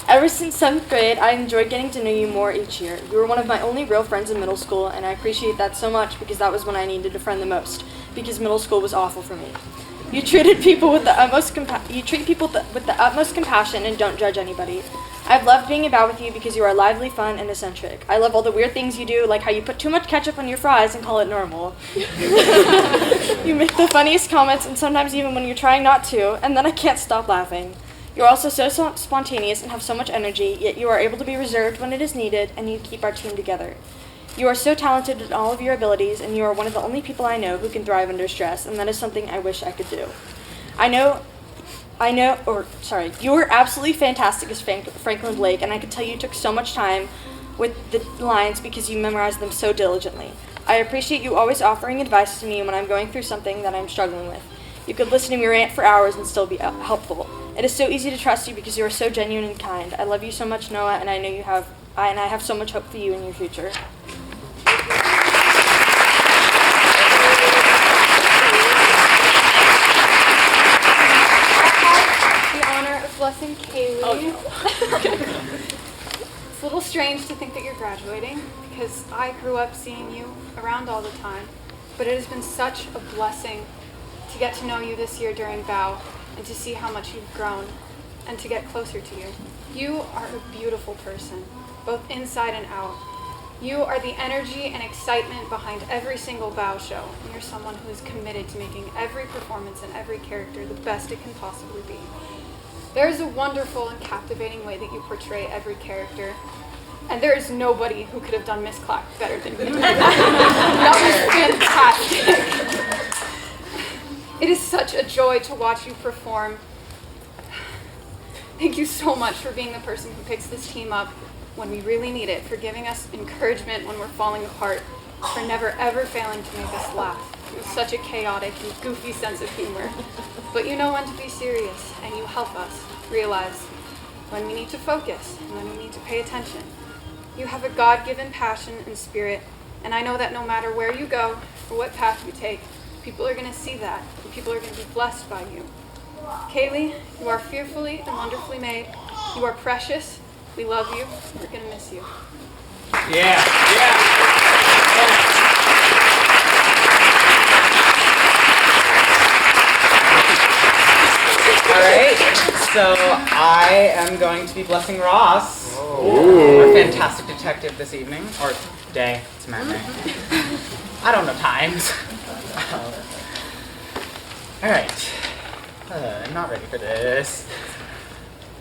ever since 7th grade, I enjoyed getting to know you more each year. You were one of my only real friends in middle school, and I appreciate that so much because that was when I needed a friend the most, because middle school was awful for me. You treated people with the utmost compassion and don't judge anybody. I've loved being about with you because you are lively, fun, and eccentric. I love all the weird things you do, like how you put too much ketchup on your fries and call it normal. You make the funniest comments, and sometimes even when you're trying not to, and then I can't stop laughing. You're also so spontaneous and have so much energy, yet you are able to be reserved when it is needed, and you keep our team together. You are so talented in all of your abilities, and you are one of the only people I know who can thrive under stress, and that is something I wish I could do. You were absolutely fantastic as Franklin Blake, and I could tell you took so much time with the lines because you memorized them so diligently. I appreciate you always offering advice to me when I'm going through something that I'm struggling with. You could listen to me rant for hours and still be helpful. It is so easy to trust you because you are so genuine and kind. I love you so much, Noah, and I know I have so much hope for you in your future. Blessing Kaylee. Oh, no. It's a little strange to think that you're graduating because I grew up seeing you around all the time, but it has been such a blessing to get to know you this year during BOW and to see how much you've grown and to get closer to you. You are a beautiful person, both inside and out. You are the energy and excitement behind every single BOW show, and you're someone who is committed to making every performance and every character the best it can possibly be. There is a wonderful and captivating way that you portray every character, and there is nobody who could have done Miss Clack better than you. That was fantastic. It is such a joy to watch you perform. Thank you so much for being the person who picks this team up when we really need it, for giving us encouragement when we're falling apart, for never ever failing to make us laugh. You have such a chaotic and goofy sense of humor. But you know when to be serious, and you help us realize when we need to focus and when we need to pay attention. You have a God-given passion and spirit, and I know that no matter where you go or what path you take, people are going to see that, and people are going to be blessed by you. Kaylee, you are fearfully and wonderfully made. You are precious. We love you. We're going to miss you. Yeah. All right, so I am going to be blessing Ross, our fantastic detective this evening, or day, it's matinee. I don't know times. All right, I'm not ready for this.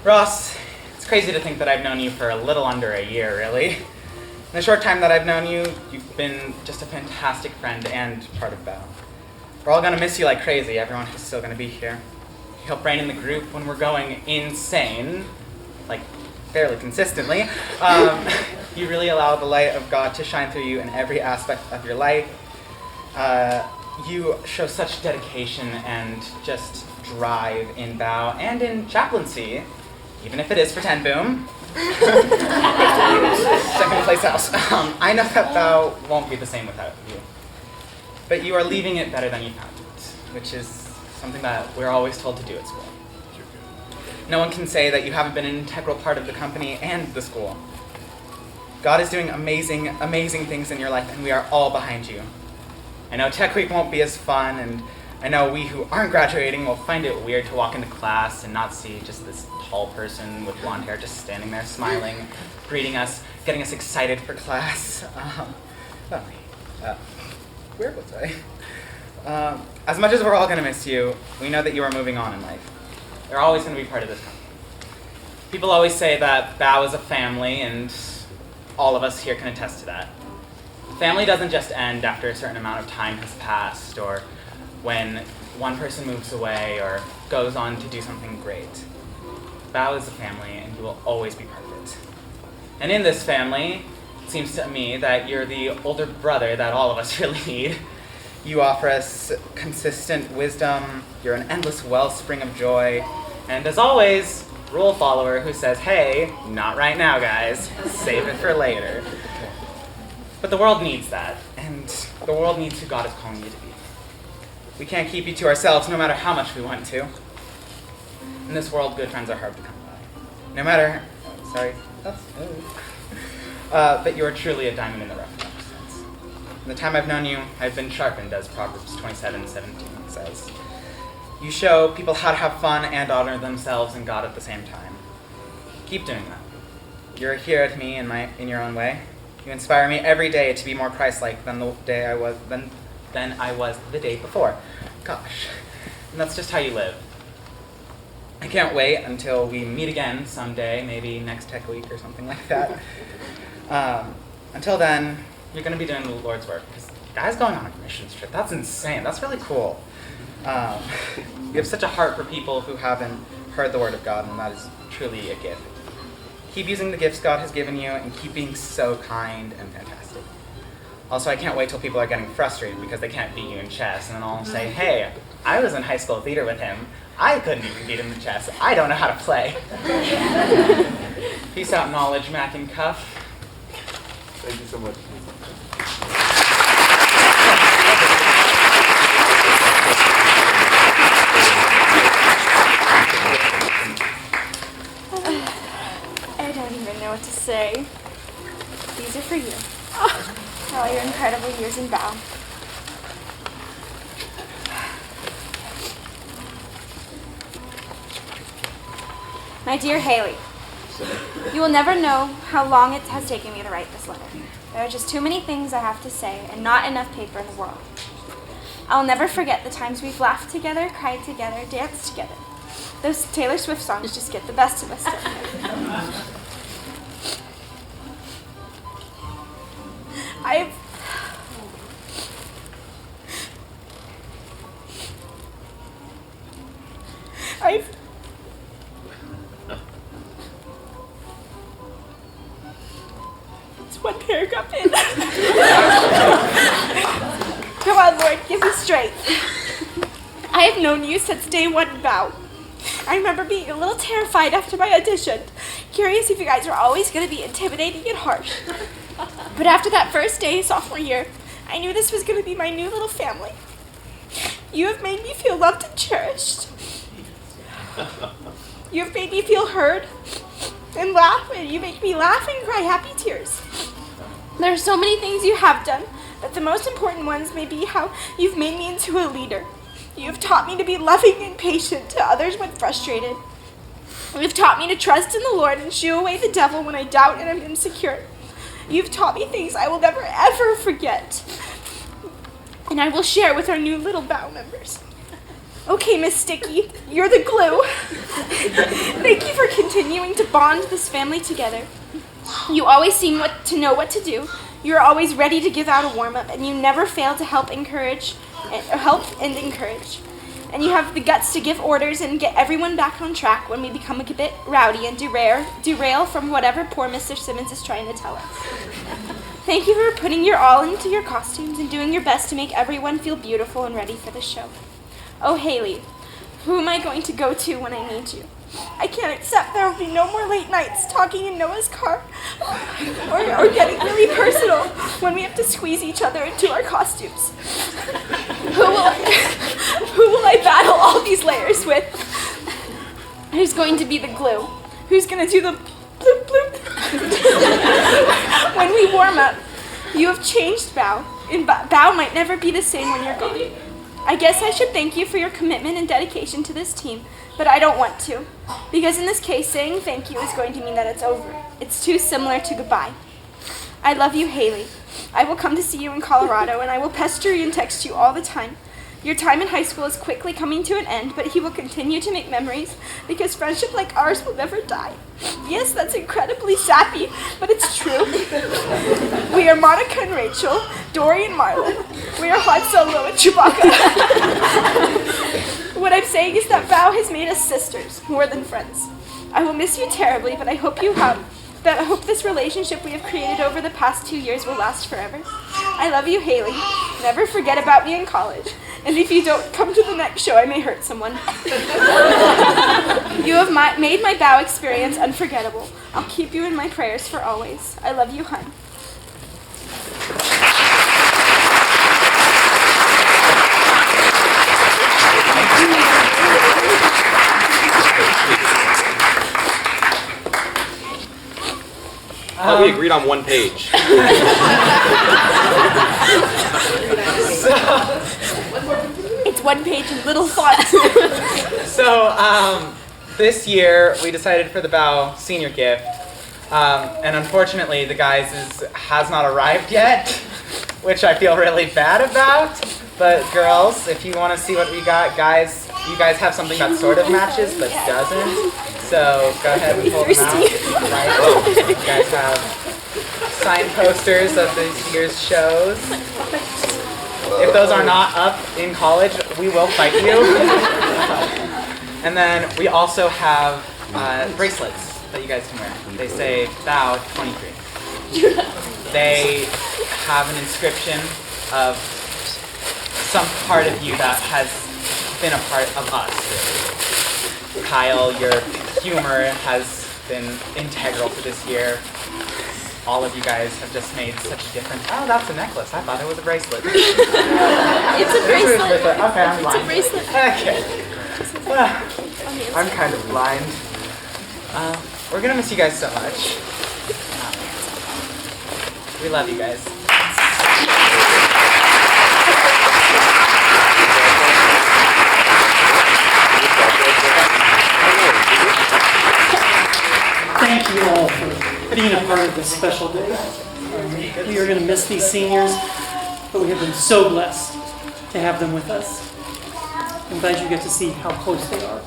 Ross, it's crazy to think that I've known you for a little under a year, really. In the short time that I've known you, you've been just a fantastic friend and part of BOW. We're all gonna miss you like crazy. Everyone is still gonna be here. You help rein in the group when we're going insane, like fairly consistently. You really allow the light of God to shine through you in every aspect of your life. You show such dedication and just drive in BOW and in chaplaincy, even if it is for 10 boom. Second place house. I know that BOW won't be the same without you. But you are leaving it better than you found it, which is something that we're always told to do at school. No one can say that you haven't been an integral part of the company and the school. God is doing amazing, amazing things in your life, and we are all behind you. I know Tech Week won't be as fun, and I know we who aren't graduating will find it weird to walk into class and not see just this tall person with blonde hair just standing there smiling, greeting us, getting us excited for class. where was I? As much as we're all going to miss you, we know that you are moving on in life. You're always going to be part of this company. People always say that Bow is a family, and all of us here can attest to that. Family doesn't just end after a certain amount of time has passed, or when one person moves away or goes on to do something great. Bow is a family, and you will always be part of it. And in this family, it seems to me that you're the older brother that all of us really need. You offer us consistent wisdom, you're an endless wellspring of joy, and as always, rule follower who says, hey, not right now, guys, save it for later. But the world needs that, and the world needs who God is calling you to be. We can't keep you to ourselves no matter how much we want to. In this world, good friends are hard to come by. No matter, but you are truly a diamond in the rough in that sense. In the time I've known you, I've been sharpened, as Proverbs 27:17 says. You show people how to have fun and honor themselves and God at the same time. Keep doing that. You're a hero to me in your own way. You inspire me every day to be more Christ-like than I was the day before. Gosh, and that's just how you live. I can't wait until we meet again someday, maybe next Tech Week or something like that. Until then, you're going to be doing the Lord's work. Because the guy's going on a missions trip. That's insane. That's really cool. You have such a heart for people who haven't heard the word of God, and that is truly a gift. Keep using the gifts God has given you and keep being so kind and fantastic. Also, I can't wait till people are getting frustrated because they can't beat you in chess, and then I'll say, hey, I was in high school theater with him. I couldn't even beat him in chess. I don't know how to play. Peace out, knowledge, Mac and Cuff. Thank you so much. I don't even know what to say. These are for you. All your incredible years in Bow. My dear Haley, you will never know how long it has taken me to write this letter. There are just too many things I have to say and not enough paper in the world. I'll never forget the times we've laughed together, cried together, danced together. Those Taylor Swift songs just get the best of us, don't they? It's one paragraph in. Come on, Lord, give me strength. I have known you since day one in Bow. I remember being a little terrified after my audition, curious if you guys were always going to be intimidating and harsh. But after that first day, sophomore year, I knew this was going to be my new little family. You have made me feel loved and cherished. You have made me feel heard and laugh, and you make me laugh and cry happy tears. There are so many things you have done, but the most important ones may be how you've made me into a leader. You have taught me to be loving and patient to others when frustrated. You have taught me to trust in the Lord and shoo away the devil when I doubt and am insecure. You've taught me things I will never ever forget, and I will share with our new little Bow members. Okay, Miss Sticky, you're the glue. Thank you for continuing to bond this family together. You always seem to know what to do. You're always ready to give out a warm-up, and you never fail to help and encourage. And you have the guts to give orders and get everyone back on track when we become a bit rowdy and derail from whatever poor Mr. Simmons is trying to tell us. Thank you for putting your all into your costumes and doing your best to make everyone feel beautiful and ready for the show. Oh, Haley, who am I going to go to when I need you? I can't accept there will be no more late nights talking in Noah's car or getting really personal when we have to squeeze each other into our costumes. Who will I battle all these layers with? Who's going to be the glue? Who's going to do the bloop bloop? When we warm up, you have changed Bow, and Bow might never be the same when you're gone. I guess I should thank you for your commitment and dedication to this team, but I don't want to. Because in this case, saying thank you is going to mean that it's over. It's too similar to goodbye. I love you, Haley. I will come to see you in Colorado, and I will pester you and text you all the time. Your time in high school is quickly coming to an end, but he will continue to make memories because friendship like ours will never die. Yes, that's incredibly sappy, but it's true. We are Monica and Rachel, Dory and Marlon. We are Han Solo and Chewbacca. What I'm saying is that Val has made us sisters, more than friends. I will miss you terribly, but I hope this relationship we have created over the past 2 years will last forever. I love you, Haley. Never forget about me in college. And if you don't come to the next show, I may hurt someone. You have made my bow experience unforgettable. I'll keep you in my prayers for always. I love you, hun. We agreed on one page. It's one page in little font. So, this year we decided for the bow senior gift, and unfortunately the guys has not arrived yet, which I feel really bad about. But girls, if you want to see what we got, guys, you guys have something that sort of matches but doesn't. So go ahead and pull them out. Right. You guys have signed posters of this year's shows. If those are not up in college, we will fight you. And then we also have bracelets that you guys can wear. They say Thou 23. They have an inscription of some part of you that has been a part of us, really. Kyle, your humor has been integral to this year. All of you guys have just made such a difference. Oh, that's a necklace. I thought it was a bracelet. It's a bracelet. Okay, I'm blind. It's a bracelet. Okay. I'm kind of blind. We're gonna miss you guys so much. We love you guys. Thank you all for being a part of this special day. We are going to miss these seniors, but we have been so blessed to have them with us. I'm glad you get to see how close they are.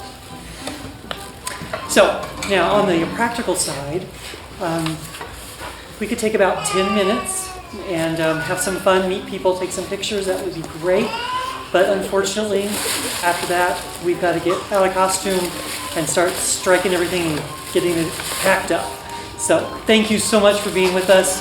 So, now on the practical side, we could take about 10 minutes and have some fun, meet people, take some pictures. That would be great. But unfortunately, after that, we've got to get out of costume and start striking everything and getting it packed up. So thank you so much for being with us.